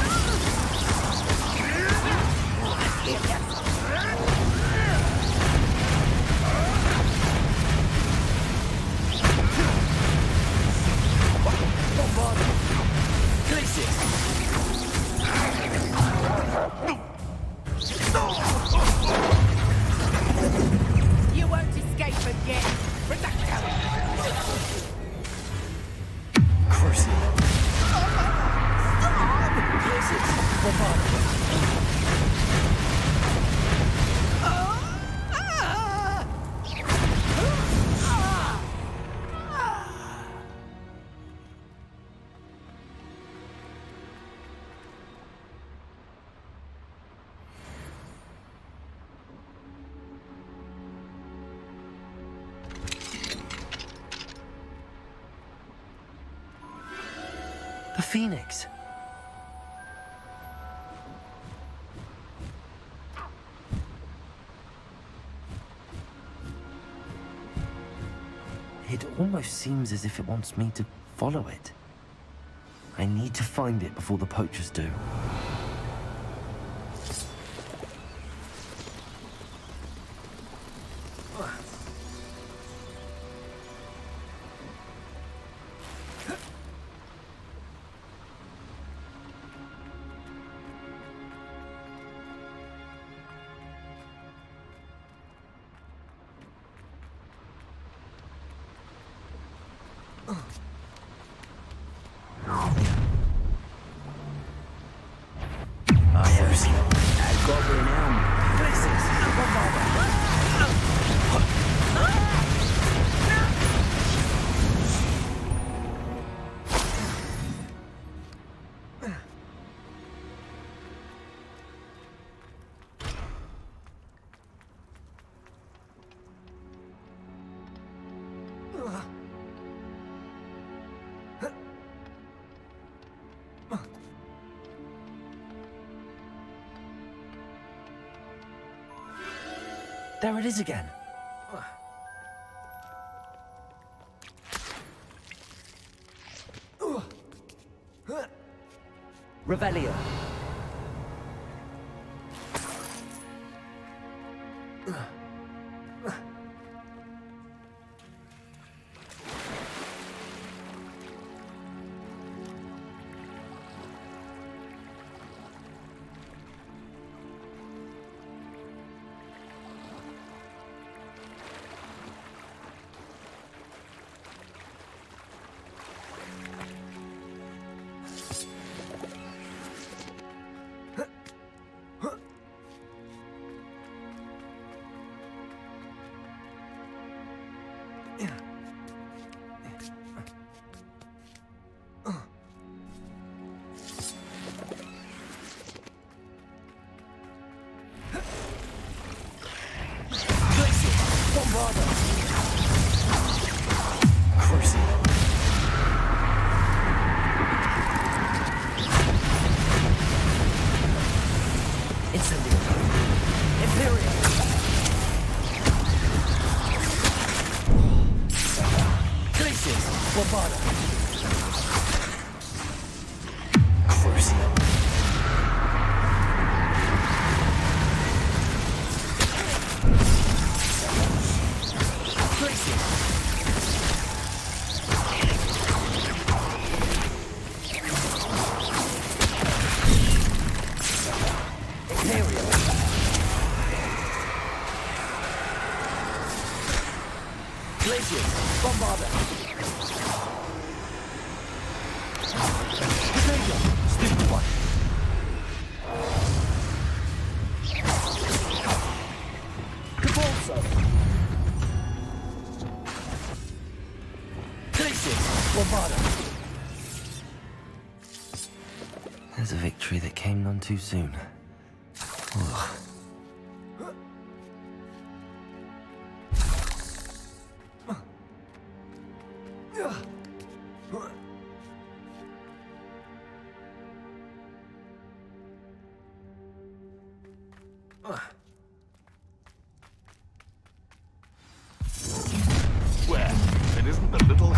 Bombarder. Glacier. The Phoenix. It almost seems as if it wants me to follow it. I need to find it before the poachers do. There it is again. Revelio. There's a victory that came none too soon. Ugh. Where? It isn't the little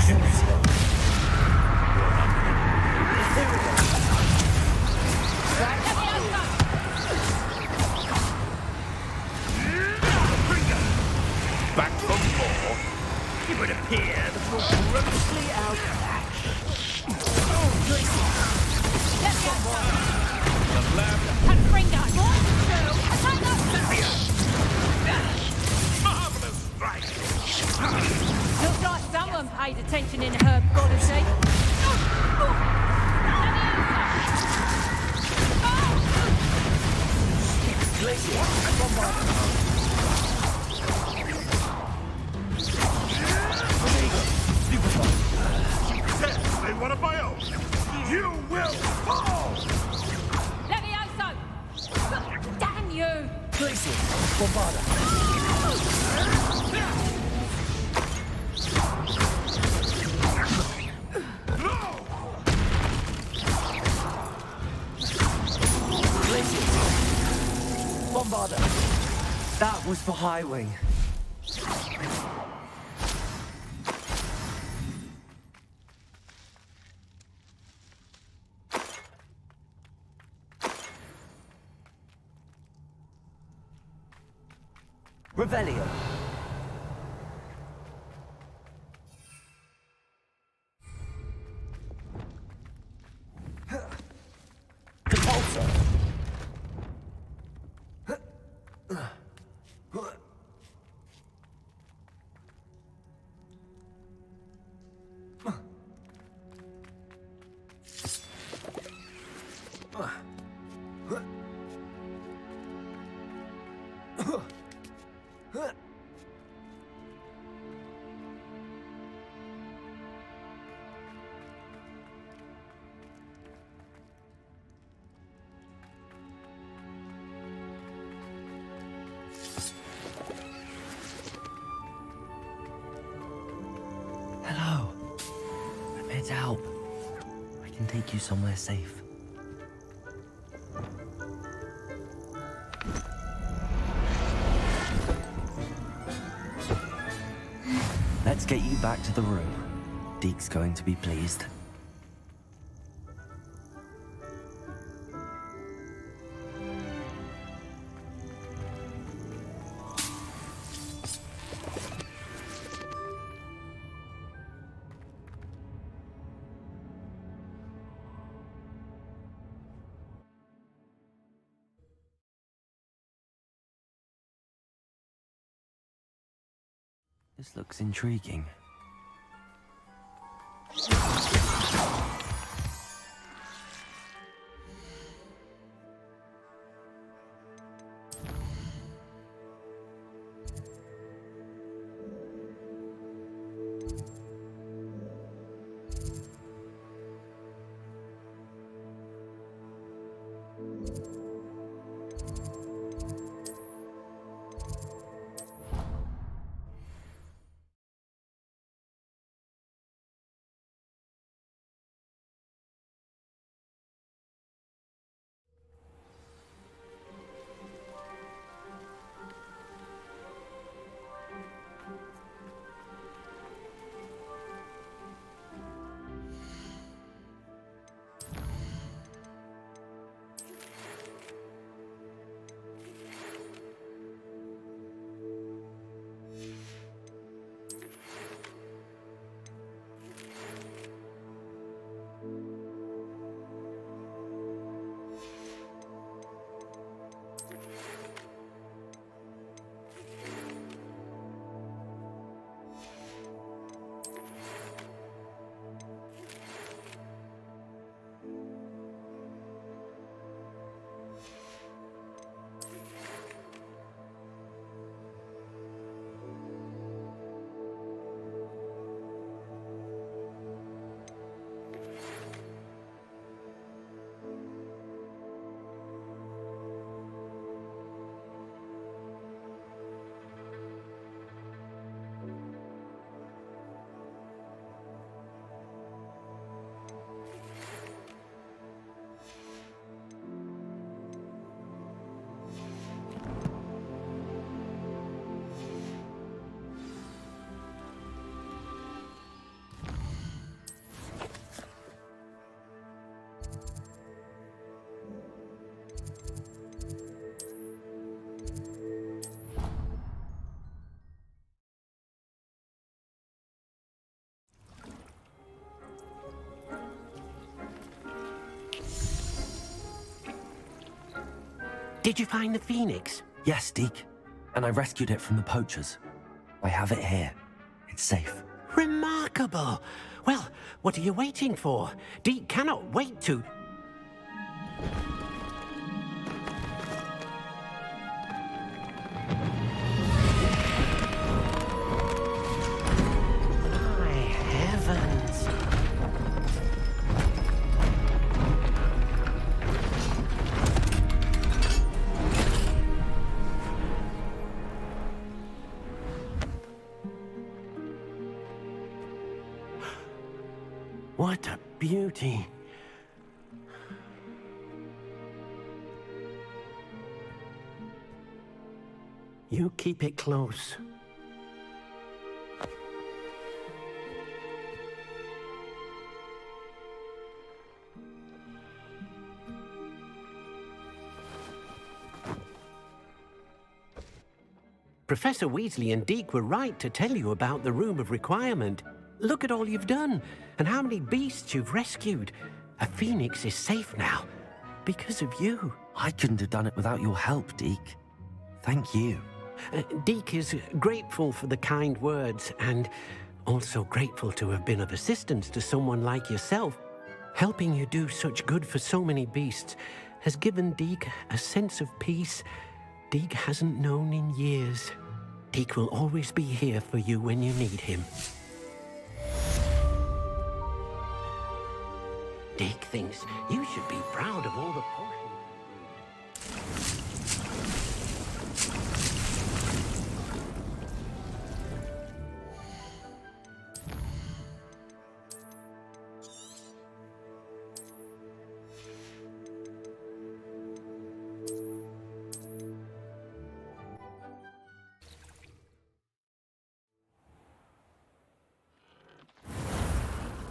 back from more. It would appear that you're grossly outmatched. Oh, Gracie! Let me out! The lab. Confringo! Attack that! Marvelous strike! Looks like someone paid attention in Herb Goddessy. Glacius, Bombarda. Glacius, Bombarda. That was for High Wing. Revelio. Repulsor. Hello. I'm here to help. I can take you somewhere safe. Let's get you back to the room. Deke's going to be pleased. This looks intriguing. Did you find the Phoenix? Yes, Deke. And I rescued it from the poachers. I have it here. It's safe. Remarkable. Well, what are you waiting for? Deke cannot wait to... What a beauty. You keep it close. Professor Weasley and Deke were right to tell you about the Room of Requirement. Look at all you've done, and how many beasts you've rescued. A phoenix is safe now, because of you. I couldn't have done it without your help, Deke. Thank you. Deke is grateful for the kind words, and also grateful to have been of assistance to someone like yourself. Helping you do such good for so many beasts has given Deke a sense of peace Deke hasn't known in years. Deke will always be here for you when you need him. Deke thinks you should be proud of